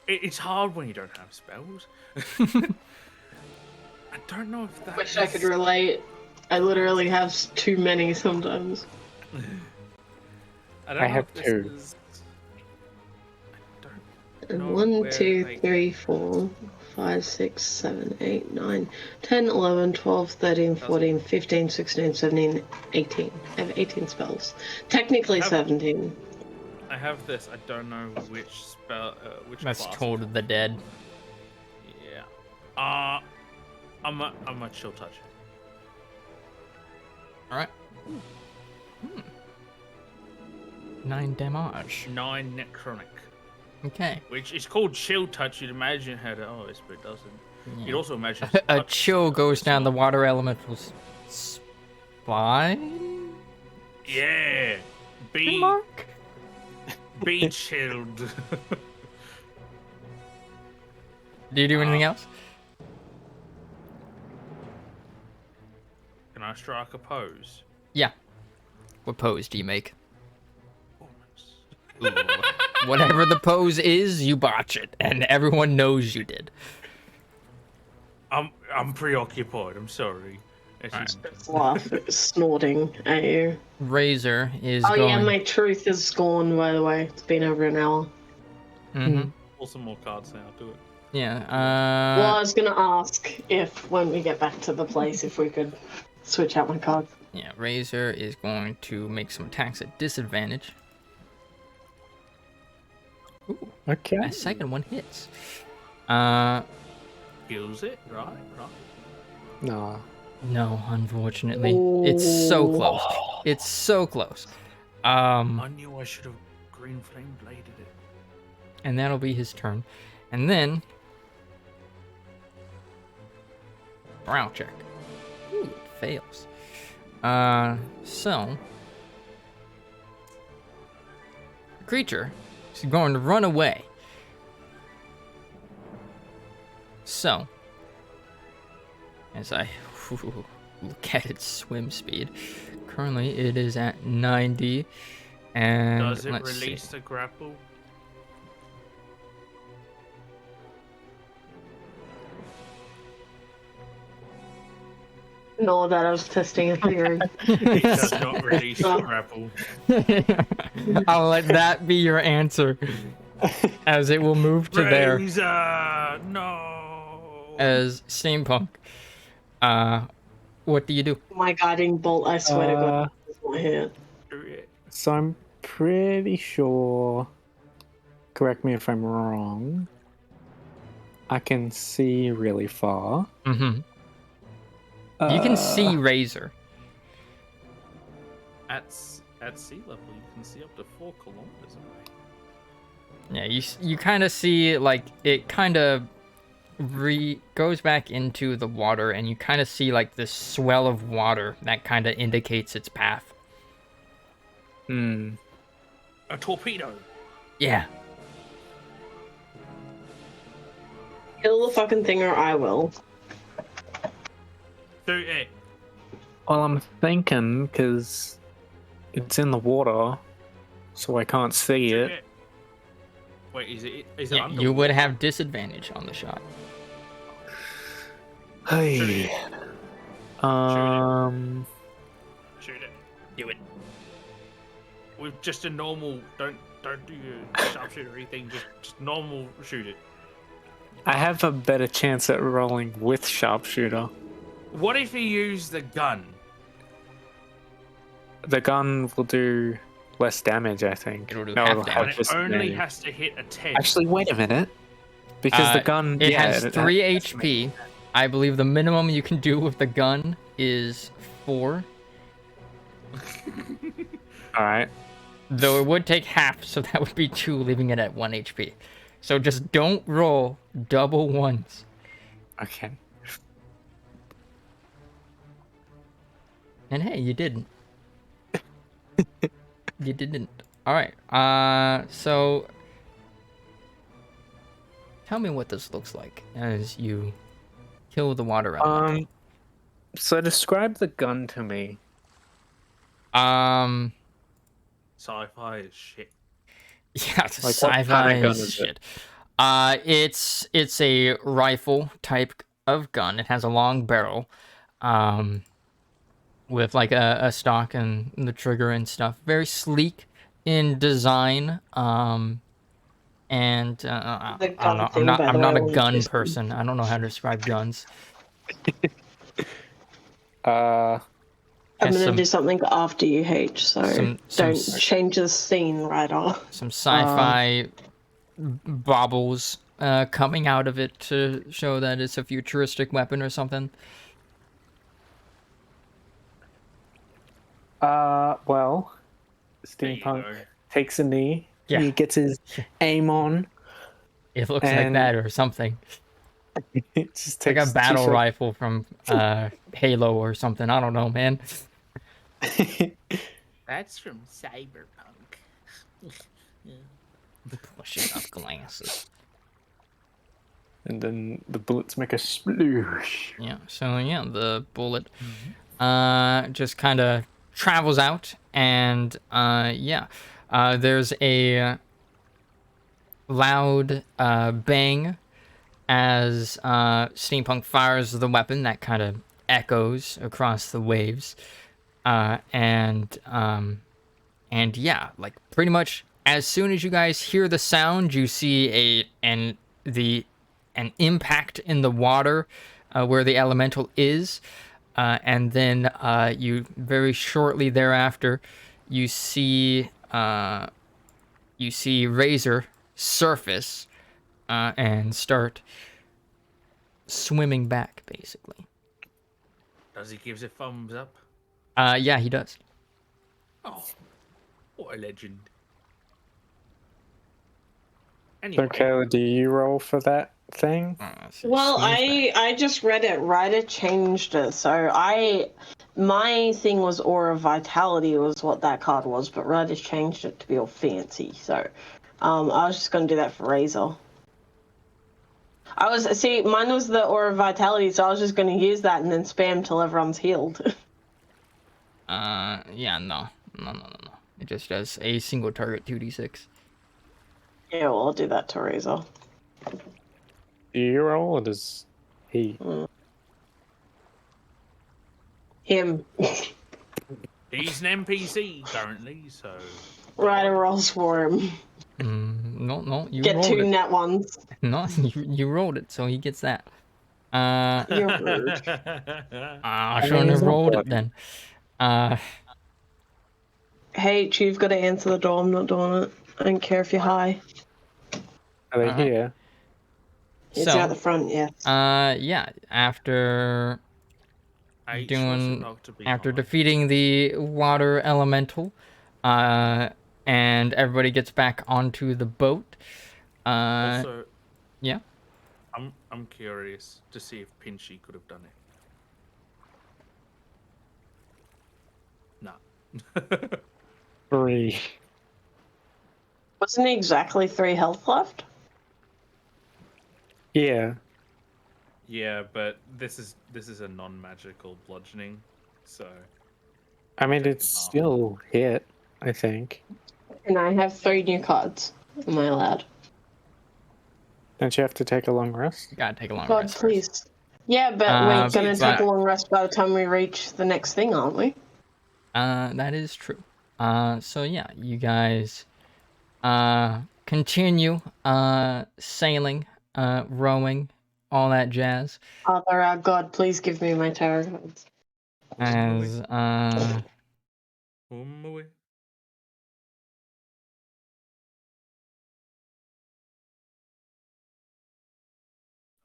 It's hard when you don't have spells. I don't know if that. Wish I could relate. I literally have too many sometimes. I don't I know have if this two. is- I don't And know 1, where 2, they- 3, 4, 5, 6, 7, 8, 9, 10, 11, 12, 13, 14, 15, 16, 17, 18. I have 18 spells. Technically Have- 17. I have this. I don't know which spell. Which That's class. Toll of the Dead. Yeah. I'm a chill touch. All right. 9 damage. 9 necronic, Okay. which is called chill touch. You'd imagine had this, but it doesn't. You'd also imagine A touch chill goes as down the well. water elemental's fine. Yeah. Be Mark. be chilled. Do you do anything else? Can I strike a pose? Yeah. What pose do you make? Ooh. Whatever the pose is, you botch it, and everyone knows you did. I'm preoccupied. I'm sorry. It's just- Laugh, snorting at you. Razor is Oh going. yeah, my truth is gone. By the way, it's been over an hour. Mhm. pull some more cards now. Do it. Yeah. Well, I was gonna ask if when we get back to the place, if we could switch out my cards. Yeah. Razor is going to make some attacks at disadvantage. Ooh, Okay. a second one hits. Kills it. Right. No. No, unfortunately, it's so close. It's so close. I knew I should have green flame bladed it. And that'll be his turn, and then brow check. Ooh, it fails. So the creature is going to run away. So as I look at its swim speed, currently it is at 90. And Does it let's release see. the grapple? No, that I was testing a theory. It does not release the grapple. I'll let that be your answer, as it will move to there Razor, no. as steampunk. What do you do? My guiding bolt, I swear to God, is not here. So I'm pretty sure, correct me if I'm wrong, I can see really far. Mm-hmm. You can see Razor. At sea level, you can see up to 4 kilometers away. Yeah, you kind of see like it kind of goes back into the water, and you kind of see like this swell of water that kind of indicates its path. Hmm. A torpedo. Yeah. Kill the fucking thing or I will. Shoot it. Well, I'm thinking because it's in the water, so I can't see Shoot it. it. Wait, is it Yeah, you would have disadvantage on the shot. Hey. Shoot it. Do it. With just a normal. Don't do your sharpshooter thing. Just normal. Shoot it. I have a better chance at rolling with sharpshooter. What if you use the gun? The gun will do less damage, I think. It'll do No, half it'll damage. have And it only disadvantage. has to hit a 10. Actually, wait a minute. Because the gun, It yeah, has 3 HP. I believe the minimum you can do with the gun is 4. All right. Though it would take half, so that would be 2, leaving it at 1 HP. So just don't roll double ones. Okay. And hey, you didn't. You didn't. Alright, so tell me what this looks like as you kill the water elemental. So describe the gun to me. Sci-fi is shit. Yeah, it's Like, what sci-fi kind of gun is is it? shit. It's a rifle type of gun. It has a long barrel, with like a stock and the trigger and stuff. Very sleek in design. And I The don't gun know. thing, by the I'm not way, a will gun just- person. I don't know how to describe guns. I'm Has gonna some- do something after you, H. So some don't change the scene right off. Some sci-fi baubles coming out of it to show that it's a futuristic weapon or something. Well, There you Steampunk go. takes a knee. Yeah. He gets his aim on. It looks like And- that or something. It just Like takes a battle 2 rifle from Halo or something. I don't know, man. That's from Cyberpunk. Yeah. Pushes up glasses. And then the bullets make a sploosh. Yeah, so yeah, the bullet just kind of travels out, and yeah, there's a loud bang as Steampunk fires the weapon that kind of echoes across the waves, and yeah, like pretty much as soon as you guys hear the sound, you see an impact in the water where the elemental is, and then you very shortly thereafter you see Razor surface and start swimming back, basically. Does he give a thumbs up? Yeah, he does. Oh, what a legend. So, Anyway, Kayla, do you roll for that thing? Well, I just read it. Ryder changed it, so my thing was Aura Vitality was what that card was, but Ryder's changed it to be all fancy. So, I was just gonna do that for Razor. Mine was the Aura Vitality, so I was just gonna use that and then spam till everyone's healed. Yeah, no. It just does a single target 2d6. Yeah, well, I'll do that to Razor. Do you roll, or does he? Him. he's an NPC currently, so Ryder rolls for him. No, you Get rolled 2 it. net ones. No, you rolled it, so he gets that. You're rude. I shouldn't have rolled it then. Hey, you've got to answer the door. I'm not doing it. I don't care if you're high. Are they Uh-huh. here? It's So, out the front, yes. yeah, after defeating the water elemental, and everybody gets back onto the boat. Also, yeah. I'm curious to see if Pinchy could have done it. No. 3. Wasn't exactly 3 health left? Yeah. Yeah, but this is a non-magical bludgeoning, so. I mean, it's still hit, I think. And I have 3 new cards. Am I allowed? Don't you have to take a long rest? You gotta take a long God, rest please. first. Yeah, but we're gonna take but- a long rest by the time we reach the next thing, aren't we? That is true. So yeah, you guys continue sailing, rowing, all that jazz. Father, our God, please give me my tarot cards. As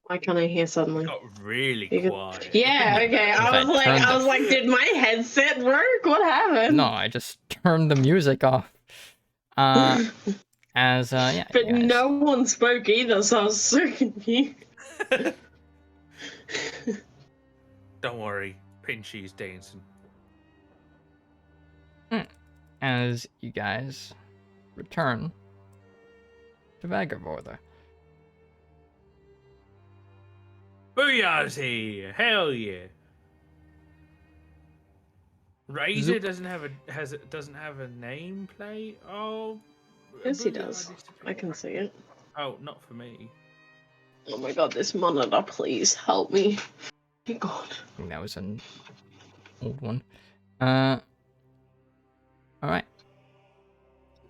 Why can't I hear suddenly? Got really quiet. Yeah, okay. I was like, did my headset work? What happened? no, I just turned the music off. As yeah. But you guys, no one spoke either, so I was so confused. Don't worry, Pinchy's dancing. as you guys return to Vagabother. Booyah's here! Hell yeah! Razor doesn't have a nameplate. Oh, Yes, he Booyah does. disappeared. I can see it. Oh, not for me. Oh my God, this monitor, please help me. Oh God. I think that was an old one. All right.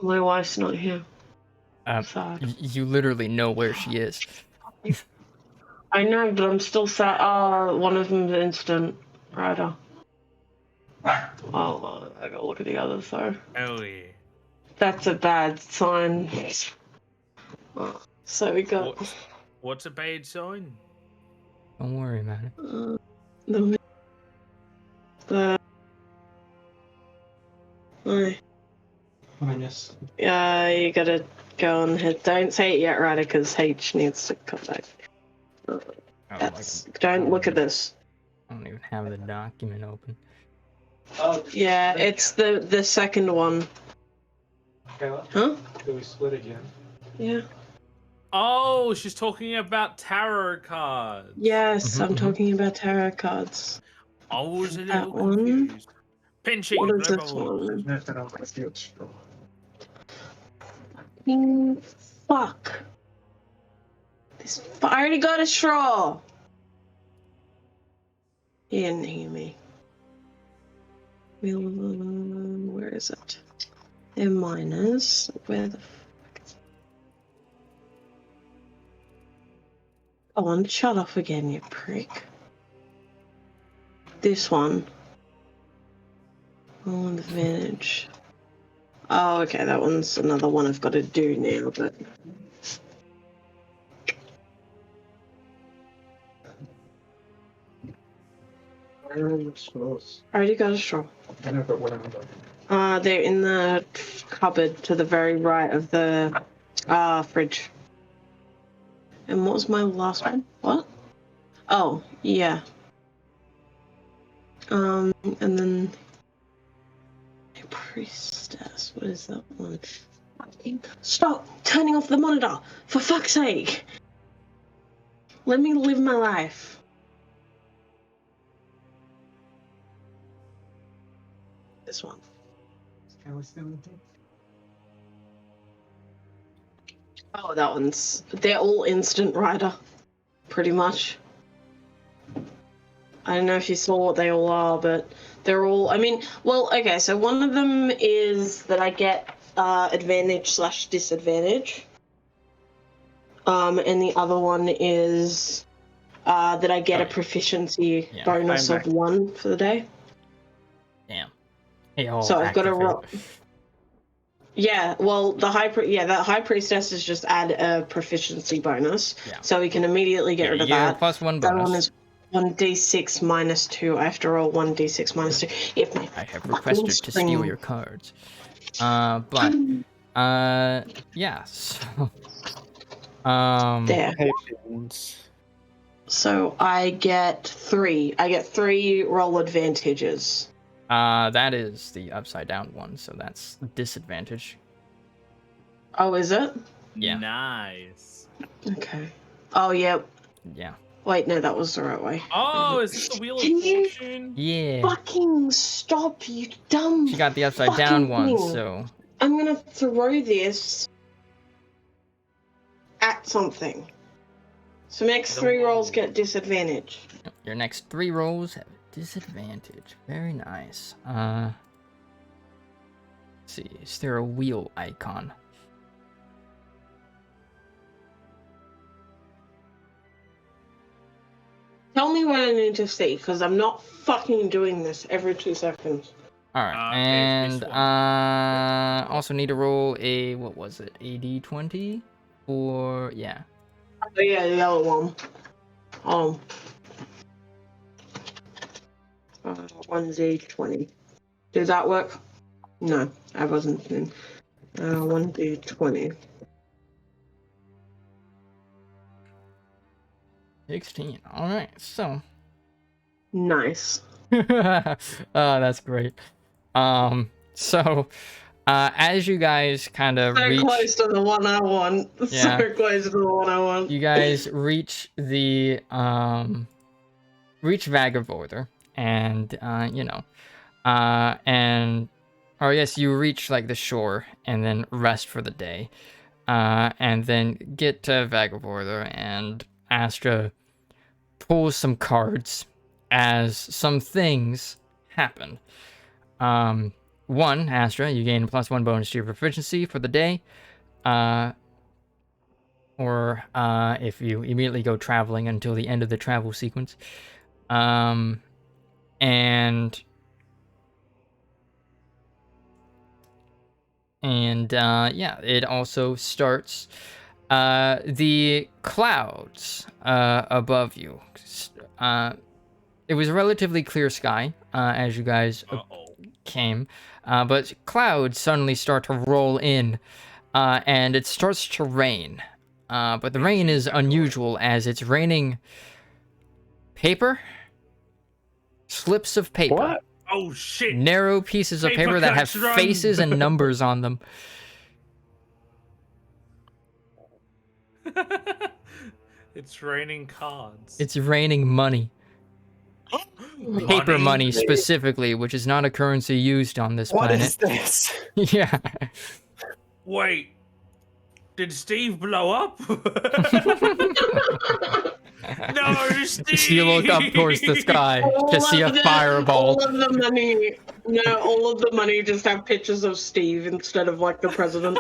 My wife's not here. Sad. You literally know where she is. I know, but I'm still sad. Oh, one of them's instant rider. Oh, I gotta look at the others though. Hell yeah! That's a bad sign. Oh, so we got. What's a bad sign? Don't worry about it. Minus. Yeah, you gotta go on ahead. Don't say it yet, Ryder, because H needs to come back. Don't look at this. I don't even have the document open. Oh, Yeah, it's the second one. Huh? Do we split again? Yeah. Oh, she's talking about tarot cards. Yes, I'm mhm. talking about tarot cards. I was a That little one. confused. Pinching What and is this level. one? Nothing else. Let's do it. Fuck. I already got a straw. He didn't hear me. Where is it? They're minus. Where the fuck is it? Go on, shut off again, you prick. This one. Oh, advantage. Oh, okay, that one's another one I've got to do now, but... Where are your straws? I already got a straw. I know, but what am I? They're in the cupboard to the very right of the fridge. And what was my last one? What? Oh, yeah. And then a priestess. What is that one? Stop turning off the monitor! For fuck's sake! Let me live my life. This one. Oh, that one's... They're all instant rider. Pretty much. I don't know if you saw what they all are, but they're all... I mean, well, okay, so one of them is that I get advantage/disadvantage. And the other one is that I get a proficiency bonus I'm of 1 for the day. Damn. They all So I've got to activate. roll. Yeah, well, the that high priestess is just add a proficiency bonus, Yeah. so we can immediately get rid you of get a that. +1 That one bonus. is 1d6 minus 2. I have to roll 1d6 minus 2. If my I have fucking requested to steal screen- your cards. But yeah. So, There. Patience. So I get 3. I get 3 roll advantages. that is the upside down one, so that's disadvantage. Oh, is it? Yeah. Nice. Okay. Oh, yeah. Yeah. Wait, no, that was the right way. Oh, is this the Wheel of Can you- Fortune? Yeah. Fucking stop, you dumb She got the upside down fucking one, thing. so I'm gonna throw this at something. So next The 3 rolls wall. get disadvantage. your next 3 rolls have disadvantage. Very nice. Let's see, is there a wheel icon? Tell me what I need to see, because I'm not fucking doing this every 2 seconds. Alright, Okay, and this one. also need to roll a, what was it, a d20? Or, yeah. Oh yeah, the other one. 1d20. Did that work? No, I wasn't in. 1d20. 16. Alright, so. Nice. Oh, that's great. So, as you guys kind of So reach, close to the one I want. Yeah. So close to the one I want. you guys reach the reach Vagabonder, and or yes, you reach like the shore and then rest for the day, and then get to Vagabonder, and Astra pulls some cards as some things happen. One, Astra, you gain a +1 bonus to your proficiency for the day. Or if you immediately go traveling until the end of the travel sequence. And yeah, it also starts the clouds above you. It was a relatively clear sky as you guys came, but clouds suddenly start to roll in, and it starts to rain. But the rain is unusual as it's raining paper, slips of paper. What? Oh shit! narrow pieces of Paper paper that have cuts, run. faces and numbers on them. It's raining cards. It's raining money. Paper money Money? specifically, which is not a currency used on this What planet. is this? Yeah. Wait, did Steve blow up? No, Steve! You look up towards the sky to see a fireball. All of the money, no, all of the money just have pictures of Steve instead of like the president.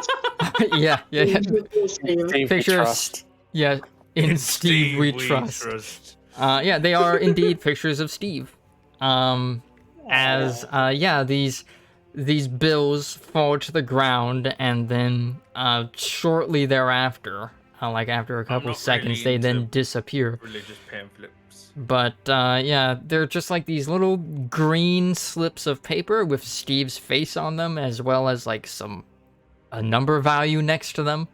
Yeah. Steve. Steve Picture of trust. Yeah, in Steve we trust. Yeah, they are indeed pictures of Steve. These bills fall to the ground, and then shortly thereafter, like after a couple not seconds, really they then into disappear. Religious pamphlets. But yeah, they're just like these little green slips of paper with Steve's face on them, as well as like a number value next to them.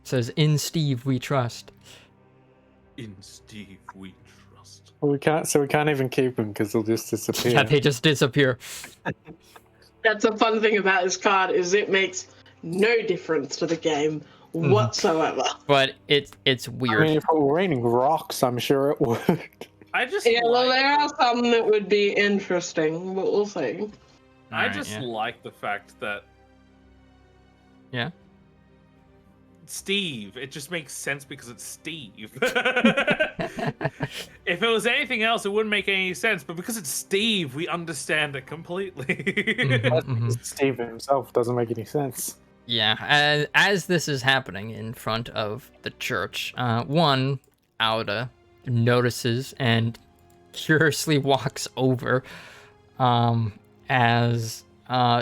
Says, "In Steve we trust." In Steve we trust. Well, we can't even keep them because they'll just disappear. Yeah, they just disappear. That's the fun thing about this card is it makes no difference to the game whatsoever. But it's I weird. mean, if it were raining rocks, I'm sure it would. I just Yeah, well, like, there are some that would be interesting, but we'll see. I Alright, just yeah. like the fact that Yeah. Steve, it just makes sense because it's Steve. If it was anything else, it wouldn't make any sense, but because it's Steve, we understand it completely. Mhm. Steve himself doesn't make any sense. Yeah, as this is happening in front of the church, one, Auda notices and curiously walks over, as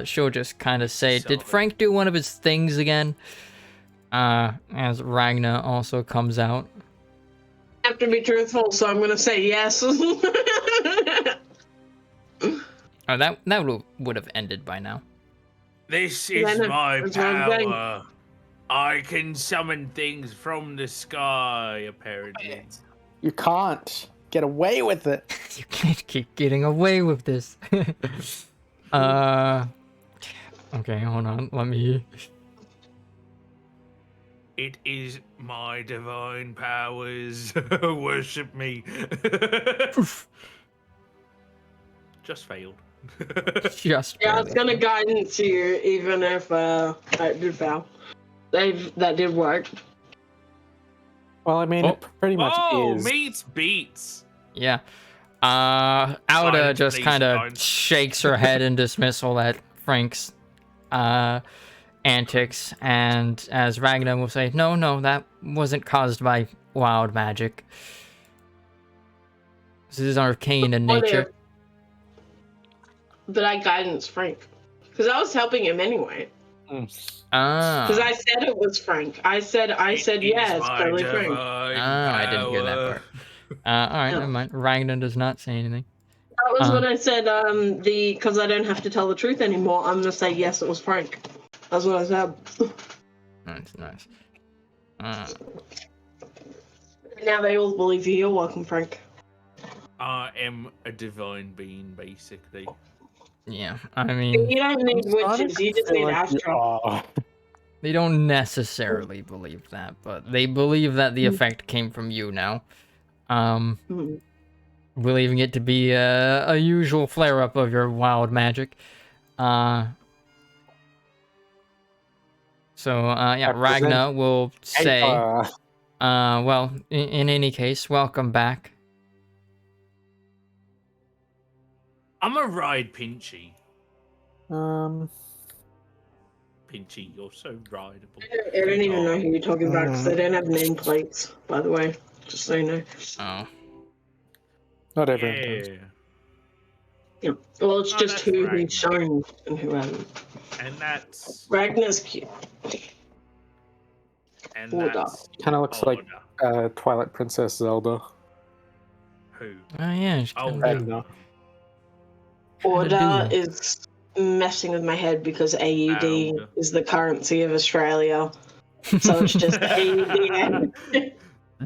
she'll just kind of say, "Did Frank do one of his things again?" As Ragna also comes out. I have to be truthful, so I'm gonna say yes. Oh, that would have ended by now. This Yeah, is no, my that's what I'm saying. power. I can summon things from the sky, apparently. You can't get away with it. You can't keep getting away with this. Okay, hold on. Let me. It is my divine powers. Worship me. Just failed. Just Yeah, I was barely. gonna guidance you even if that did fail. That did work. Well, I mean, Oh. it pretty much Oh, is. meets beats. Yeah. Auda Silence, just please, kind of silence. shakes her head in dismissal at Frank's antics, and as Ragnar will say, no, that wasn't caused by wild magic. This is arcane in What nature. if- But I guidance Frank. Because I was helping him anyway. Because I said it was Frank. I said yeah, it's totally Frank. I didn't hear that part. Alright, No. never mind. Ragnar does not say anything. That was when I said because I don't have to tell the truth anymore, I'm gonna say yes, it was Frank. That's what I said. Nice. Now they all believe you. You're welcome, Frank. I am a divine being, basically. Yeah, I mean, You don't need witches. You just need astro. Oh, they don't necessarily believe that, but they believe that the effect came from you now. Mhm. Believing it to be a usual flare-up of your wild magic. Yeah, Ragna will say, well, in any case, welcome back. I'm a ride Pinchy. um, Pinchy, you're so rideable. I don't even know who you're talking about because they don't have nameplates, by the way. Just so you know. Oh. not everyone does. Yeah. Yeah. Well, it's Oh, just that's who Ragnar. he's shown and who hasn't. And that's Ragnar's cute. Order. that's Kind of looks like Order. Twilight Princess Zelda. Who? Oh, yeah. she Oh, kinda- Ragnar. Order do. is messing with my head because AUD Order. is the currency of Australia. So it's just AUD.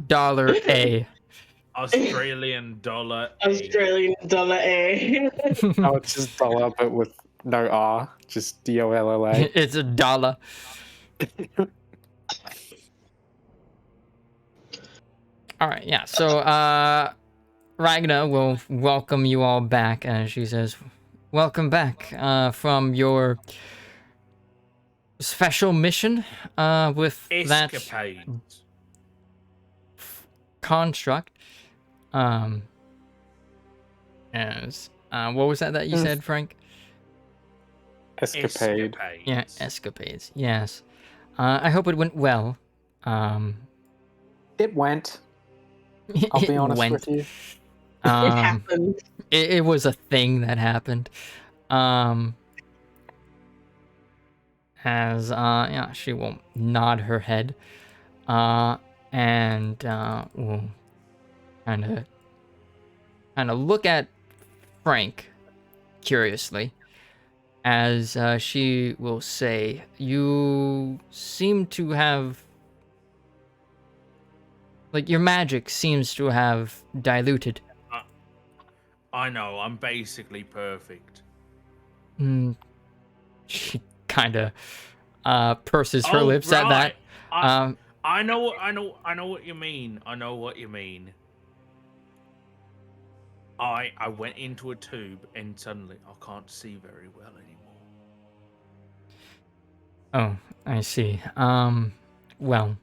Dollar A. Australian dollar. Australian dollar A. Oh, it's just dollar, but with no R, just DOLLA. It's a dollar. All right, yeah. So, Ragna will welcome you all back, and she says, "Welcome back from your special mission with that Escapades. construct." As what was that you said, Frank? Escapade. Yeah, escapades. Yes. I hope it went well. It went. I'll be it honest went. with you. It happened. It was a thing that happened. As yeah, she will nod her head, and will kind of look at Frank curiously, as she will say, "You seem to have, like, your magic seems to have diluted." I know. I'm basically perfect. She kind of purses her Oh, lips at that. right. I know what you mean. I know what you mean. I went into a tube and suddenly I can't see very well anymore. Oh, I see. Well,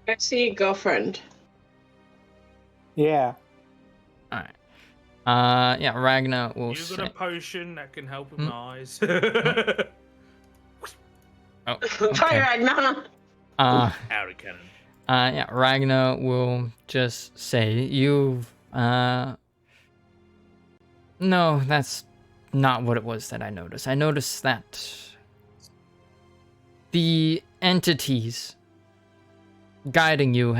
Go see your girlfriend. Yeah. all right. Yeah, Ragna will You say. got a potion that can help with Hmm? my eyes. Oh, Bye, okay. Ragnar. Harry Cannon. Yeah, Ragna will just say, "You've no, that's not what it was that I noticed. I noticed that the entities guiding you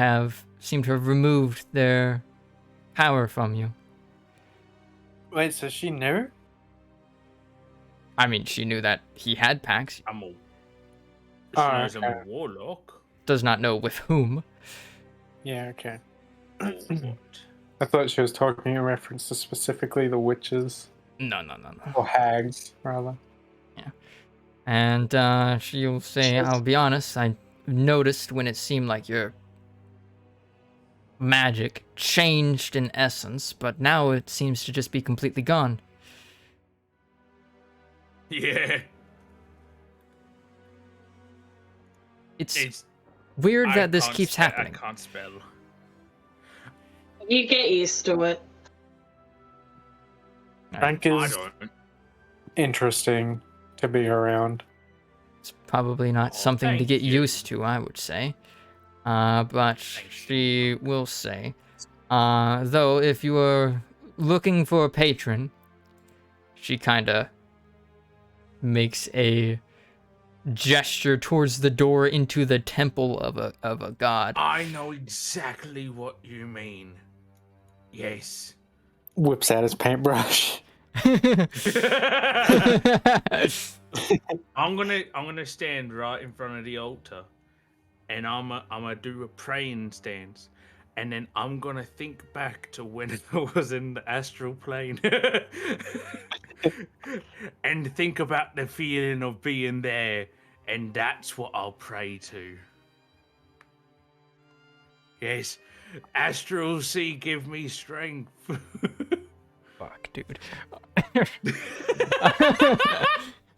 seem to have removed their power from you." Wait, so she knew? I mean, she knew that he had packs. She She Oh, knows I'm a okay. warlock. does not know with whom. Yeah, okay. What? I thought she was talking in reference to specifically the witches. No. Or hags, rather. And she'll say, "I'll be honest, I noticed when it seemed like your magic changed in essence, but now it seems to just be completely gone." Yeah. It's weird that this keeps happening. I can't spell. You get used to it. Frank I is don't. interesting to be around. It's probably not Oh, something to thank get you. used to, I would say. But she will say, though, if you were looking for a patron, she kind of makes a gesture towards the door into the temple of a god. I know exactly what you mean. Yes. Whips out his paintbrush. I'm gonna stand right in front of the altar, and I'm gonna do a praying stance, and then I'm gonna think back to when I was in the astral plane, and think about the feeling of being there, and that's what I'll pray to. Yes, astral sea, give me strength. Fuck, dude.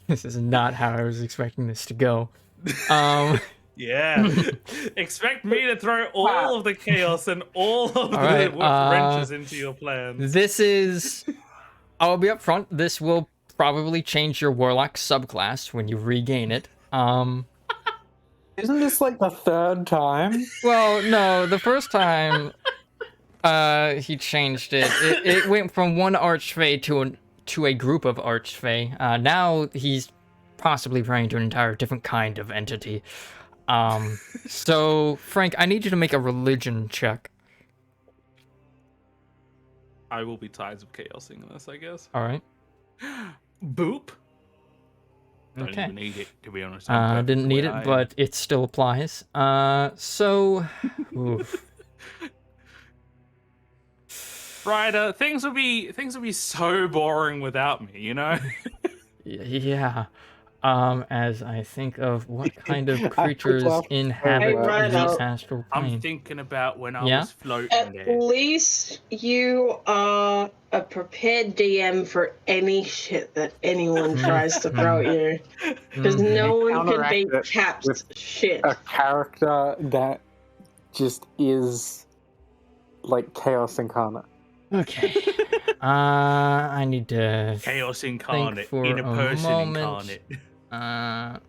This is not how I was expecting this to go. Yeah. Expect me to throw all of the chaos and all of right, the wrenches into your plans. This is... I'll be up front. This will probably change your warlock subclass when you regain it. Isn't this like the third time? Well, no, the first time he changed it. It went from one archfey to a group of archfey. Now he's possibly praying to an entire different kind of entity. So Frank, I need you to make a religion check. I will be Tides of Chaosing this, I guess. All right. Boop. Don't Okay. even need it, to be honest. I'm perfect Didn't the need way it, I am. but it still applies. So, oof. Ryder, things would be so boring without me, you know? Yeah. As I think of what kind of I creatures laughed so inhabit Hey, much. the Ryder. astral I'm plane. thinking about when I Yeah? was floating At there. least you are a prepared DM for any shit that anyone tries to throw at you. Because Mhm. no one can Counteract beat it Cap's with shit. A character that just is like chaos incarnate. Okay. I need to Chaos think incarnate, for in a person moment. incarnate.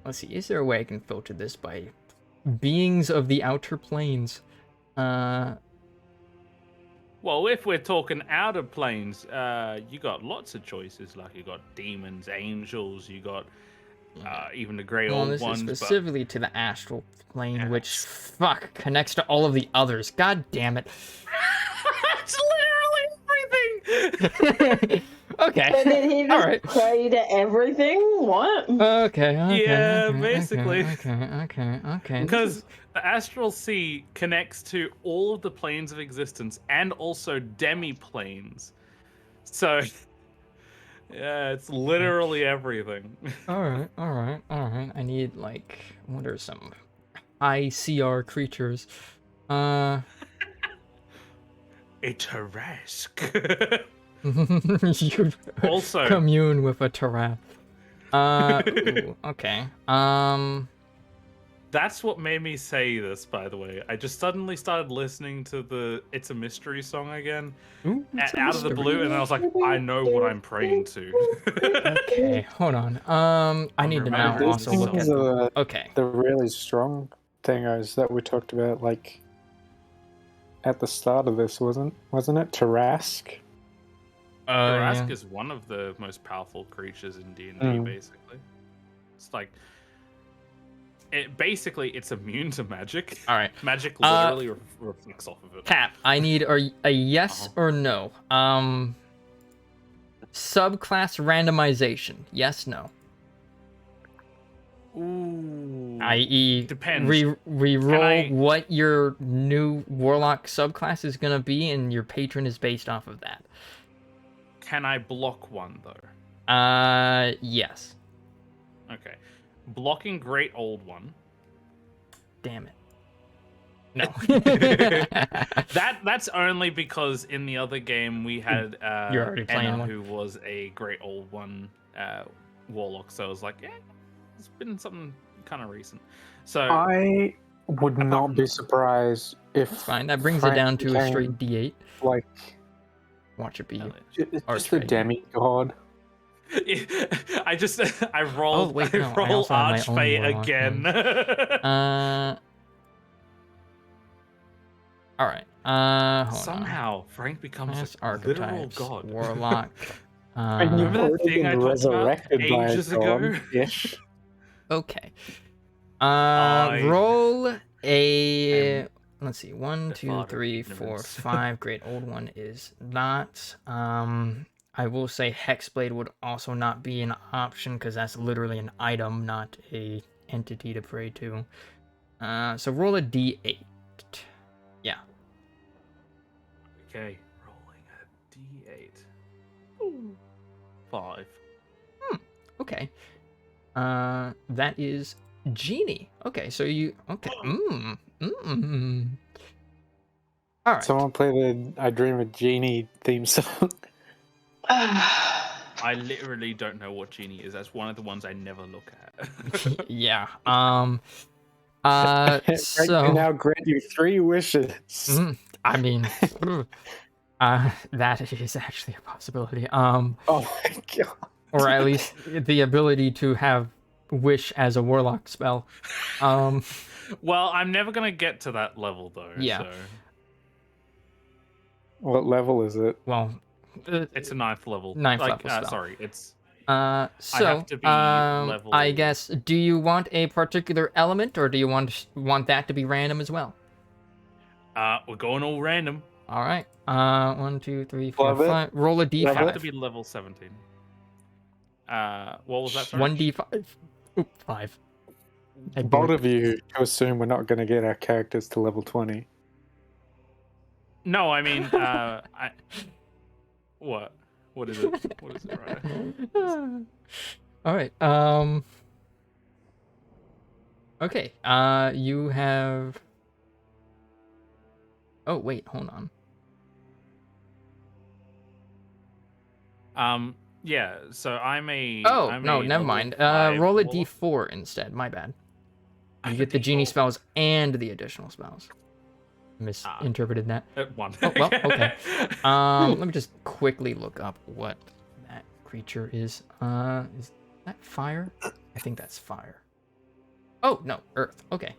Let's see. Is there a way I can filter this by beings of the outer planes? Well, if we're talking outer planes, you got lots of choices. Like you got demons, angels, you got even the grey Well, old this is ones. But specifically to the astral plane, which Yes. fuck connects to all of the others. God damn it. it's literally everything. Okay. So did he All just right. pray to everything? What? Okay. Yeah, basically. Okay. Because the astral sea connects to all of the planes of existence and also demi-planes. So, yeah, it's literally everything. All right. I need like what are some high CR creatures? Uh, A Tarrasque. you Also, commune with a Tarrasque. Ooh, okay. that's what made me say this, by the way. I just suddenly started listening to the It's a Mystery song again Ooh, it's a out of the mystery. blue, and I was like, I know what I'm praying to. Okay, hold on. I I'm need to now remembering These also look things at the. are Okay. the really strong thingos that we talked about, like at the start of this, wasn't it? Tarrasque. Tarrasque Yeah. is one of the most powerful creatures in D&D, Mm. basically. It's like... it's immune to magic. All right. Magic literally reflects off of it. Cap, I need a yes or no. Subclass randomization. Yes, no. Ooh. I.e., Depends. re-roll I- what your new warlock subclass is gonna be, and your patron is based off of that. Can I block one, though? Yes. Okay. Blocking Great Old One. Damn it. No. That's only because in the other game we had You're already playing Anna, one. who was a Great Old One warlock. So I was like, yeah, it's been something kind of recent. So I would Apart not from be that. surprised if It's fine. That brings it Frank down to a became, straight D8. like Watch it be. hell it's Or just a straight. demigod. yeah. I Oh rolled wait, no. I roll also have my own Archfey warlock. again. All right. Hold Somehow Frank becomes Class a literal archetypes. god. Warlock. And you've Remember that already thing I been talked about resurrected by a ages ago? god. Ish. Okay. I Roll a. am Let's see. 1, the 2, father of 3, 4, ignorance. 5. Great old one is not. I will say Hexblade would also not be an option because that's literally an item, not a entity to pray to. So roll a d8. Yeah. Okay, rolling a d8. 5. Okay. That is Genie. Okay, so you. Okay. All right. Someone play the I Dream of Genie theme song. I literally don't know what genie is. That's one of the ones I never look at. Yeah. Frank So. can now grant you 3 wishes. I mean, that is actually a possibility. Oh my god. Or at least the ability to have wish as a warlock spell. Well, I'm never gonna get to that level though. Yeah. So What level is it? Well, it's a 9th level. Ninth level spell. Sorry, it's. so have to be level- I guess, do you want a particular element, or do you want that to be random as well? We're going all random. All right. 1, 2, 3, 4, Love it. 5. Roll a I d5. have to be level 17. What was that? Sorry? 1d5. Oop, 5. I blew Bold it. of you to assume we're not going to get our characters to level 20. No, I mean, what? What is it? What is it, right? All right. Okay. You have. Oh wait, hold on. Yeah. So I'm a. Oh I'm no, a never level mind. 5 Roll a warlock. d4 instead. My bad. You I'm a get the genie D4. spells and the additional spells. Misinterpreted that. One. Oh well, okay. Let me just quickly look up what that creature is. Is that fire? I think that's fire. Oh no, earth. Okay.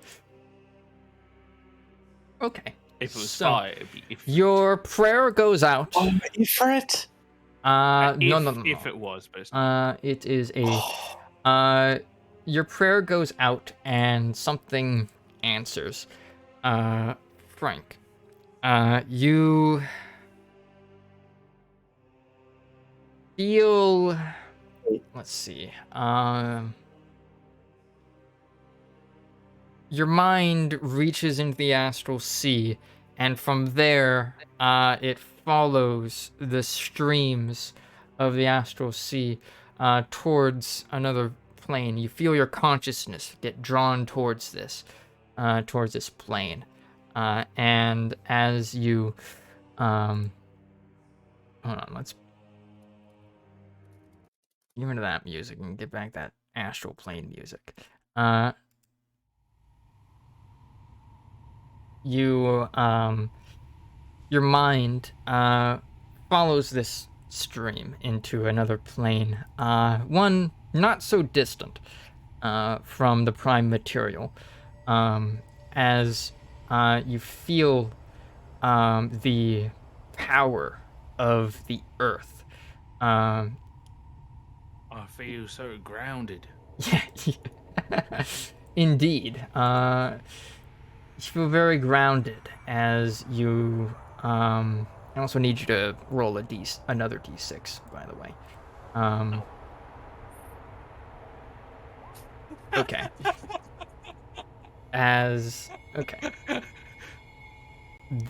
Okay. If it was So, fire, it'd be if. your prayer goes out. Oh, Ifrit! No. If it was, but it's It is a. Your prayer goes out and something answers. Frank. You feel. Let's see. Your mind reaches into the astral sea, and from there, it follows the streams of the astral sea towards another plane. You feel your consciousness get drawn towards this plane, and as you, hold on, let's get rid of that music and get back that astral plane music. You your mind follows this stream into another plane, one not so distant from the prime material, as you feel the power of the earth. I feel so grounded. Yeah, indeed. You feel very grounded as you. I also need you to roll another d6, by the way. Okay. Okay.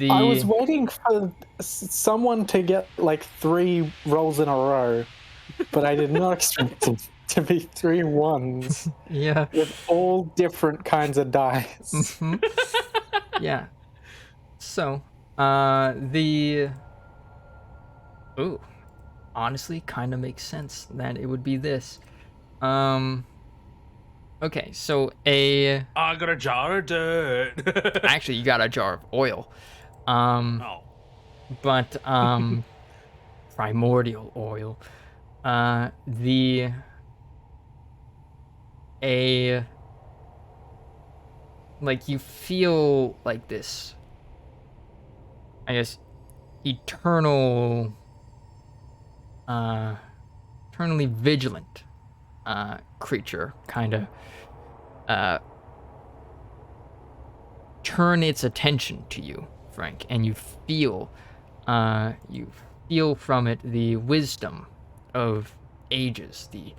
I was waiting for someone to get like 3 rolls in a row, but I did not expect it to be 3 ones Yeah. with all different kinds of dice. Yeah. So, ooh, honestly, kind of makes sense that it would be this. Okay, so I got a jar of dirt. actually, you got a jar of oil. Oh. But primordial oil. The a like you feel like this, I guess, eternal eternally vigilant creature kind of turn its attention to you, Frank, and you feel from it the wisdom of ages, the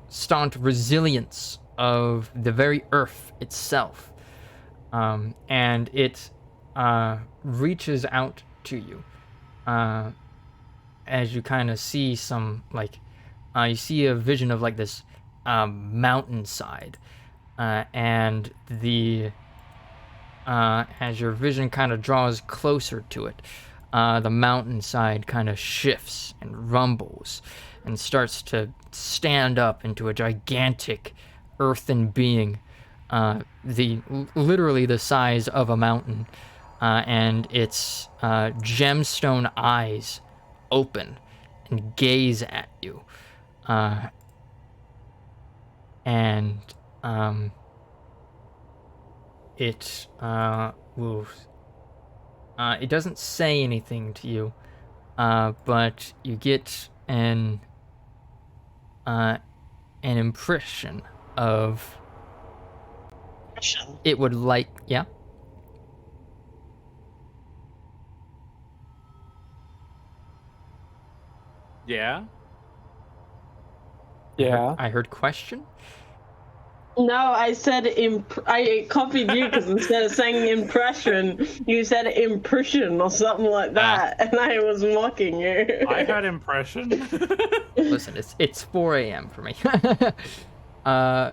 staunch resilience of the very earth itself, and it reaches out to you as you kind of see some you see a vision of like this mountainside, and the as your vision kind of draws closer to it, the mountainside kind of shifts and rumbles and starts to stand up into a gigantic earthen being, literally the size of a mountain, and its gemstone eyes open and gaze at you, and it will. It doesn't say anything to you, but you get an impression of it would like, yeah. Yeah. Yeah. I heard question. No, I said I copied you because instead of saying impression, you said impression or something like that, and I was mocking you. I had impression. Listen, it's 4 a.m. for me. Yeah,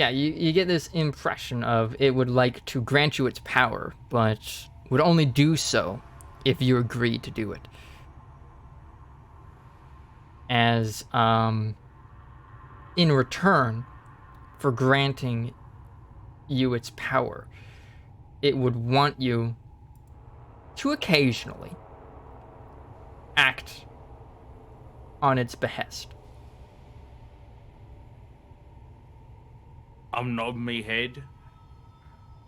you get this impression of it would like to grant you its power, but would only do so if you agreed to do it. As in return for granting you its power, it would want you to occasionally act on its behest. I'm nodding my head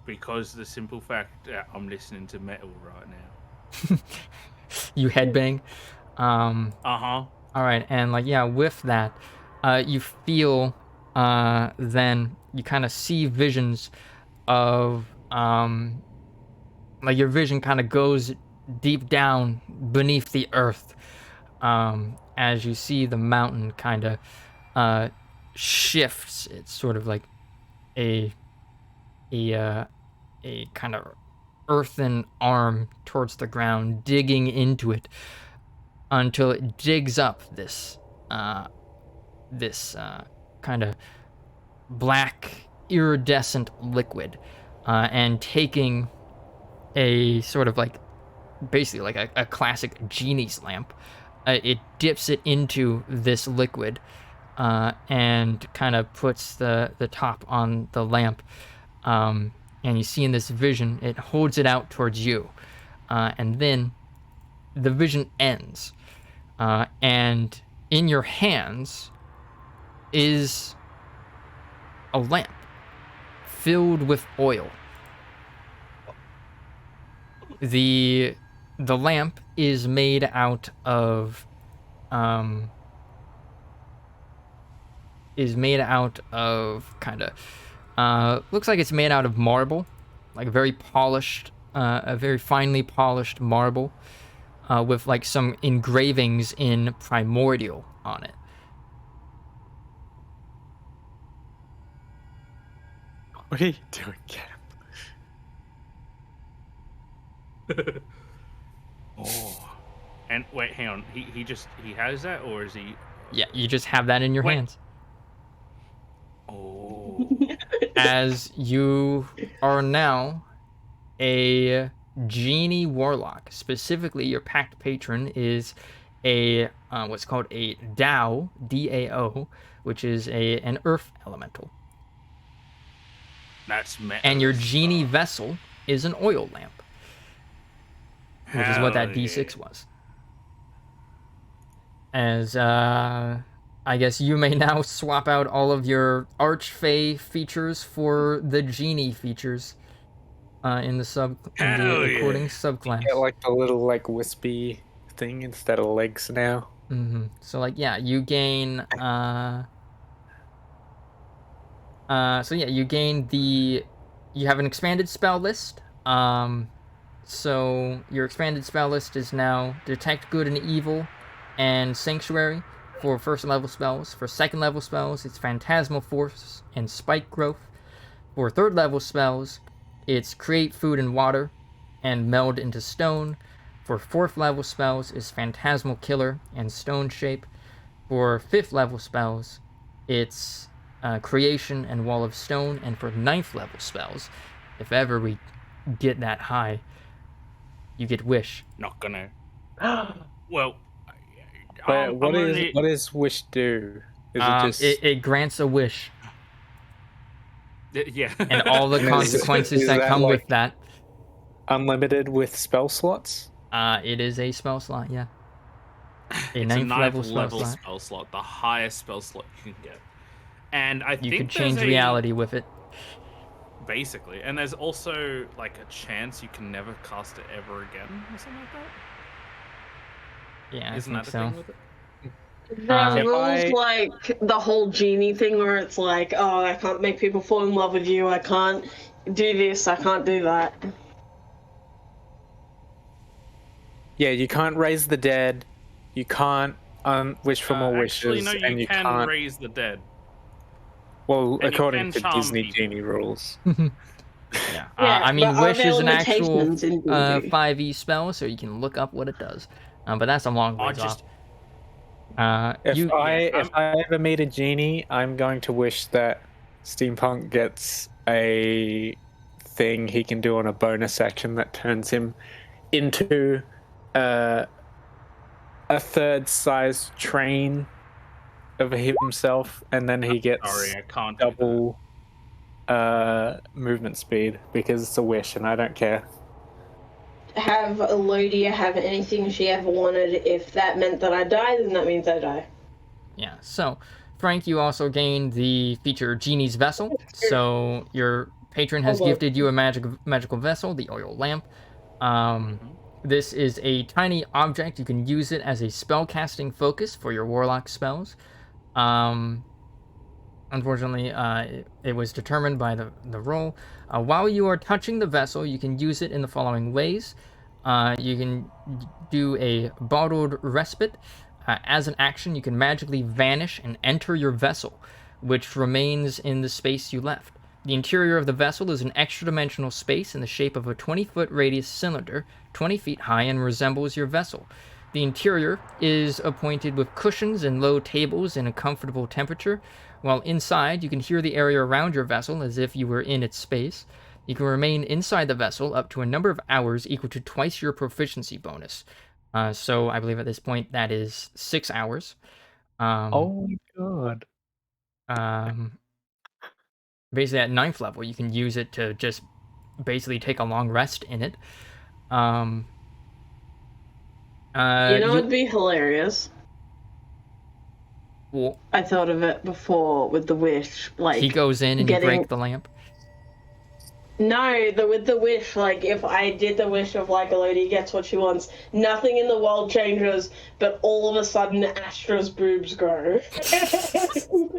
because the simple fact that I'm listening to metal right now. You headbang. Uh-huh. All right, and like yeah, with that, you feel then you kind of see visions of like your vision kind of goes deep down beneath the earth as you see the mountain kind of shifts. It's sort of like a a kind of earthen arm towards the ground, digging into it until it digs up this kind of black iridescent liquid, and taking a sort of like basically like a classic genie's lamp, it dips it into this liquid, and kind of puts the top on the lamp, and you see in this vision it holds it out towards you, and then the vision ends, and in your hands is a lamp filled with oil. The lamp is made out of kind of looks like it's made out of marble, like very polished, a very finely polished marble, with like some engravings in primordial on it. What are you doing, Cap? Oh. And wait, hang on. He has that, or is he? Yeah, you just have that in your Wait. hands. Oh. As you are now a genie warlock. Specifically, your pact patron is a what's called a Dao, D-A-O, which is an earth elemental. That's metal. And your as genie fuck. vessel is an oil lamp, which is what that Hell D6 yeah. was. As I guess you may now swap out all of your Archfey features for the genie features in the Hell yeah. according subclass. Get like the little like wispy thing instead of legs now. So like yeah, you gain you have an expanded spell list. So your expanded spell list is now Detect Good and Evil and Sanctuary for first level spells. For second level spells, it's Phantasmal Force and Spike Growth. For third level spells, it's Create Food and Water and Meld into Stone. For fourth level spells, is Phantasmal Killer and Stone Shape. For fifth level spells, it's Creation and Wall of Stone. And for ninth level spells, if ever we get that high, you get Wish. Not gonna. Well. But what does wish do? Is it just It grants a wish Yeah. and all the Is- consequences is that that come like- with that. unlimited with spell slots? It is a spell slot, yeah. It's ninth a ninth level spell slot. spell slot, the highest spell slot you can get. And I You think could change there's reality with it. basically, and there's also like a chance you can never cast it ever again, or something like that. Yeah, Isn't I that think the so. thing with it? There If rules I- like the whole genie thing where it's like, oh, I can't make people fall in love with you. I can't do this. I can't do that. Yeah, you can't raise the dead. You can't wish for more Actually, wishes, no, and you you can can't. raise the dead. Well, and you according can to charm Disney people. genie rules. Yeah. Yeah, I mean, but are Wish there is an actual limitations in D&D? 5e spell, so you can look up what it does. But that's a long I ways off. just If yeah, I ever meet a genie, I'm going to wish that Steampunk gets a thing he can do on a bonus action that turns him into uh, a third size train of himself, and then he gets sorry, I can't do that. double movement speed because it's a wish, and I don't care. Have Elodia have anything she ever wanted? If that meant that I die, then that means I die. Yeah. So, Frank, you also gained the feature Genie's Vessel. So your patron has Hold on. gifted you a magical vessel, the oil lamp. This is a tiny object. You can use it as a spellcasting focus for your warlock spells. Unfortunately, it was determined by the roll. While you are touching the vessel, you can use it in the following ways. You can do a bottled respite. As an action, you can magically vanish and enter your vessel, which remains in the space you left. The interior of the vessel is an extra-dimensional space in the shape of a 20-foot radius cylinder, 20 feet high, and resembles your vessel. The interior is appointed with cushions and low tables in a comfortable temperature, while inside you can hear the area around your vessel as if you were in its space. You can remain inside the vessel up to a number of hours equal to twice your proficiency bonus. So I believe at this point that is 6 hours. Oh my god. Um, Basically at 9th level, you can use it to just basically take a long rest in it. It'd be hilarious. Well, I thought of it before with the wish, like he goes in and you break the lamp. No, with the wish, like if I did the wish of like Elodie gets what she wants, nothing in the world changes, but all of a sudden Astra's boobs grow.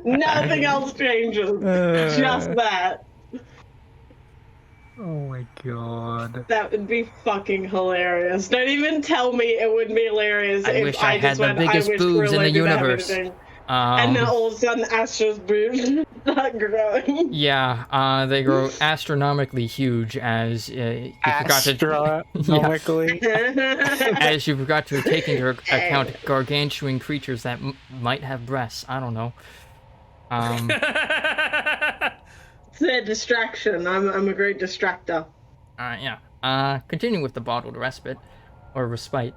Nothing else changes. Just that. Oh my god. That would be fucking hilarious. Don't even tell me it would be hilarious I if wish I had just the went, biggest I wish boobs in the Elodie to have universe. anything. And then all of a sudden Astra's boobs start growing. Yeah, they grow astronomically huge as you Astronomically. as you forgot to take into account gargantuan creatures that might have breasts. I don't know. It's their distraction. I'm a great distractor. Continuing with the bottled respite, or respite.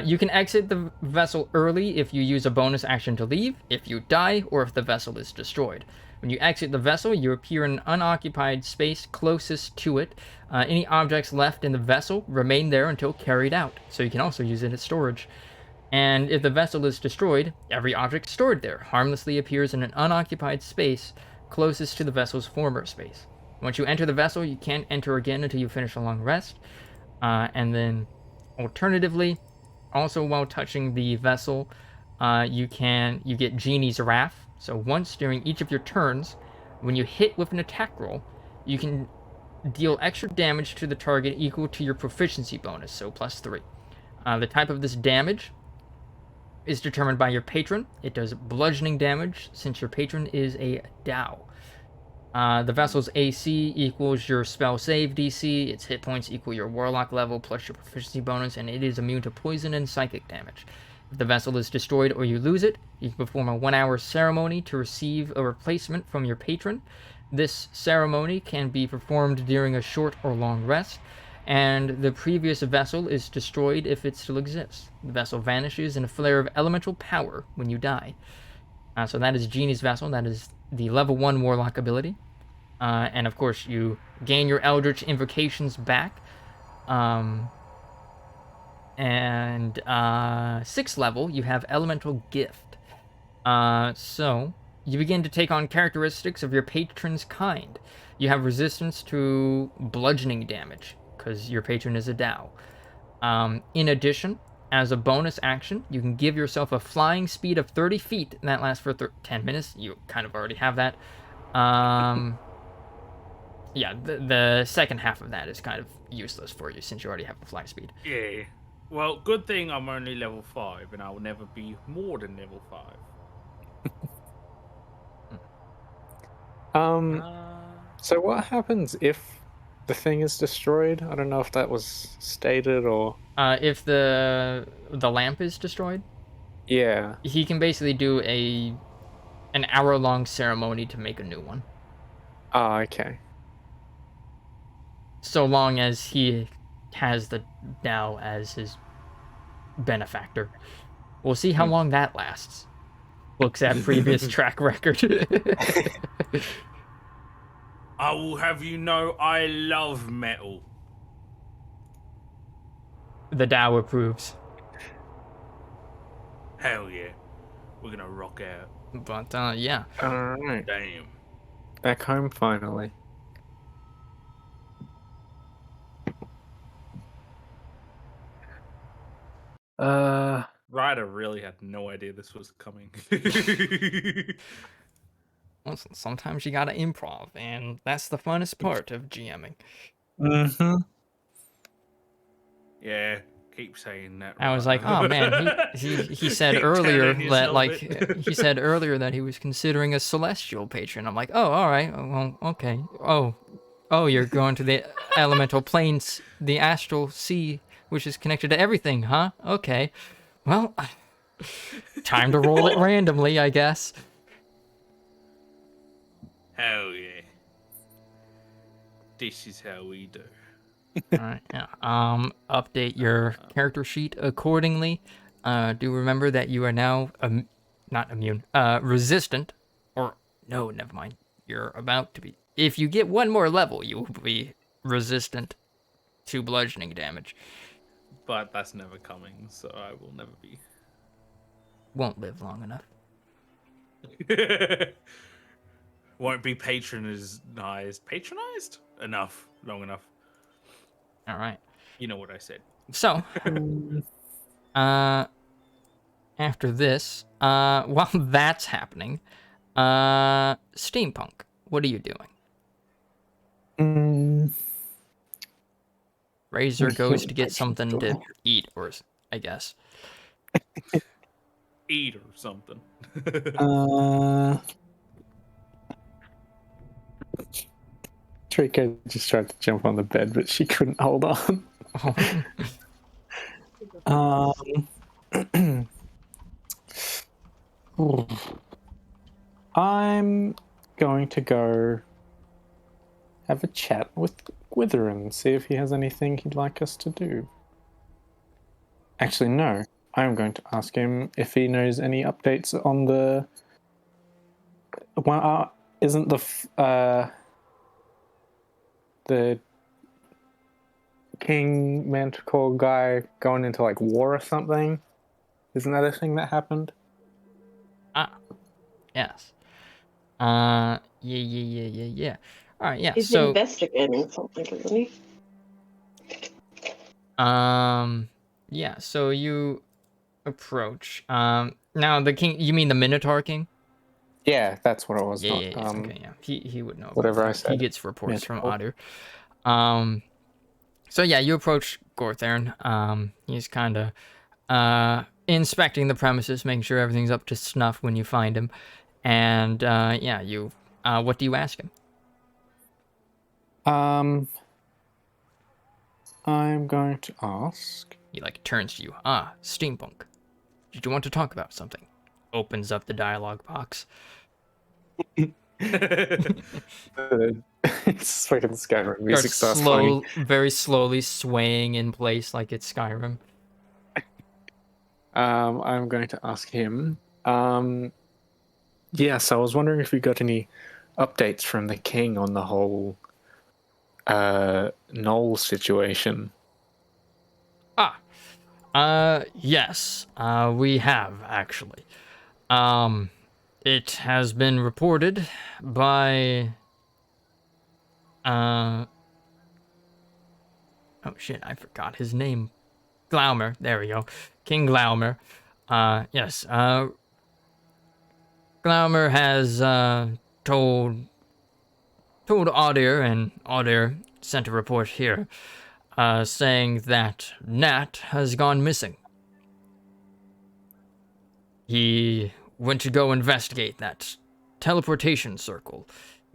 You can exit the vessel early if you use a bonus action to leave, if you die, or if the vessel is destroyed. When you exit the vessel, you appear in an unoccupied space closest to it. Any objects left in the vessel remain there until carried out, so you can also use it as storage. And if the vessel is destroyed, every object stored there harmlessly appears in an unoccupied space closest to the vessel's former space. Once you enter the vessel, you can't enter again until you finish a long rest. And then, alternatively, also while touching the vessel, you get Genie's Wrath. So once during each of your turns, when you hit with an attack roll, you can deal extra damage to the target equal to your proficiency bonus, so +3. The type of this damage is determined by your patron. It does bludgeoning damage since your patron is a Dao. The vessel's AC equals your spell save DC, its hit points equal your warlock level plus your proficiency bonus, and it is immune to poison and psychic damage. If the vessel is destroyed or you lose it, you can perform a 1-hour ceremony to receive a replacement from your patron. This ceremony can be performed during a short or long rest, and the previous vessel is destroyed if it still exists. The vessel vanishes in a flare of elemental power when you die. So that is Genie's Vessel. That is the level 1 Warlock ability. And of course, you gain your Eldritch Invocations back. And 6th level, you have Elemental Gift. So you begin to take on characteristics of your patron's kind. You have resistance to bludgeoning damage, because your patron is a Dao. In addition, as a bonus action, you can give yourself a flying speed of 30 feet, and that lasts for 10 minutes. You kind of already have that. Yeah, the second half of that is kind of useless for you, since you already have a flying speed. Yeah. Well, good thing I'm only level 5, and I will never be more than level 5. So what happens if the thing is destroyed? I don't know if that was stated or. If the lamp is destroyed, Yeah. he can basically do an hour-long ceremony to make a new one. Ah, okay. So long as he has the Tao as his benefactor. We'll see how Hmm. long that lasts. Looks at previous track record. I will have you know I love metal. The Tao approves. Hell yeah. We're gonna rock out. But yeah. All right. Damn. Back home finally. Ryder really had no idea this was coming. Well, sometimes you gotta improv, and that's the funnest part of GMing. Mm-hmm. Yeah, keep saying that. I was like, oh man, he said Keep earlier telling that yourself it. he said earlier that he was considering a celestial patron. I'm like, oh, all right, well, okay. Oh, you're going to the elemental planes, the astral sea, which is connected to everything, huh? Okay. Well, time to roll it randomly, I guess. Hell yeah. This is how we do. All right, yeah. Update your character sheet accordingly. Do remember that you are now not immune, resistant, or no, never mind. You're about to be. If you get one more level, you will be resistant to bludgeoning damage. But that's never coming, so I will never be. Won't live long enough. Won't be patronized enough, long enough. All right. You know what I said. So, uh, after this, while that's happening, steampunk, what are you doing? Mm, Razor goes to get patrons something to doing? eat, or I guess. Eat or something. Uh, Trika just tried to jump on the bed, but she couldn't hold on. I'm going to go have a chat with Wither and see if he has anything he'd like us to do. Actually, no. I'm going to ask him if he knows any updates on the. Well, isn't the King Manticore guy going into like war or something? Isn't that a thing that happened? Yes. Yeah. All right, yeah. He's So, investigating something, isn't he? yeah. So you approach. Now the king. You mean the Minotaur King? Yeah, that's what it was. Yeah, Not yeah, yeah. Okay, yeah. He would know about whatever I that. He said. gets reports from Manticore. Otter. So yeah, you approach Gorthern. He's kind of inspecting the premises, making sure everything's up to snuff when you find him. And yeah, you. What do you ask him? I'm going to ask. He like turns to you. Steampunk. Did you want to talk about something? Opens up the dialogue box. It's fucking Skyrim music starts playing. Very slowly swaying in place like it's Skyrim. I'm going to ask him. Yes, I was wondering if we got any updates from the king on the whole Knoll situation. Yes, we have actually. It has been reported by oh shit, I forgot his name. Glaumer, there we go. King Glaumer. Yes, Glaumer has told Odir, and Odir sent a report here. saying that Nat has gone missing. He went to go investigate that teleportation circle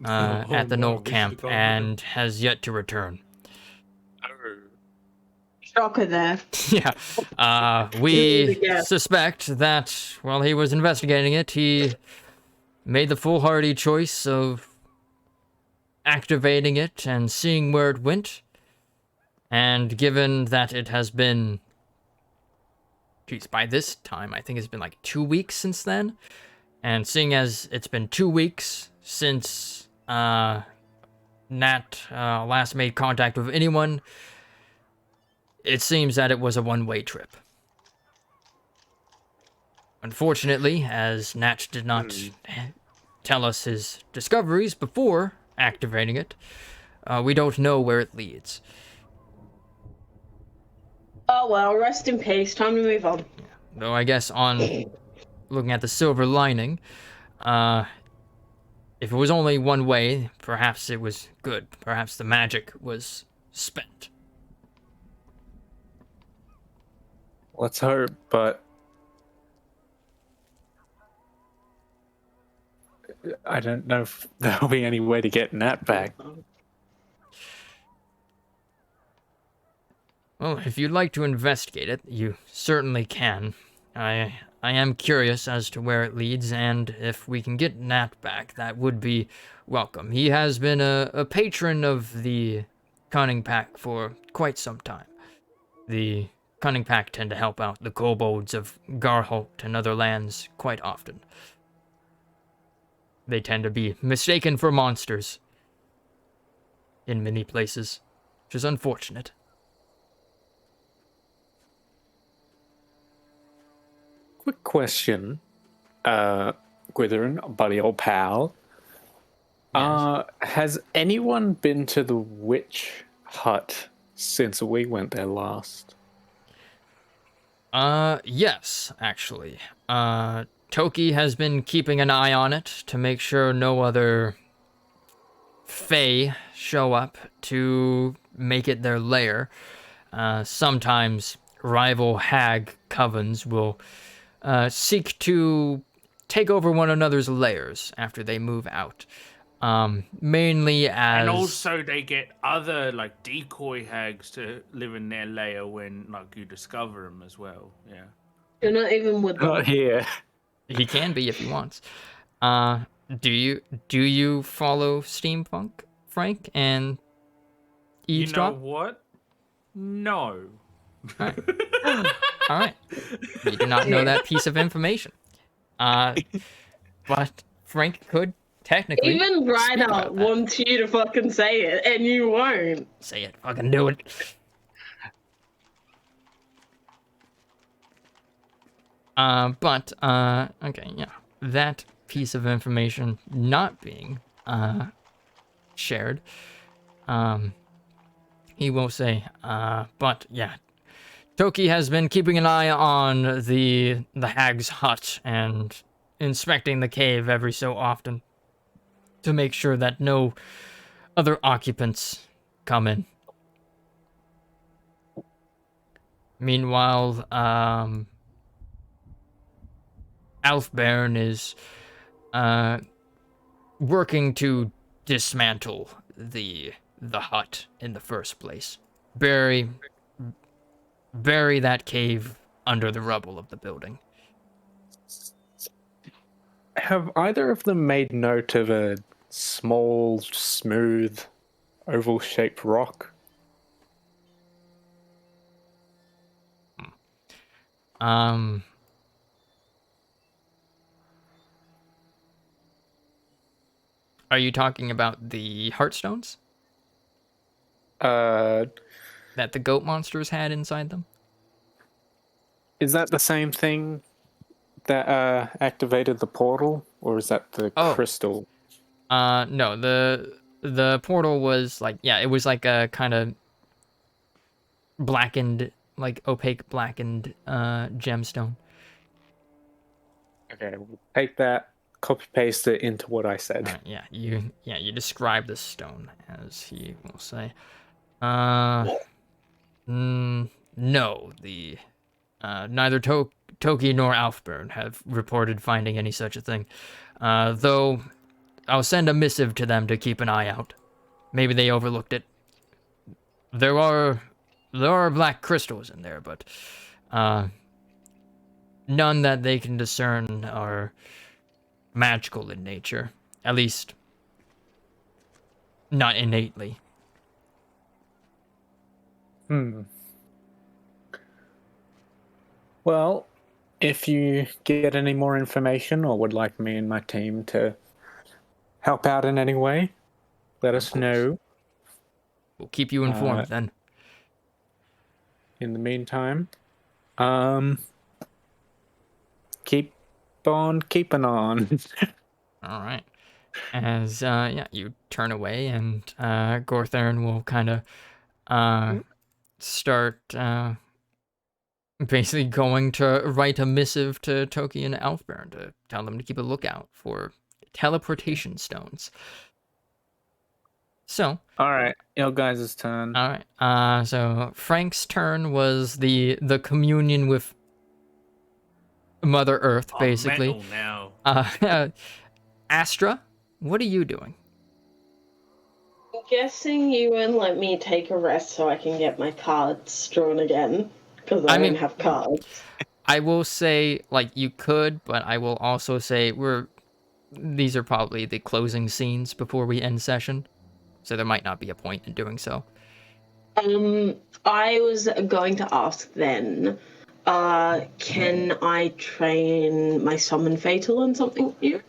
at the Knoll camp and has yet to return. Shocker there. Yeah. We suspect that while he was investigating it, he made the foolhardy choice of activating it and seeing where it went. And given that it has been, by this time, I think it's been like 2 weeks since then. And seeing as it's been 2 weeks since Nat last made contact with anyone, it seems that it was a one-way trip. Unfortunately, as Nat did not tell us his discoveries before activating it, we don't know where it leads. Oh well, rest in peace. Time to move on. Though I guess on looking at the silver lining, if it was only one way, perhaps it was good. Perhaps the magic was spent. Let's hope, but I don't know if there'll be any way to get Nat back. Well, if you'd like to investigate it, you certainly can. I am curious as to where it leads, and if we can get Nat back, that would be welcome. He has been a patron of the Cunning Pack for quite some time. The Cunning Pack tend to help out the kobolds of Garholt and other lands quite often. They tend to be mistaken for monsters in many places, which is unfortunate. Quick question, Gwitherin, buddy old pal. Yes. Has anyone been to the witch hut since we went there last? Yes, actually. Toki has been keeping an eye on it to make sure no other Fae show up to make it their lair. Sometimes rival hag covens will seek to take over one another's lairs after they move out. Mainly as... And also they get other, like, decoy hags to live in their lair when, like, you discover them as well, yeah. You're not even with them. Not here. He can be if he wants. Do you follow steampunk, Frank, and eavesdrop? You know what? No. All right. You do not know that piece of information. But Frank could technically Even speak Ryder about that. wants you to fucking say it, and you won't. Say it. Fucking do it. Okay, yeah. That piece of information not being shared, he will say, but yeah, Toki has been keeping an eye on the hag's hut and inspecting the cave every so often to make sure that no other occupants come in. Meanwhile, Alfbairn is working to dismantle the hut in the first place. Bury that cave under the rubble of the building. Have either of them made note of a small, smooth, oval-shaped rock? Are you talking about the Heartstones Uh, that the goat monsters had inside them? is that the same thing that activated the portal, or is that the crystal? No, the portal was like, yeah, it was like a kind of blackened, like opaque blackened gemstone. Okay, we'll take that, copy paste it into what I said. You describe the stone, as he will say. No, neither Toki nor Alfburn have reported finding any such a thing. Though I'll send a missive to them to keep an eye out. Maybe they overlooked it. There are black crystals in there, but none that they can discern are magical in nature. At least, not innately. Well, if you get any more information or would like me and my team to help out in any way, let us know. We'll keep you informed then. In the meantime, keep on keeping on. All right. As you turn away, and Gorthern will kind of start basically going to write a missive to Toki and Alfburn to tell them to keep a lookout for teleportation stones. So, All right, your guys' turn. all right. So Frank's turn was the communion with Mother Earth, basically. Metal now. Astra, what are you doing? I'm guessing you won't let me take a rest so I can get my cards drawn again, because I don't have cards. I will say, like, you could, but I will also say these are probably the closing scenes before we end session, so there might not be a point in doing so. I was going to ask then, can I train my summon fatal on something new?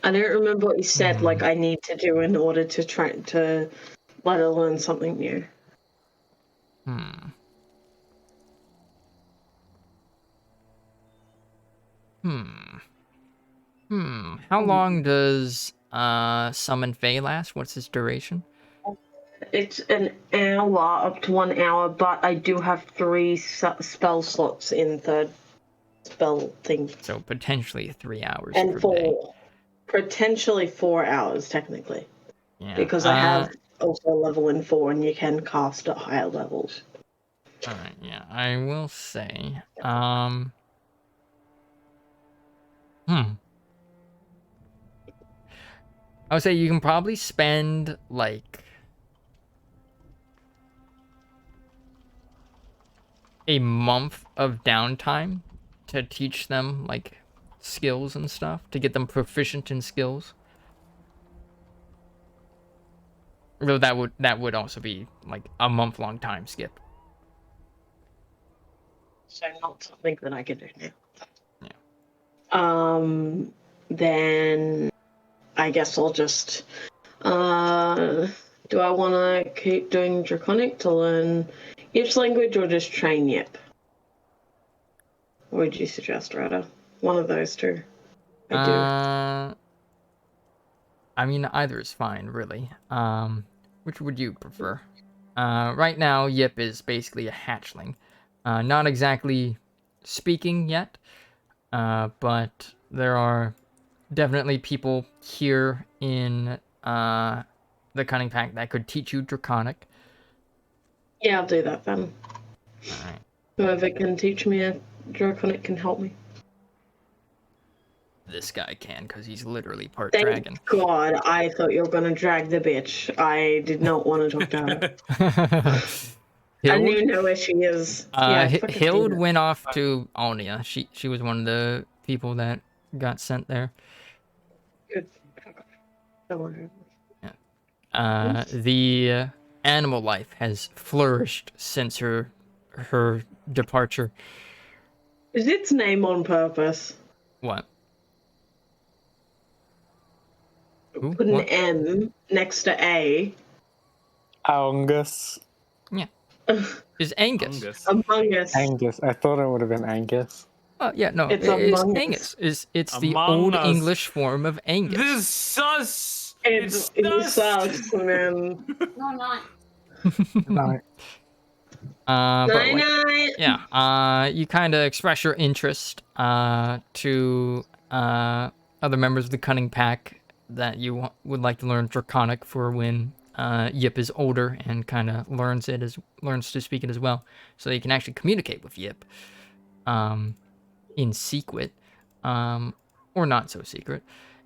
I don't remember what you said, like, I need to do in order to try to let her learn something new. How long does Summon Fae last? What's its duration? It's an hour, up to 1 hour, but I do have 3 spell slots in the spell thing. So potentially 3 hours and per 4. day. Potentially 4 hours, technically. Yeah. Because I have also a level in 4, and you can cast at higher levels. Alright, yeah. I will say, I would say you can probably spend, like, a month of downtime to teach them, like, skills and stuff, to get them proficient in skills. Though that would also be, like, a month-long time skip. So not something that I can do now. Yeah. Then I guess I'll just... do I want to keep doing Draconic to learn Yip's language, or just train Yip? What would you suggest, Ryder? One of those two. I mean, either is fine, really. Which would you prefer? Right now, Yip is basically a hatchling. Not exactly speaking yet, but there are definitely people here in the Cunning Pack that could teach you Draconic. Yeah, I'll do that then. Alright. Whoever can teach me a Draconic can help me. This guy can, because he's literally part Thank dragon. God, I thought you were going to drag the bitch. I did not want to talk to her. I don't even know where she is. Hild went off to Alnia. She was one of the people that got sent there. Good. Don't worry. The animal life has flourished since her departure. Is its name on purpose? What? Put an M next to A. Angus. Yeah. Is Angus. Among Us. Angus. I thought it would have been Angus. Oh, yeah, no. It's It's Among Angus. Us. It's the Among old Us. English form of Angus. This is sus. It's sus, man. No, not. No. But like, Night. yeah, you kind of express your interest to other members of the Cunning Pack that you would like to learn Draconic for when Yip is older and kind of learns to speak it as well, so you can actually communicate with Yip, in secret, or not so secret.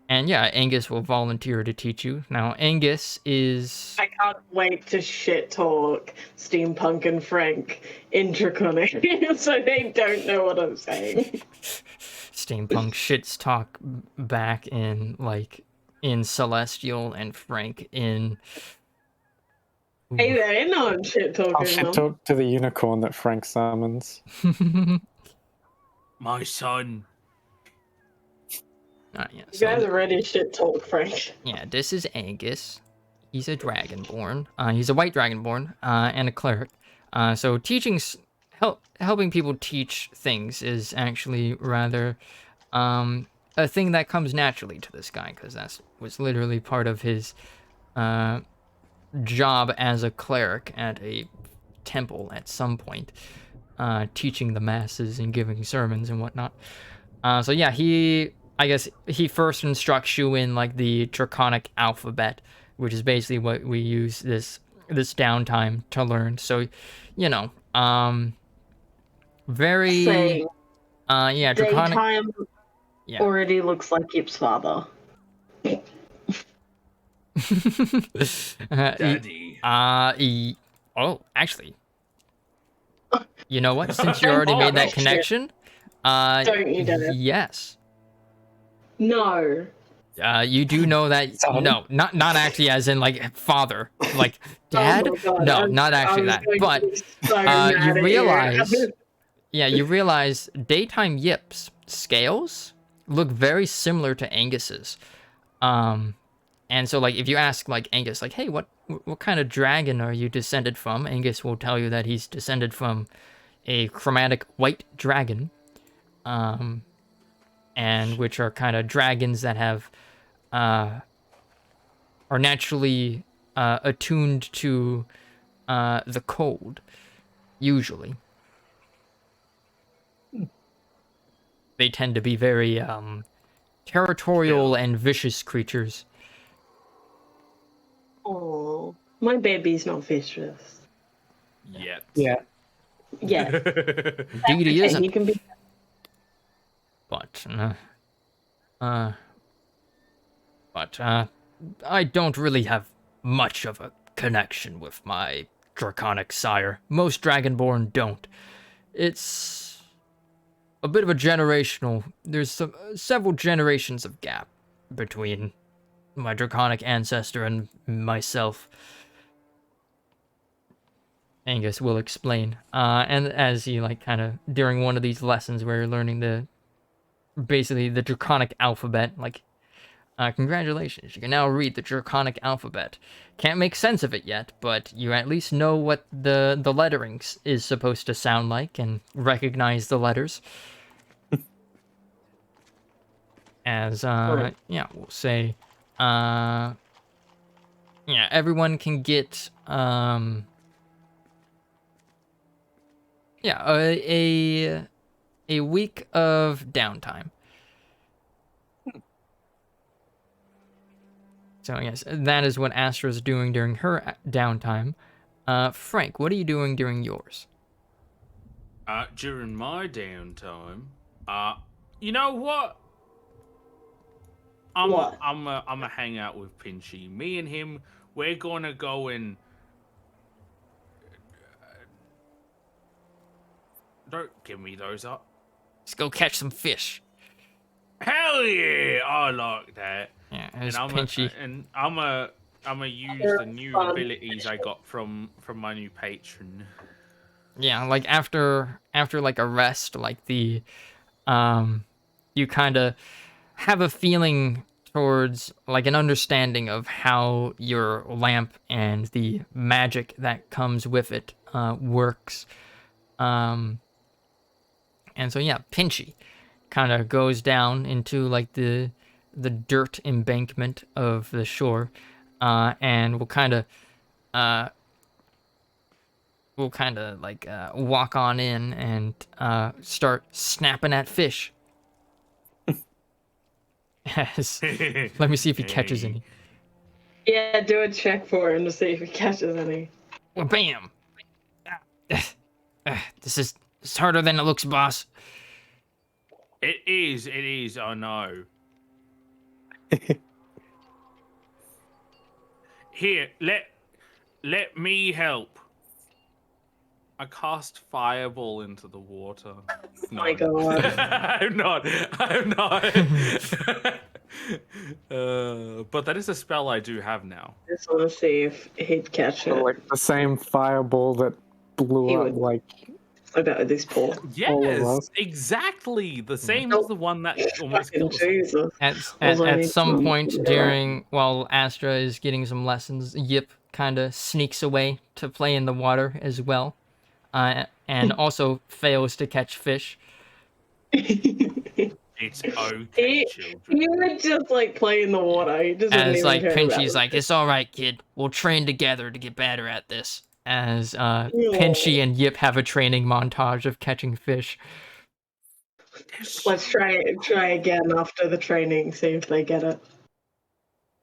And yeah, Angus will volunteer to teach you. Now, Angus is I can't wait to shit talk Steampunk and Frank in Draconic so they don't know what I'm saying. Steampunk shits talk back in Celestial, and Frank in. Hey, they know I'm shit I'll talking shit them. talk to the unicorn that Frank summons. My son. Yeah, You so guys already shit talk Frank. yeah, this is Angus. He's a dragonborn. He's a white dragonborn, and a cleric. So helping people teach things is actually rather a thing that comes naturally to this guy, because that was literally part of his job as a cleric at a temple at some point, teaching the masses and giving sermons and whatnot. So yeah, I guess he first instructs you in like the Draconic alphabet, which is basically what we use this downtime to learn. So, you know, very Saying yeah, Draconic. daytime Yeah. already looks like Yip's father. Daddy. Oh, actually, you know what? Since you already made that shit. connection, Don't you, Dad? yes. No. You do know that. Son? No, not actually as in like father, like dad. Oh my God, No, not actually that. But you realize, you realize daytime Yip's scales look very similar to Angus's. And so like if you ask like Angus, like, hey, what kind of dragon are you descended from? Angus will tell you that he's descended from a chromatic white dragon, and which are kind of dragons that have are naturally attuned to the cold, usually. They tend to be very territorial and vicious creatures. Oh, my baby's not vicious. Yet. Yeah. Yeah. Indeed, he isn't. He can be. But I don't really have much of a connection with my draconic sire. Most dragonborn don't. It's a bit of a generational. There's several generations of gap between my draconic ancestor and myself. Angus will explain. And as he like kind of during one of these lessons where you're learning basically the draconic alphabet, like, congratulations, you can now read the draconic alphabet. Can't make sense of it yet, but you at least know what the lettering is supposed to sound like and recognize the letters. As yeah, we'll say yeah, everyone can get yeah, a week of downtime. So yes, that is what Astra's doing during her downtime. Frank, what are you doing during yours? During my downtime, you know what? I'm What? a hang out with Pinchy. Me and him, we're gonna go and don't give me those up. Let's go catch some fish. Hell yeah, I like that. Yeah, And it's I'm Pinchy. a use the new Fun. abilities I got from my new patron. Yeah, like after like a rest, like you kind of have a feeling towards like an understanding of how your lamp and the magic that comes with it works. And so yeah, Pinchy kind of goes down into like the dirt embankment of the shore, and we'll kind of like walk on in and start snapping at fish. Yes. Let me see if he catches any. Yeah, do a check for him to see if he catches any. Well, bam. It's harder than it looks, boss. It is, I know. Here, let me help. I cast fireball into the water. Oh my god. I'm not. But that is a spell I do have now. Just want to see if he'd catch it. Like the same fireball that blew He up would. like I bet with this paw. all of Yes, us. exactly. The same as the one that almost Fucking killed us. Jesus. At some point during, while Astra is getting some lessons, Yip kind of sneaks away to play in the water as well, and also fails to catch fish. It's okay, children. He would just like play in the water. He just wouldn't As even like care about Pinchy's it. like, it's all right, kid. We'll train together to get better at this. As Pinchy and Yip have a training montage of catching fish. Let's try again after the training, see if they get it.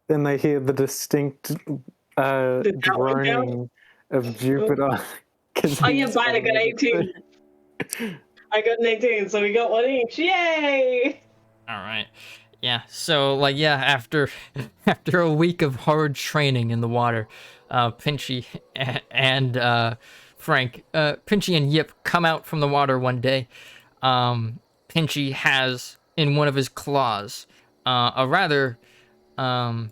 Then they hear the distinct that one droning of Jupiter. Oh yeah, fine, I got 18. I got an 18, so we got one each. Yay! All right. Yeah. So like after a week of hard training in the water, Pinchy and Frank, Pinchy and Yip come out from the water one day. Pinchy has in one of his claws a rather a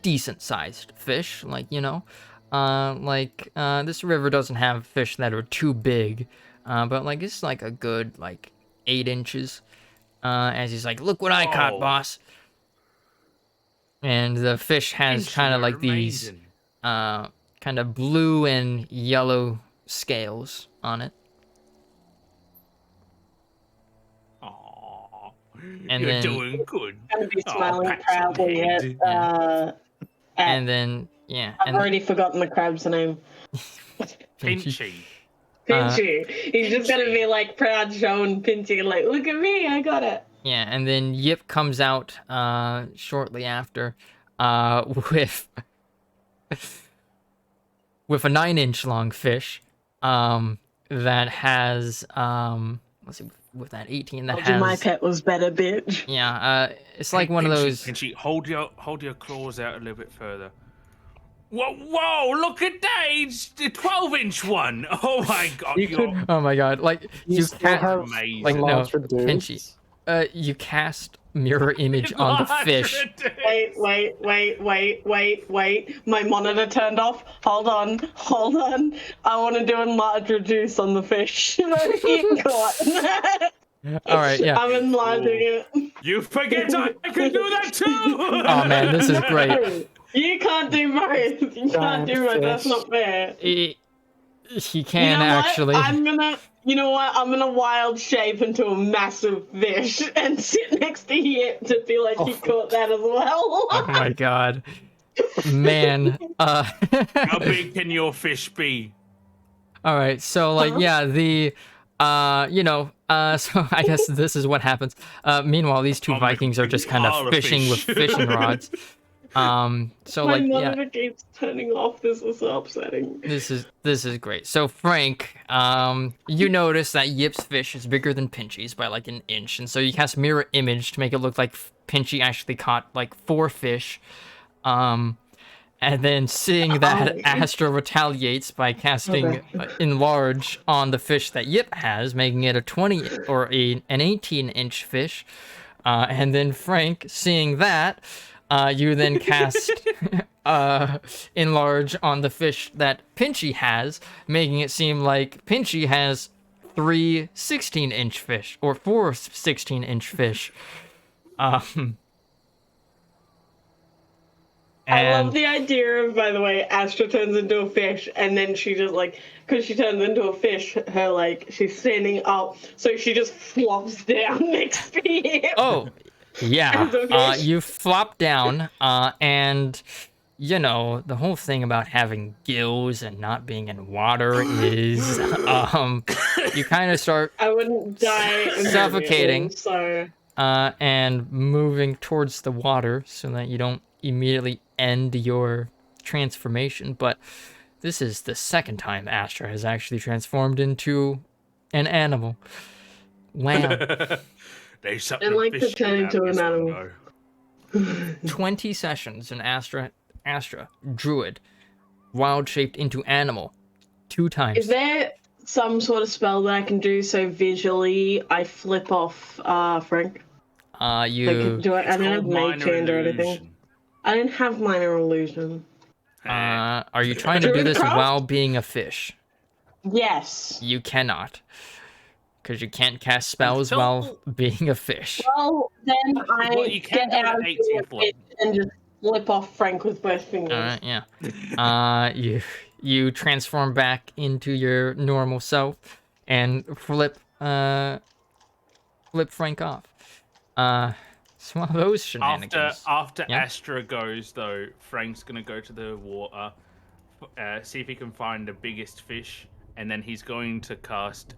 decent sized fish, like this river doesn't have fish that are too big, but like it's like a good like 8 inches. As he's like, look what I caught, Whoa. boss. And the fish has Pinchy, kind of you're like these amazing. kind of blue and yellow scales on it. Aw, And you're then- doing good. I'm gonna be Aw, smiling pat proudly your at, head. And then I've and already forgotten the crab's name. Pinchy. Pinchy. He's just gonna be like proud showing Pinchy, like, look at me, I got it. Yeah, and then Yip comes out shortly after with a 9-inch long fish that has let's see, with that 18 that Told you has my pet was better, bitch. it's like one of Pinchy, those Pinchy, hold your claws out a little bit further. Whoa! Look at that! It's the 12-inch one. Oh my god! You could- oh my god, like you still can't have amazing. like no large reduce. Pinchy. You cast mirror image on the fish. Wait. My monitor turned off. Hold on. I want to do enlarge reduce on the fish. All right, yeah. I'm enlarging it. You forget I can do that too. Oh man, this is great. You can't do both. You can't do both. That's not fair. He You can know what? actually. You know what? I'm gonna wild shape into a massive fish and sit next to Yip to feel like he caught that as well. Oh my god, man. How big can your fish be? All right, so like so I guess this is what happens. Meanwhile, these two Oh my Vikings are just kind pile of of fishing with fish. fishing rods. So My like monitor keeps turning off. This is so upsetting. this is great. So Frank, you notice that Yip's fish is bigger than Pinchy's by like an inch, and so you cast mirror image to make it look like Pinchy actually caught like 4 fish. And then seeing that, Astra retaliates by casting enlarge on the fish that Yip has, making it a 20 or an 18-inch fish. And then Frank, seeing that, you then cast enlarge on the fish that Pinchy has, making it seem like Pinchy has 3 16-inch fish or 4 16-inch fish. I love the idea of, by the way, Astra turns into a fish, and then she just like, because she turns into a fish, her like, she's standing up, so she just flops down next to you. Oh, yeah. You flop down, and the whole thing about having gills and not being in water is, you kind of start I wouldn't die suffocating. immediately, so and moving towards the water so that you don't immediately end your transformation, but this is the second time Astra has actually transformed into an animal. Lamb. There's something I'd like to fishy turn about into an this one, animal. though. 20 sessions in Astra, Druid, wild shaped into animal, 2 times. Is there some sort of spell that I can do so visually I flip off Frank? You Like, I It's don't have called mage minor hand or anything. illusion. I didn't have minor illusion. are you trying to do this Druidcraft? while being a fish? Yes. You cannot, because you can't cast spells Until- while being a fish. Well, then I Well, you can get do it out at of 18th the level. and just flip off Frank with both fingers. All right, yeah. You transform back into your normal self and flip Frank off. It's one of those shenanigans. After Yeah? Astra goes, though, Frank's gonna go to the water, see if he can find the biggest fish, and then he's going to cast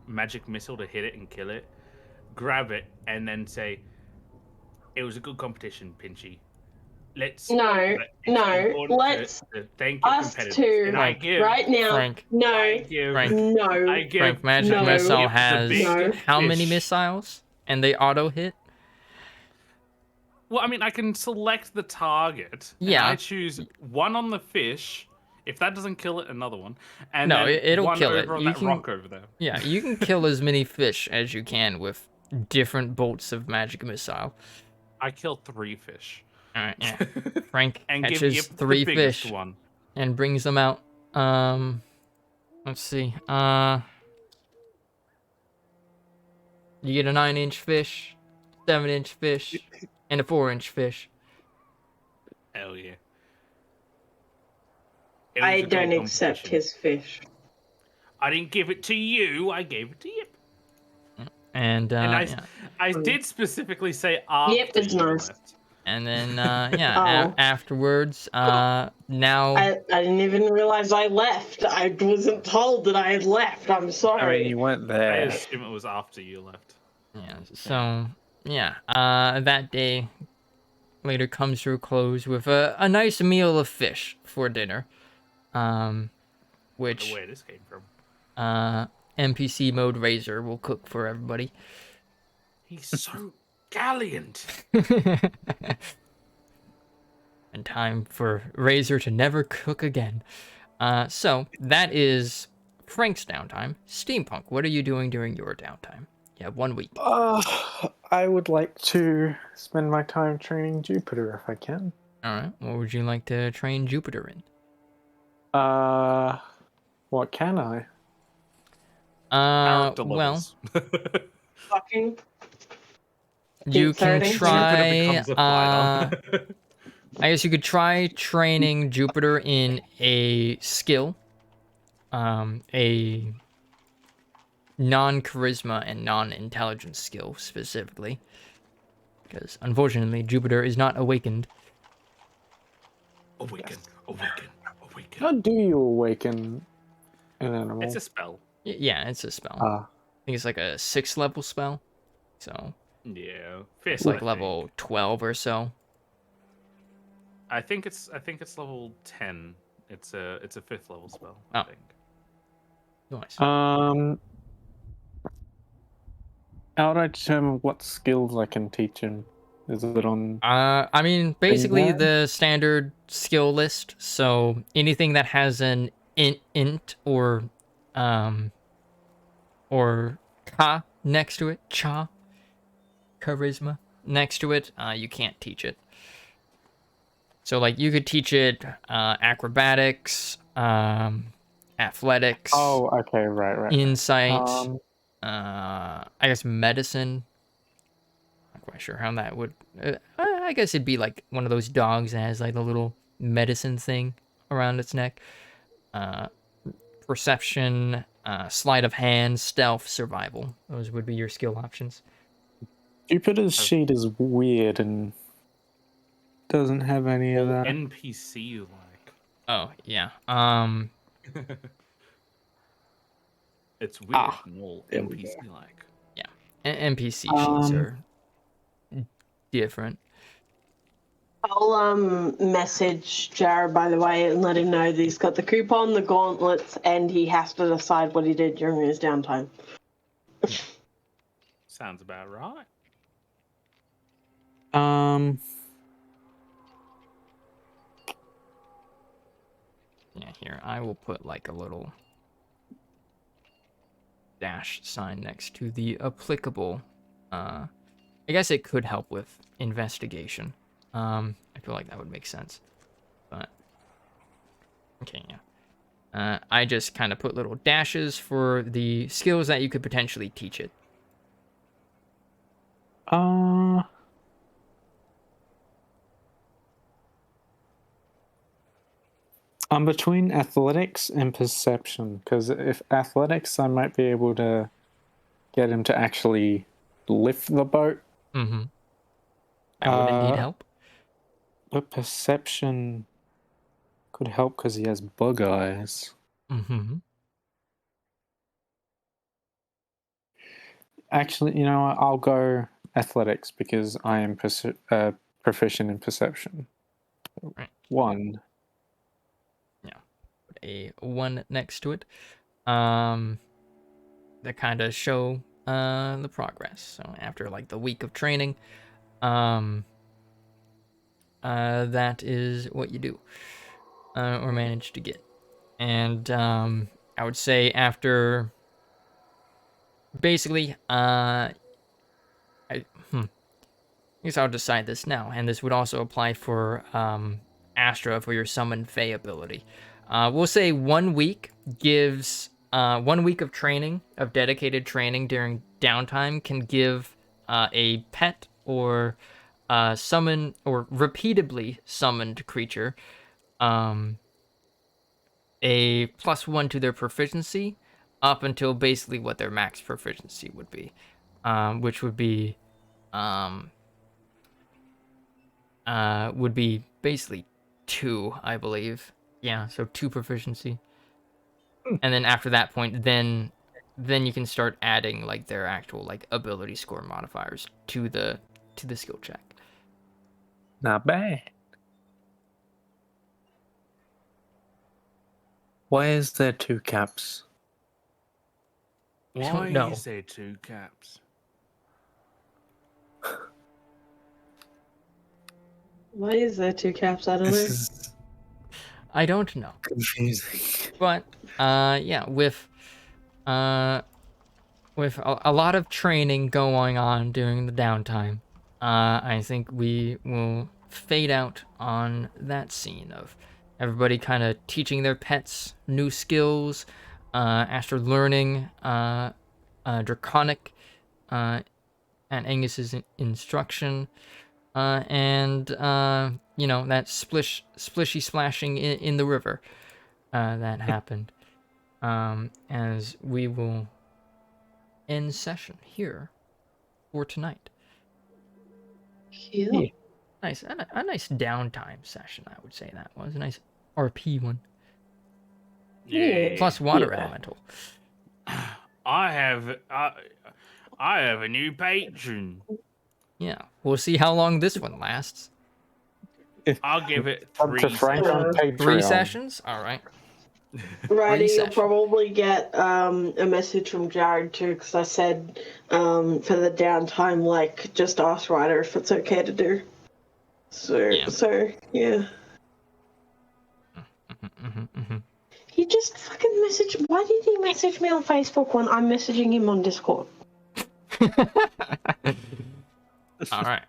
magic missile to hit it and kill it, grab it, and then say, "It was a good competition, Pinchy. Let's No, let's thank your us competitors." two And I Frank, give right now. Frank, No, I give Frank, no, I give Frank, Magic no, Missile the has big No. how many fish. missiles? And they auto hit? Well, I mean, I can select the target. Yeah. And I choose one on the fish. If that doesn't kill it, another one. And No, then it'll one kill over it. on that rock over there. Yeah, you can kill as many fish as you can with different bolts of Magic Missile. I kill 3 fish. Alright, yeah. Frank And give catches Yip the 3 biggest fish one. and brings them out. Let's see. You get a 9-inch fish, 7-inch fish, and a 4-inch fish. Hell yeah. I don't accept his fish. I didn't give it to you. I gave it to Yip. And I did specifically say after Yip is you nice. left. And then Oh. afterwards, now I didn't even realize I left. I wasn't told that I had left. I'm I sorry. mean, you weren't I there. assume it was after you left. yeah. So that day later comes to a close with a nice meal of fish for dinner, I don't know which where this came from. NPC mode Razor will cook for everybody. He's so gallant. And time for Razor to never cook again. So that is Frank's downtime. Steampunk, what are you doing during your downtime? You have 1 week. I would like to spend my time training Jupiter if I can. All right. What would you like to train Jupiter in? What can I? Character Well, levels. Fucking. you Keep can starting. Jupiter try. becomes a fighter. I guess you could try training Jupiter in a skill, a non-charisma and non-intelligence skill specifically, because unfortunately Jupiter is not awakened. Awaken, awaken, awaken. How do you awaken an animal? It's a spell. Yeah, it's a spell. Ah, I think it's like a 6th level spell, so Yeah, it's fifth. like level 12 or so. I think it's level 10. It's a 5th level spell. Oh. I think. Nice. how do I determine what skills I can teach him? Is it on? I mean, basically that? the standard skill list. So anything that has an int or ka next to it, charisma next to it, you can't teach it. So like you could teach it acrobatics, athletics, Oh, okay, right. insight, I guess medicine. Not quite sure how that would. I guess it'd be like one of those dogs that has like a little medicine thing around its neck. Perception, sleight of hand, stealth, survival. Those would be your skill options. Jupiter's sheet is weird and doesn't have any of that. NPC you like. Oh yeah. It's weird Ah, and all there we NPC like. NPC sheets are different. I'll message Jared, by the way, and let him know that he's got the coupon, the gauntlets, and he has to decide what he did during his downtime. Sounds about right. Yeah, here, I will put like a little dash sign next to the applicable. I guess it could help with investigation. I feel like that would make sense. But okay, yeah. I just kind of put little dashes for the skills that you could potentially teach it. I'm between athletics and perception, because if athletics, I might be able to get him to actually lift the boat. Mm-hmm. That would indeed help. But perception could help because he has bug eyes. Mm-hmm. Actually, you know what? I'll go athletics because I am proficient in perception. Right. 1. Yeah. Put a 1 next to it. That kind of show the progress. So after like the week of training, that is what you do or manage to get. And I would say after basically I guess I'll decide this now, and this would also apply for Astra for your summon Fey ability. We'll say 1 week gives 1 week of training, of dedicated training during downtime, can give a pet or summon or repeatedly summoned creature a +1 to their proficiency up until basically what their max proficiency would be, which um, would be basically 2, I believe. Yeah, so 2 proficiency. And then after that point, then you can start adding like their actual like ability score modifiers to the skill check. Not bad. Why is there 2 caps? don't Why know. is there 2 caps? Why is there 2 caps? I don't know. is I don't know. confusing. But yeah, with a lot of training going on during the downtime, I think we will fade out on that scene of everybody kind of teaching their pets new skills after learning Draconic and Angus's instruction, and you know, that splishy splashing in the river that happened. As we will end session here for tonight. Yeah. Nice, a nice downtime session, I would say that was a nice RP one. Yeah. Plus water Yeah. elemental. I have a new patron. Yeah, we'll see how long this one lasts. I'll give it Up 3 to Frank on sessions. Patreon. 3 sessions. All right. Righty, you'll sessions. probably get a message from Jared too, because I said for the downtime, like, just ask Ryder if it's okay to do. So, yeah. He just fucking messaged. Why did he message me on Facebook when I'm messaging him on Discord? All right.